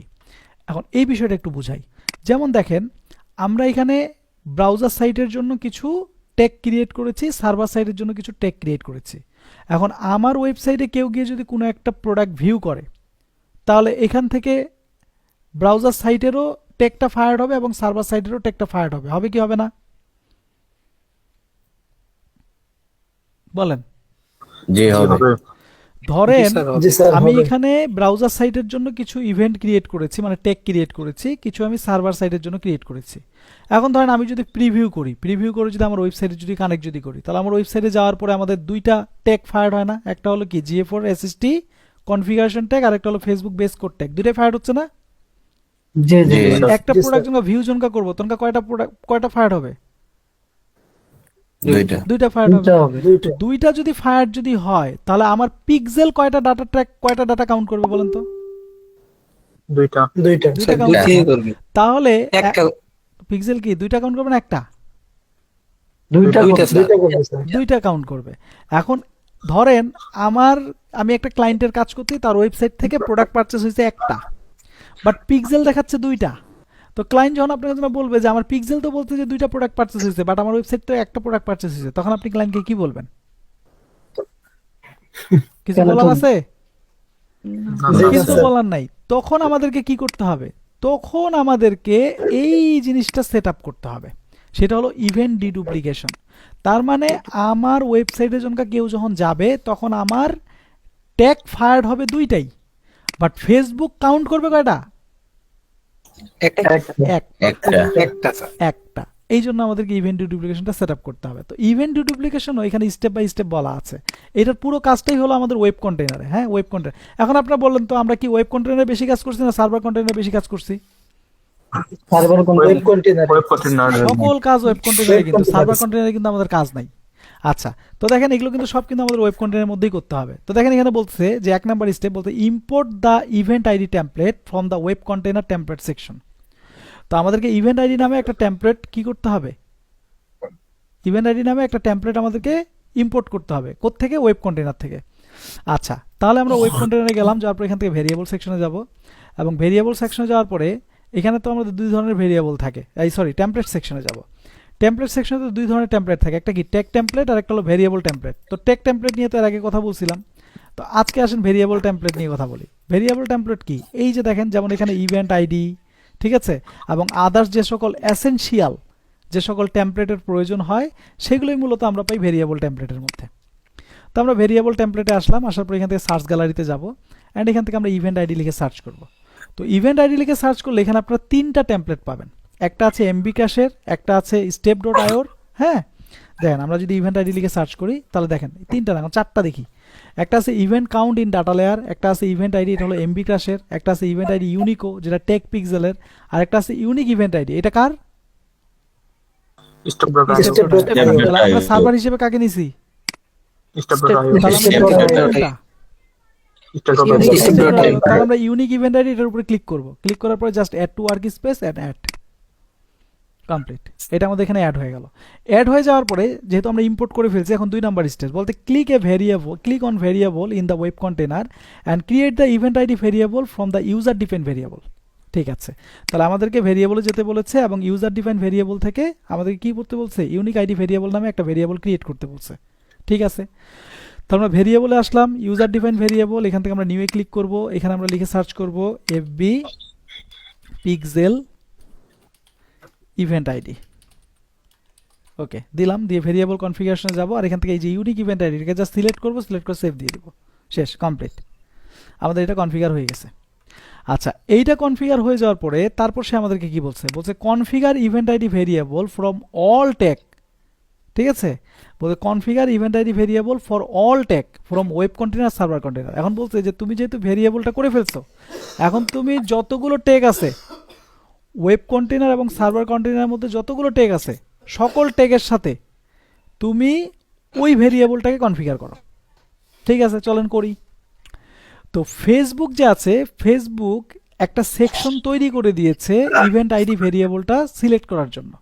এখন এই বিষয়টা একটু বুঝাই। যেমন দেখেন, আমরা এখানে ব্রাউজার সাইটের জন্য কিছু ট্যাগ ক্রিয়েট করেছি, সার্ভার সাইটের জন্য কিছু ট্যাগ ক্রিয়েট করেছি। এখন আমার ওয়েবসাইটে কেউ গিয়ে যদি কোনো একটা প্রোডাক্ট ভিউ করে, তাহলে এখান থেকে ব্রাউজার সাইটেরও ট্যাগটা ফায়ার্ড হবে এবং সার্ভার সাইটেরও ট্যাগটা ফায়ার্ড হবে। হবে কি হবে না বলেন? জি হবে। ধরেন জি স্যার, আমি হবে। এখানে ব্রাউজার সাইটের জন্য কিছু ইভেন্ট ক্রিয়েট করেছি, মানে ট্যাগ ক্রিয়েট করেছি, কিছু আমি সার্ভার সাইটের জন্য ক্রিয়েট করেছি। এখন ধরেন আমি যদি প্রিভিউ করি, প্রিভিউ করে যদি আমার ওয়েবসাইটে যদি কানেক্ট যদি করি, তাহলে আমার ওয়েবসাইটে যাওয়ার পরে আমাদের দুইটা ট্যাগ ফায়ার্ড হয় না? একটা হলো কি GA4 SST কনফিগারেশন ট্যাগ, আর একটা হলো ফেসবুক বেস কোড ট্যাগ। দুইটাই ফায়ার্ড হচ্ছে না? জি জি জি। স্যার। একটা জি, প্রোডাক্ট স্যার। যখন ভিউ জনকা করবো, তখন কয়টা ফায়ার্ড হবে? দুইটা। দুইটা ফায়ার্ড হবে। দুইটা হবে, দুইটা। দুইটা যদি ফায়ার যদি হয়, তাহলে আমার পিক্সেল কয়টা ডাটা ট্র্যাক, কয়টা ডাটা কাউন্ট করবে বলেন তো? দুইটা। দুইটা। দুইটা কাউন্ট দুইটা। করবে। করবে তাহলে একটা পিক্সেল কি দুইটা কাউন্ট করবে না একটা? দুইটা দুইটা, স্যার। দুইটা করবে স্যার। দুইটা কাউন্ট করবে। এখন ধরেন আমি একটা ক্লায়েন্টের কাজ করতে, তার ওয়েবসাইট থেকে প্রোডাক্ট পারচেস হয়েছে একটা, বাট পিক্সেল দেখাচ্ছে দুইটা। তো ক্লায়েন্ট যখন আপনার কাছে বলবে যে আমার পিক্সেল তো বলতে যে দুইটা প্রোডাক্ট পারচেস হয়েছে, বাট আমার ওয়েবসাইট তো একটা প্রোডাক্ট পারচেস হয়েছে, তখন আপনি ক্লায়েন্টকে কি বলবেন? কিছু কেন বলার তো- আছে? জি, কিছু স্যার। বলার নাই। তখন আমাদেরকে কি করতে হবে? তখন আমাদেরকে এই জিনিসটা সেট আপ করতে হবে, সেটা হলো ইভেন্ট ডিডুপ্লিকেশন। তার মানে আমার ওয়েবসাইটে কেউ যখন যাবে, তখন আমার ট্যাগ ফায়ার্ড হবে দুইটাই, বাট ফেসবুক কাউন্ট করবে কয়টা? একটা একটা। একটা স্যার একটা। এই জন্য আমাদেরকে ইভেন্ট ডিডুপ্লিকেশনটা সেট আপ করতে হবে। তো ইভেন্ট ডিডুপ্লিকেশন এখানে স্টেপ বাই স্টেপ বলা আছে। এটার পুরো কাজটাই হলো আমাদের ওয়েব কন্টেইনারে। হ্যাঁ, ওয়েব কন্টেইনার। এখন আপনারা বললেন তো আমরা কি ওয়েব কন্টেইনারে বেশি কাজ করছি না সার্ভার কন্টেইনারে বেশি কাজ করছি? Server web container. Web container. সকল কাজ ওয়েব কন্টেইনারে, Web কিন্তু container সার্ভার আছে। কন্টেইনারে কিন্তু আমাদের কাজ নাই। আচ্ছা, তো দেখেন এগুলো কিন্তু সব কিন্তু আমাদের ওয়েব কন্টেইনারের মধ্যেই করতে হবে। তো দেখেন এখানে বলছে যে 1 নাম্বার স্টেপ বলতে import the event ID template from the web container template section. তো আমাদেরকে ইভেন্ট আইডি নামে একটা টেমপ্লেট কি করতে হবে, ইভেন্ট আইডি নামে একটা টেমপ্লেট আমাদেরকে ইম্পোর্ট করতে হবে কোত্থেকে, ওয়েব কন্টেনার থেকে। আচ্ছা, তাহলে আমরা ওয়েব কন্টেনারে গেলাম, যাওয়ার পর এখান থেকে ভেরিয়েবল সেকশনে যাব, এবং ভেরিয়েবল সেকশনে যাওয়ার পরে এখানে তো আমাদের দুই ধরনের ভেরিয়েবল থাকে, টেমপ্লেট সেকশনে যাব। টেমপ্লেট সেকশনে তো দুই ধরনের টেমপ্লেট থাকে, একটা কি টেক টেমপ্লেট আর একটা হলো ভেরিয়েবল টেমপ্লেট। তো টেক টেমপ্লেট নিয়ে তো এর আগে কথা বলছিলাম, তো আজকে আসেন ভেরিয়েবল টেমপ্লেট নিয়ে কথা বলি। ভেরিয়েবল টেমপ্লেট কি, এই যে দেখেন যেমন এখানে ইভেন্ট আইডি, ঠিক আছে, এবং আদার্স যে সকল এসেনশিয়াল যে সকল টেমপ্লেটের প্রয়োজন হয় সেগুলোই মূলত আমরা পাই ভেরিয়েবল টেমপ্লেটের মধ্যে। তো আমরা ভেরিয়েবল টেমপ্লেটে আসলাম, আসার পর এখান থেকে সার্চ গ্যালারিতে যাব, অ্যান্ড এখান থেকে আমরা ইভেন্ট আইডি লিখে সার্চ করব। তো ইভেন্ট আইডি লিখে সার্চ করলে এখানে আপনারা 3টা টেমপ্লেট পাবেন, একটা আছে এমবি ক্যাশের, একটা আছে স্টেপ ডট আইওর। হ্যাঁ, দেখেন আমরা যদি ইভেন্ট আইডি লিখে সার্চ করি তাহলে দেখেন 3টা না 4টা দেখি। একটা আছে event count in data layer, একটা আছে ইভেন্ট আইডি, এটা হলো এমবি ক্যাশের, একটা আছে ইভেন্ট আইডি ইউনিকো যেটা টেক পিক্সেলের, আর একটা আছে ইউনিক ইভেন্ট আইডি, এটা কার? স্টেপ ডট আইও। Step dot তাহলে IO। আমরা সার্ভার হিসেবে কাকে নিছি? স্টেপ ডট আইও। তাহলে আমরা Step কোনটা dot নিব? IO। কোনটা? স্টেপ ডট Unique আইও। Step dot IO। তাহলে আমরা ইউনিক ইভেন্ট আইডি এটার উপরে ক্লিক করব, ক্লিক করার পরে just add to workspace add complete, এটা আমাদের এখানে অ্যাড হয়ে গেল। অ্যাড হয়ে যাওয়ার পরে যেহেতু আমরা ইম্পোর্ট করে ফেলছি, এখন 2 নাম্বার স্টেজ বলতে click on variable in the web container and create the event ID variable from the user defined variable. ঠিক আছে, তাহলে আমাদেরকে ভেরিয়েবলে যেতে বলেছে এবং ইউজার ডিফাইন্ড ভেরিয়েবল থেকে আমাদেরকে কি করতে বলছে, ইউনিক আইডি ভেরিয়েবল নামে একটা ভেরিয়েবল ক্রিয়েট করতে বলছে। ঠিক আছে, তো আমরা ভেরিয়েবলে আসলাম, ইউজার ডিফাইন্ড ভেরিয়েবল, এখান থেকে আমরা নিউয়ে ক্লিক করব, এখানে আমরা লিখে সার্চ করব এফবি পিক্সেল ইভেন্ট আইডি। ওকে দিলাম, দিয়ে ভেরিয়েবল কনফিগারেশনে যাব, আর এখান থেকে এই যে ইউনিক ইভেন্ট আইডি এটাকে জাস্ট সিলেক্ট করব, সিলেক্ট করে সেভ দিয়ে দিব, শেষ, কমপ্লিট, আমাদের এটা কনফিগার হয়ে গেছে। আচ্ছা, এইটা কনফিগার হয়ে যাওয়ার পরে তারপর সে আমাদেরকে কি বলছে, configure event ID variable from all tag. ঠিক আছে, বলছে configure event ID variable for all tag from web container server container. এখন বলছে যে তুমি যেহেতু ভেরিয়েবলটা করে ফেলছো, এখন তুমি যতগুলো ট্যাগ আছে ওয়েব কন্টেনার এবং সার্ভার কন্টেনারের মধ্যে যতগুলো ট্যাগ আছে সকল ট্যাগের সাথে তুমি ওই ভেরিয়েবলটাকে কনফিগার করো। ঠিক আছে, চলেন করি। তো ফেসবুক যে আছে, ফেসবুক একটা সেকশন তৈরি করে দিয়েছে ইভেন্ট আইডি ভেরিয়েবলটা সিলেক্ট করার জন্য,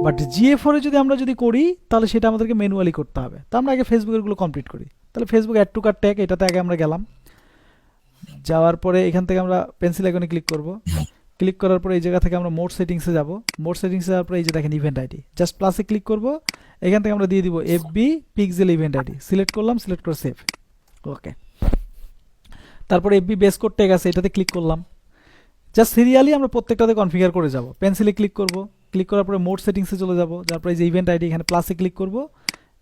বাট জিএফ4 এ আমরা যদি করি তাহলে সেটা আমাদেরকে ম্যানুয়ালি করতে হবে। তো আমরা আগে ফেসবুকের গুলো কমপ্লিট করি। তাহলে Facebook add to cart tag, এটাতে আগে আমরা গেলাম, যাওয়ার পরে এখান থেকে আমরা পেন্সিল আইকনে ক্লিক করব, ক্লিক করার পরে এই জায়গা থেকে আমরা মোড সেটিংসে যাব, মোড সেটিংসে যাওয়ার পরে এই যে দেখেন ইভেন্ট আইডি, জাস্ট প্লাসে ক্লিক করব, এখান থেকে আমরা দিয়ে দিব FB pixel event ID, select করলাম, সিলেক্ট করে সেভ। ওকে, তারপরে এফবি বেস কোড ট্যাগ আছে, এটাতে ক্লিক করলাম, জাস্ট সিরিয়ালি আমরা প্রত্যেকটাতে কনফিগার করে যাব। পেন্সিলে ক্লিক করব, ক্লিক করার পরে মোড সেটিংসে চলে যাব, তারপরে এই যে ইভেন্ট আইডি এখানে প্লাসে ক্লিক করব,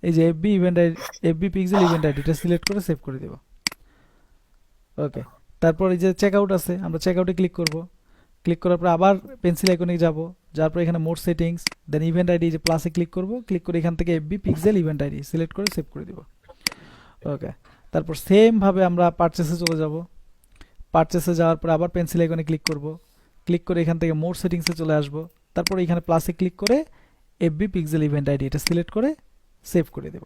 এই যে FB event ID, FB pixel event আইডিটা সিলেক্ট করে সেভ করে দেব। ওকে, তারপর এই যে চেকআউট আছে, আমরা চেকআউটে ক্লিক করব, ক্লিক করার পর আবার পেন্সিল আইকনে যাব, যার পর এখানে mode settings, then event ID যে প্লাসে ক্লিক করব, ক্লিক করে এখান থেকে FB pixel event ID select করে সেভ করে দিব। ওকে, তারপর সেম ভাবে আমরা পারচেসে চলে যাব, পারচেসে যাওয়ার পর আবার পেন্সিল আইকনে ক্লিক করব, ক্লিক করে এখান থেকে মোড সেটিংসে চলে আসব, তারপর এখানে প্লাসে ক্লিক করে এফবি পিক্সেল ইভেন্ট আইডি এটা সিলেক্ট করে সেভ করে দেব।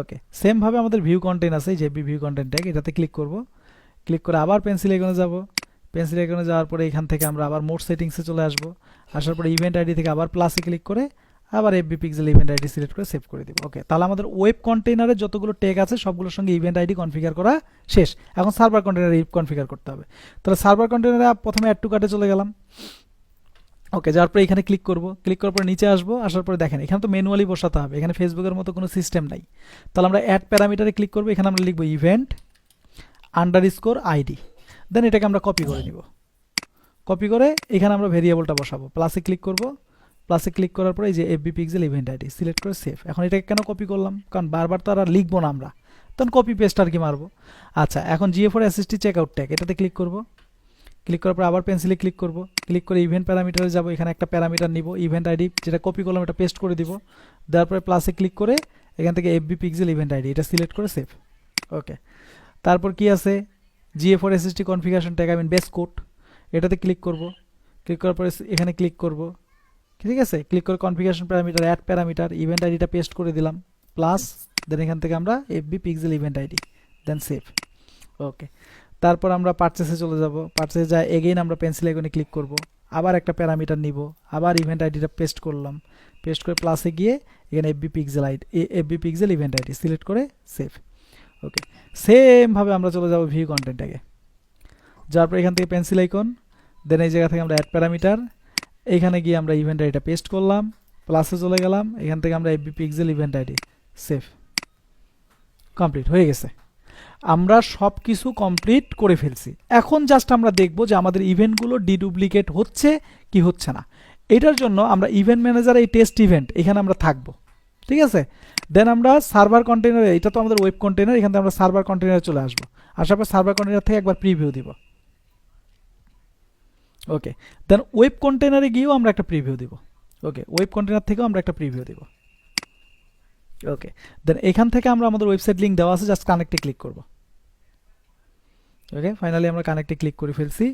ওকে, সেম ভাবে আমাদের ভিউ কন্টেন্ট আছে, যে এফবি ভিউ কন্টেন্ট ট্যাগ, এটাতে ক্লিক করব, ক্লিক করে আবার পেন্সিল আইকনে যাব, পেন্সিল আইকনে যাওয়ার পরে এখান থেকে আমরা আবার মোড সেটিংসে চলে আসব, আসার পরে ইভেন্ট আইডি থেকে আবার প্লাসে ক্লিক করে আবার FB pixel event ID select করে সেভ করে দিব। ওকে, তাহলে আমাদের ওয়েব কন্টেইনারে যতগুলো ট্যাগ আছে সবগুলোর সঙ্গে ইভেন্ট আইডি কনফিগার করা শেষ। এখন সার্ভার কন্টেইনারে কনফিগার করতে হবে। তাহলে সার্ভার কন্টেইনারে প্রথমে অ্যাড টু কার্টে চলে গেলাম। ওকে, যার পরে এখানে ক্লিক করব, ক্লিক করার পরে নিচে আসবো, আসার পরে দেখেন এখানে তো ম্যানুয়ালি বসাতে হবে, এখানে ফেসবুকের মতো কোনো সিস্টেম নাই। তাহলে আমরা অ্যাড প্যারামিটারে ক্লিক করব, এখানে আমরা লিখব ইভেন্ট আন্ডারস্কোর আইডি, দেন এটাকে আমরা কপি করে নিব, কপি করে এখানে আমরা ভেরিয়েবলটা বসাবো, প্লাসে ক্লিক করব, প্লাসে ক্লিক করার পরে এই যে FB pixel event ID select করে সেভ। এখন এটাকে কেন কপি করলাম, কারণ বারবার তো আর লিখবো না আমরা, তখন কপি পেস্ট আর কি মারবো। আচ্ছা, এখন জিএফ4 এসএসটি চেকআউট ট্যাগ, এটাতে ক্লিক করব, ক্লিক করার পর আবার পেন্সিলে ক্লিক করব, ক্লিক করে ইভেন্ট প্যারামিটারে যাব, এখানে একটা প্যারামিটার নিব, ইভেন্ট আইডি যেটা কপি করলাম এটা পেস্ট করে দিব, দেওয়ার পরে প্লাসে ক্লিক করে এখান থেকে এফবি পিক্সেল ইভেন্ট আইডি এটা সিলেক্ট করে সেভ। ওকে, তারপর কি আছে, জিএফ4 SST configuration tag base code, এটাতে ক্লিক করব, ক্লিক করার পরে এখানে ক্লিক করব, ঠিক আছে, ক্লিক করে configuration parameter add parameter event আইডিটা পেস্ট করে দিলাম, প্লাস দেন এখান থেকে আমরা FB pixel event ID then save. Okay, তারপর আমরা পারচেসে চলে যাব, পারচেসে যা এগেইন আমরা পেন্সিল আইকনে ক্লিক করব, আবার একটা প্যারামিটার নিব, আবার ইভেন্ট আইডিটা পেস্ট করলাম, পেস্ট করে প্লাসে গিয়ে এখানে FB pixel ID, FB pixel event ID select করে সেভ। ওকে, সেমভাবে আমরা চলে যাব ভিউ কন্টেন্টটাকে, যার পর এখান থেকে পেন্সিল আইকন, দেন এই জায়গা থেকে আমরা অ্যাড প্যারামিটার, এইখানে গিয়ে আমরা ইভেন্ট আইডিটা পেস্ট করলাম, প্লাসে চলে গেলাম, এখান থেকে আমরা FB pixel event ID save. Complete হয়ে গেছে, আমরা সব কিছু কমপ্লিট করে ফেলছি। এখন জাস্ট আমরা দেখব যে আমাদের ইভেন্টগুলো ডিডুপ্লিকেট হচ্ছে কি হচ্ছে না। এটার জন্য আমরা ইভেন্ট ম্যানেজার এই টেস্ট ইভেন্ট এখানে আমরা থাকবো, ঠিক আছে। দেন আমরা সার্ভার কন্টেনারে, এটা তো আমাদের ওয়েব কন্টেনার, এখান থেকে আমরা সার্ভার কন্টেনারে চলে আসবো, আসার পর সার্ভার কন্টেনার থেকে একবার প্রিভিউ দিব। ওকে, দেন ওয়েব কন্টেনারে গিয়েও আমরা একটা প্রিভিউ দিব। ওকে, ওয়েব কন্টেনার থেকেও আমরা একটা প্রিভিউ দিব। ওকে, দেন এখান থেকে আমরা আমাদের ওয়েবসাইট লিংক দেওয়া আছে, জাস্ট কানেক্টে ক্লিক করব। ওকে, ফাইনালি আমরা কানেক্টে ক্লিক করে ফেলছি।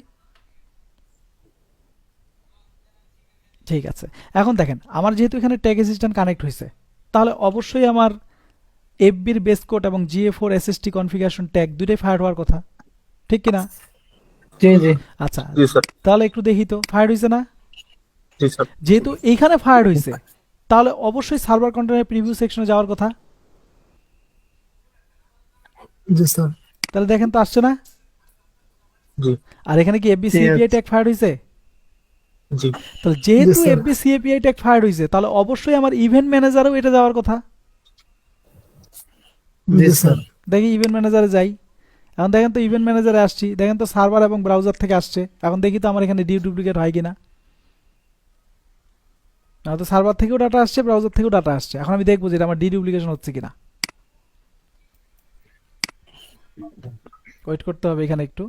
ঠিক আছে, এখন দেখেন আমার যেহেতু এখানে ট্যাগ অ্যাসিস্ট্যান্ট কানেক্ট হয়েছে, তাহলে অবশ্যই আমার এফবির বেস কোড এবং GA4 SST কনফিগারেশন ট্যাগ দুটোই ফায়ার হওয়ার কথা, ঠিক কি না? জি জি আচ্ছা, জি স্যার, তাহলে একটু দেখি তো ফায়ার হয়েছে না। জি স্যার, যেহেতু এইখানে ফায়ার হয়েছে, তাহলে অবশ্যই সার্ভার কন্টেনার প্রিভিউ সেকশনে যাওয়ার কথা। জি স্যার তাহলে দেখেন তো আসছে না। জি আর এখানে কি এফবি জি, সিএপিআই ট্যাগ ফায়ার হয়েছে। জি তাহলে যেহেতু Yes, sir. FB CAPI tag fire হয়েছে, তাহলে অবশ্যই আমার ইভেন্ট ম্যানেজারও এটা যাওয়ার কথা। জি স্যার দেখি ইভেন্ট ম্যানেজারে যাই, এখন দেখেন তো ইভেন্ট ম্যানেজারে আসছি, দেখেন তো সার্ভার এবং ব্রাউজার থেকে আসছে। এখন দেখি তো আমার এখানে ডুপ্লিকেট হয় কিনা। না তো সার্ভার থেকেও ডাটা আসছে, ব্রাউজার থেকেও ডাটা আসছে। এখন আমি দেখবো যে এটা আমার ডিডুপ্লিকেশন হচ্ছে কিনা। ওয়েট করতে হবে এখানে একটু,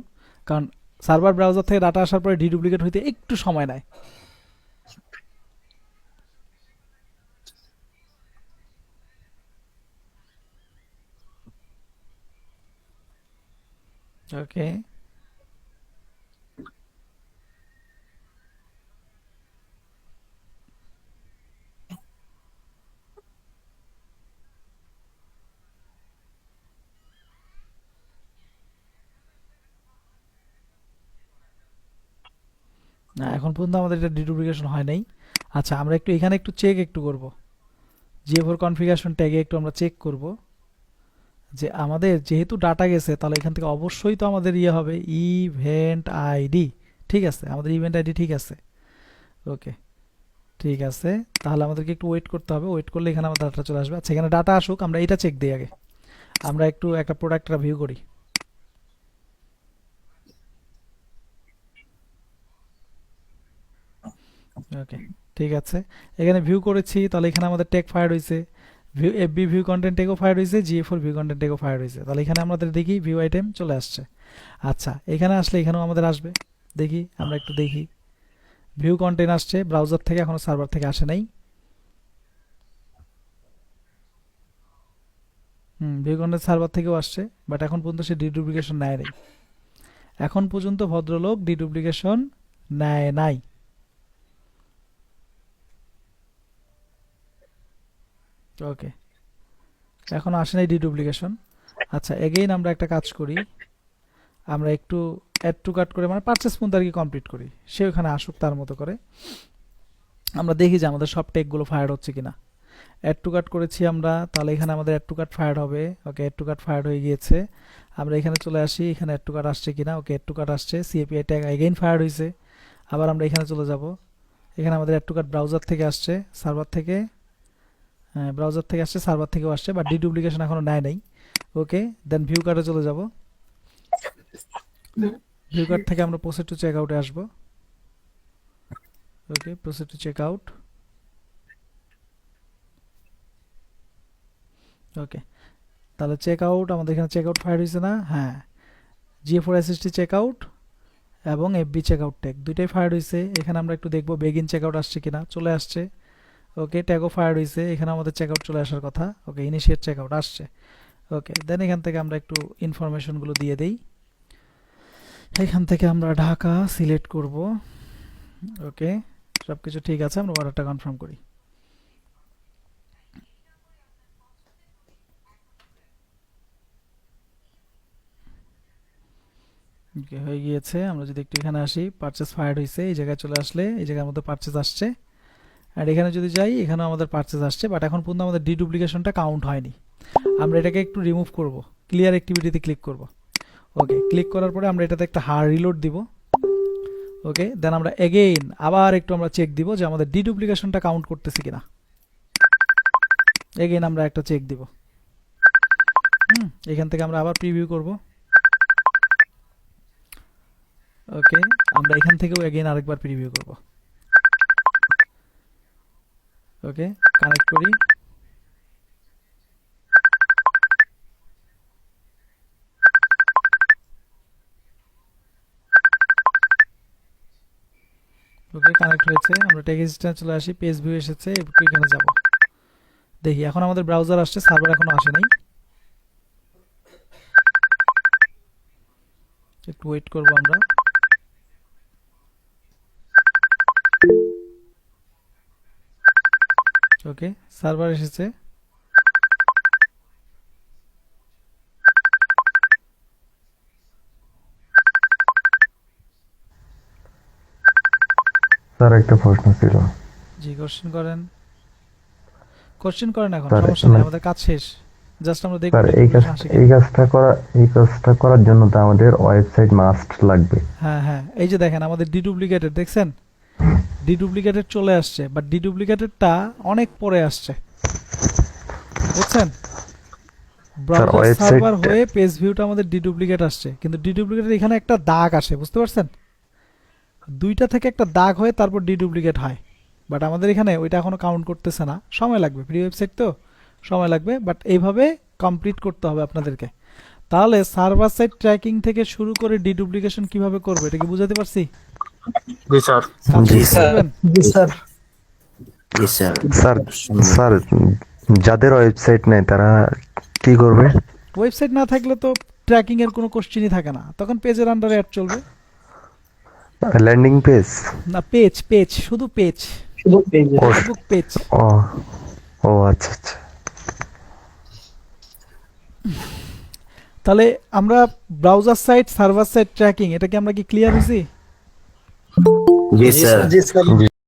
কারণ সার্ভার ব্রাউজার থেকে ডাটা আসার পরে ডিডুপ্লিকেট হইতে একটু সময় নেয়। ওকে, না এখন পর্যন্ত আমাদের এটা ডিডুপ্লিকেশন হয় নাই। আচ্ছা, আমরা একটু এখানে একটু চেক একটু করব, GA4 কনফিগারেশন ট্যাগে একটু আমরা চেক করব যে আমাদের যেহেতু ডাটা গেছে, তাহলে এখান থেকে অবশ্যই তো আমাদের ইয়ে হবে ইভেন্ট আইডি। ঠিক আছে, আমাদের ইভেন্ট আইডি ঠিক আছে। ওকে, ঠিক আছে, তাহলে আমাদেরকে একটু ওয়েট করতে হবে, ওয়েট করলে এখানে আমাদের ডাটা চলে আসবে। আচ্ছা, এখানে ডাটা আসুক, আমরা এটা চেক দিই আগে। আমরা একটু একটা প্রোডাক্ট রিভিউ করি। ওকে, ঠিক আছে, এখানে ভিউ করেছি, তাহলে এখানে আমাদের ট্যাগ ফায়ার হয়েছে, ভিউ এফবি ভিউ কন্টেন্ট ট্যাগও ফায়ার হয়েছে, GA4 ভিউ কন্টেন্ট ট্যাগও ফায়ার হয়েছে। তাহলে এখানে আমাদের দেখি ভিউ আইটেম চলে আসছে। আচ্ছা, এখানে আসলে এখানেও আমাদের আসবে, দেখি আমরা একটু দেখি। ভিউ কন্টেন্ট আসছে ব্রাউজার থেকে, এখনো সার্ভার থেকে আসে নাই। ভিউ কন্টেন্ট সার্ভার থেকেও আসছে, বাট এখন পর্যন্ত সে ডিডুপ্লিকেশন নেয় নাই। এখন পর্যন্ত ভদ্রলোক ডিডুপ্লিকেশন নেয় নাই। ওকে, এখন আসে নাই ডিডুপ্লিকেশন। আচ্ছা, এগেইন আমরা একটা কাজ করি, আমরা একটু অ্যাড টু কার্ট করে, মানে পারচেস পর্যন্ত আর কি কমপ্লিট করি, সে ওখানে আসুক তার মতো করে। আমরা দেখি যে আমাদের সব টেকগুলো ফায়ার হচ্ছে কিনা। অ্যাড টু কার্ট করেছি আমরা, তাহলে এখানে আমাদের অ্যাড টু কার্ট ফায়ার হবে। ওকে, অ্যাড টু কার্ট ফায়ার হয়ে গিয়েছে। আমরা এখানে চলে আসি, এখানে অ্যাড টু কার্ট আসছে কিনা। ওকে, অ্যাড টু কার্ট আসছে, সিএপিআই ট্যাগ এগেইন ফায়ার হয়েছে। আবার আমরা এখানে চলে যাব, এখানে আমাদের অ্যাড টু কার্ট ব্রাউজার থেকে আসছে, সার্ভার থেকে, হ্যাঁ ব্রাউজার থেকে আসছে, সার্ভার থেকেও আসছে, বাট ডিডুপ্লিকেশন এখনো নেয় নাই। ওকে, দেন ভিউ কার্টে চলে যাব, ভিউ কার্ট থেকে আমরা প্রসেস টু চেক আউটে আসবো। ওকে, প্রসেস টু চেক আউট। ওকে, তাহলে চেক আউট, আমাদের এখানে চেক আউট ফায়ার হয়েছে না। হ্যাঁ, GA4 SST চেক আউট এবং এফবি চেক আউট ট্যাগ দুইটাই ফায়ার হয়েছে। এখানে আমরা একটু দেখবো বেগিন চেক আউট আসছে কিনা, চলে আসছে। ওকে, ট্যাগও ফায়ার হয়েছে, এখানে আমাদের চেক আউট চলে আসার কথা। ওকে, ইনিশিয়েট চেক আউট আসছে। ওকে, দেন এখান থেকে আমরা একটু ইনফরমেশনগুলো দিয়ে দেই। এখান থেকে আমরা ঢাকা সিলেক্ট করব। ওকে, সব কিছু ঠিক আছে, আমরা অর্ডারটা কনফার্ম করি। Okay, হয়ে গিয়েছে। আমরা যদি একটু এখানে আসি, পারচেজ ফায়ার্ড হয়েছে, এই জায়গায় চলে আসলে এই জায়গার মধ্যে পারচেজ আসছে, আর এখানে যদি যাই এখানেও আমাদের পারচেজ আসছে, বাট এখন পর্যন্ত আমাদের ডিডুপ্লিকেশনটা কাউন্ট হয়নি। আমরা এটাকে একটু রিমুভ করব, ক্লিয়ার অ্যাক্টিভিটিতে ক্লিক করব। ওকে, ক্লিক করার পরে আমরা এটাতে একটা হার্ড রিলোড দিব। ওকে, দেন আমরা এগেইন আবার একটু আমরা চেক দিব যে আমাদের ডিডুপ্লিকেশনটা কাউন্ট করতেছে কিনা। এগেইন আমরা একটা চেক দিব। এখান থেকে আমরা আবার প্রিভিউ করব। ওকে, আমরা এখান থেকেও এগেইন আরেকবার প্রিভিউ করব। ওকে, কানেক্ট করি। ওকে, কানেক্ট হয়েছে। আমরা টেক্সটে চলে আসি, পেজ ভিউ এসেছে, একটু এখানে যাব। দেখি এখন আমাদের ব্রাউজার আসছে, সার্ভার এখনো আসে নাই, একটু ওয়েট করব আমরা। ওকে, সার্ভার এসেছে। স্যার একটা প্রশ্ন ছিল। জি, কোশ্চেন করেন। কোশ্চেন করেন, এখন স্যার, সমস্যা নেই, আমাদের কাজ শেষ। জাস্ট আমরা দেখব স্যার এই কাজটা করার জন্য তো আমাদের ওয়েবসাইট মাস্ট লাগবে। হ্যাঁ হ্যাঁ, এই যে দেখেন আমাদের ডিডুপ্লিকেটেড দেখছেন, ডিডুপ্লিকেটেড চলে আসছে, বাট ডিডুপ্লিকেটেডটা অনেক পরে আসছে, বুঝছেন? ব্রাউজার website- সার্ভার হয়ে পেজ ভিউটা আমাদের ডিডুপ্লিকেট আসছে, কিন্তু ডিডুপ্লিকেটের এখানে একটা দাগ আসে, বুঝতে পারছেন? দুইটা থেকে একটা দাগ হয়ে তারপর ডিডুপ্লিকেট হয়, বাট আমাদের এখানে ওইটা এখনো কাউন্ট করতেছে না। সময় লাগবে, ফ্রি ওয়েবসাইট তো সময় লাগবে, বাট এইভাবে কমপ্লিট করতে হবে আপনাদেরকে। তাহলে সার্ভার সাইড ট্র্যাকিং থেকে শুরু করে ডিডুপ্লিকেশন কিভাবে করবে, এটা কি বুঝাতে পারছি? জি স্যার। জি স্যার। করবেন? জি স্যার। জি স্যার। স্যার স্যার যাদের ওয়েবসাইট নেই তারা কি করবে? ওয়েবসাইট না থাকলে তো ট্র্যাকিং এর কোনো কোশ্চেনই থাকে না, তখন পেজের আন্ডারে অ্যাড চলবে। Landing page? না, পেজ, পেজ, শুধু পেজ, শুধু পেজে। Facebook page. ও ও আচ্ছা আচ্ছা। তাহলে আমরা browser side, server side tracking, এটা কি আমরা কি ক্লিয়ার হয়েছি? জি স্যার। জি স্যার। জি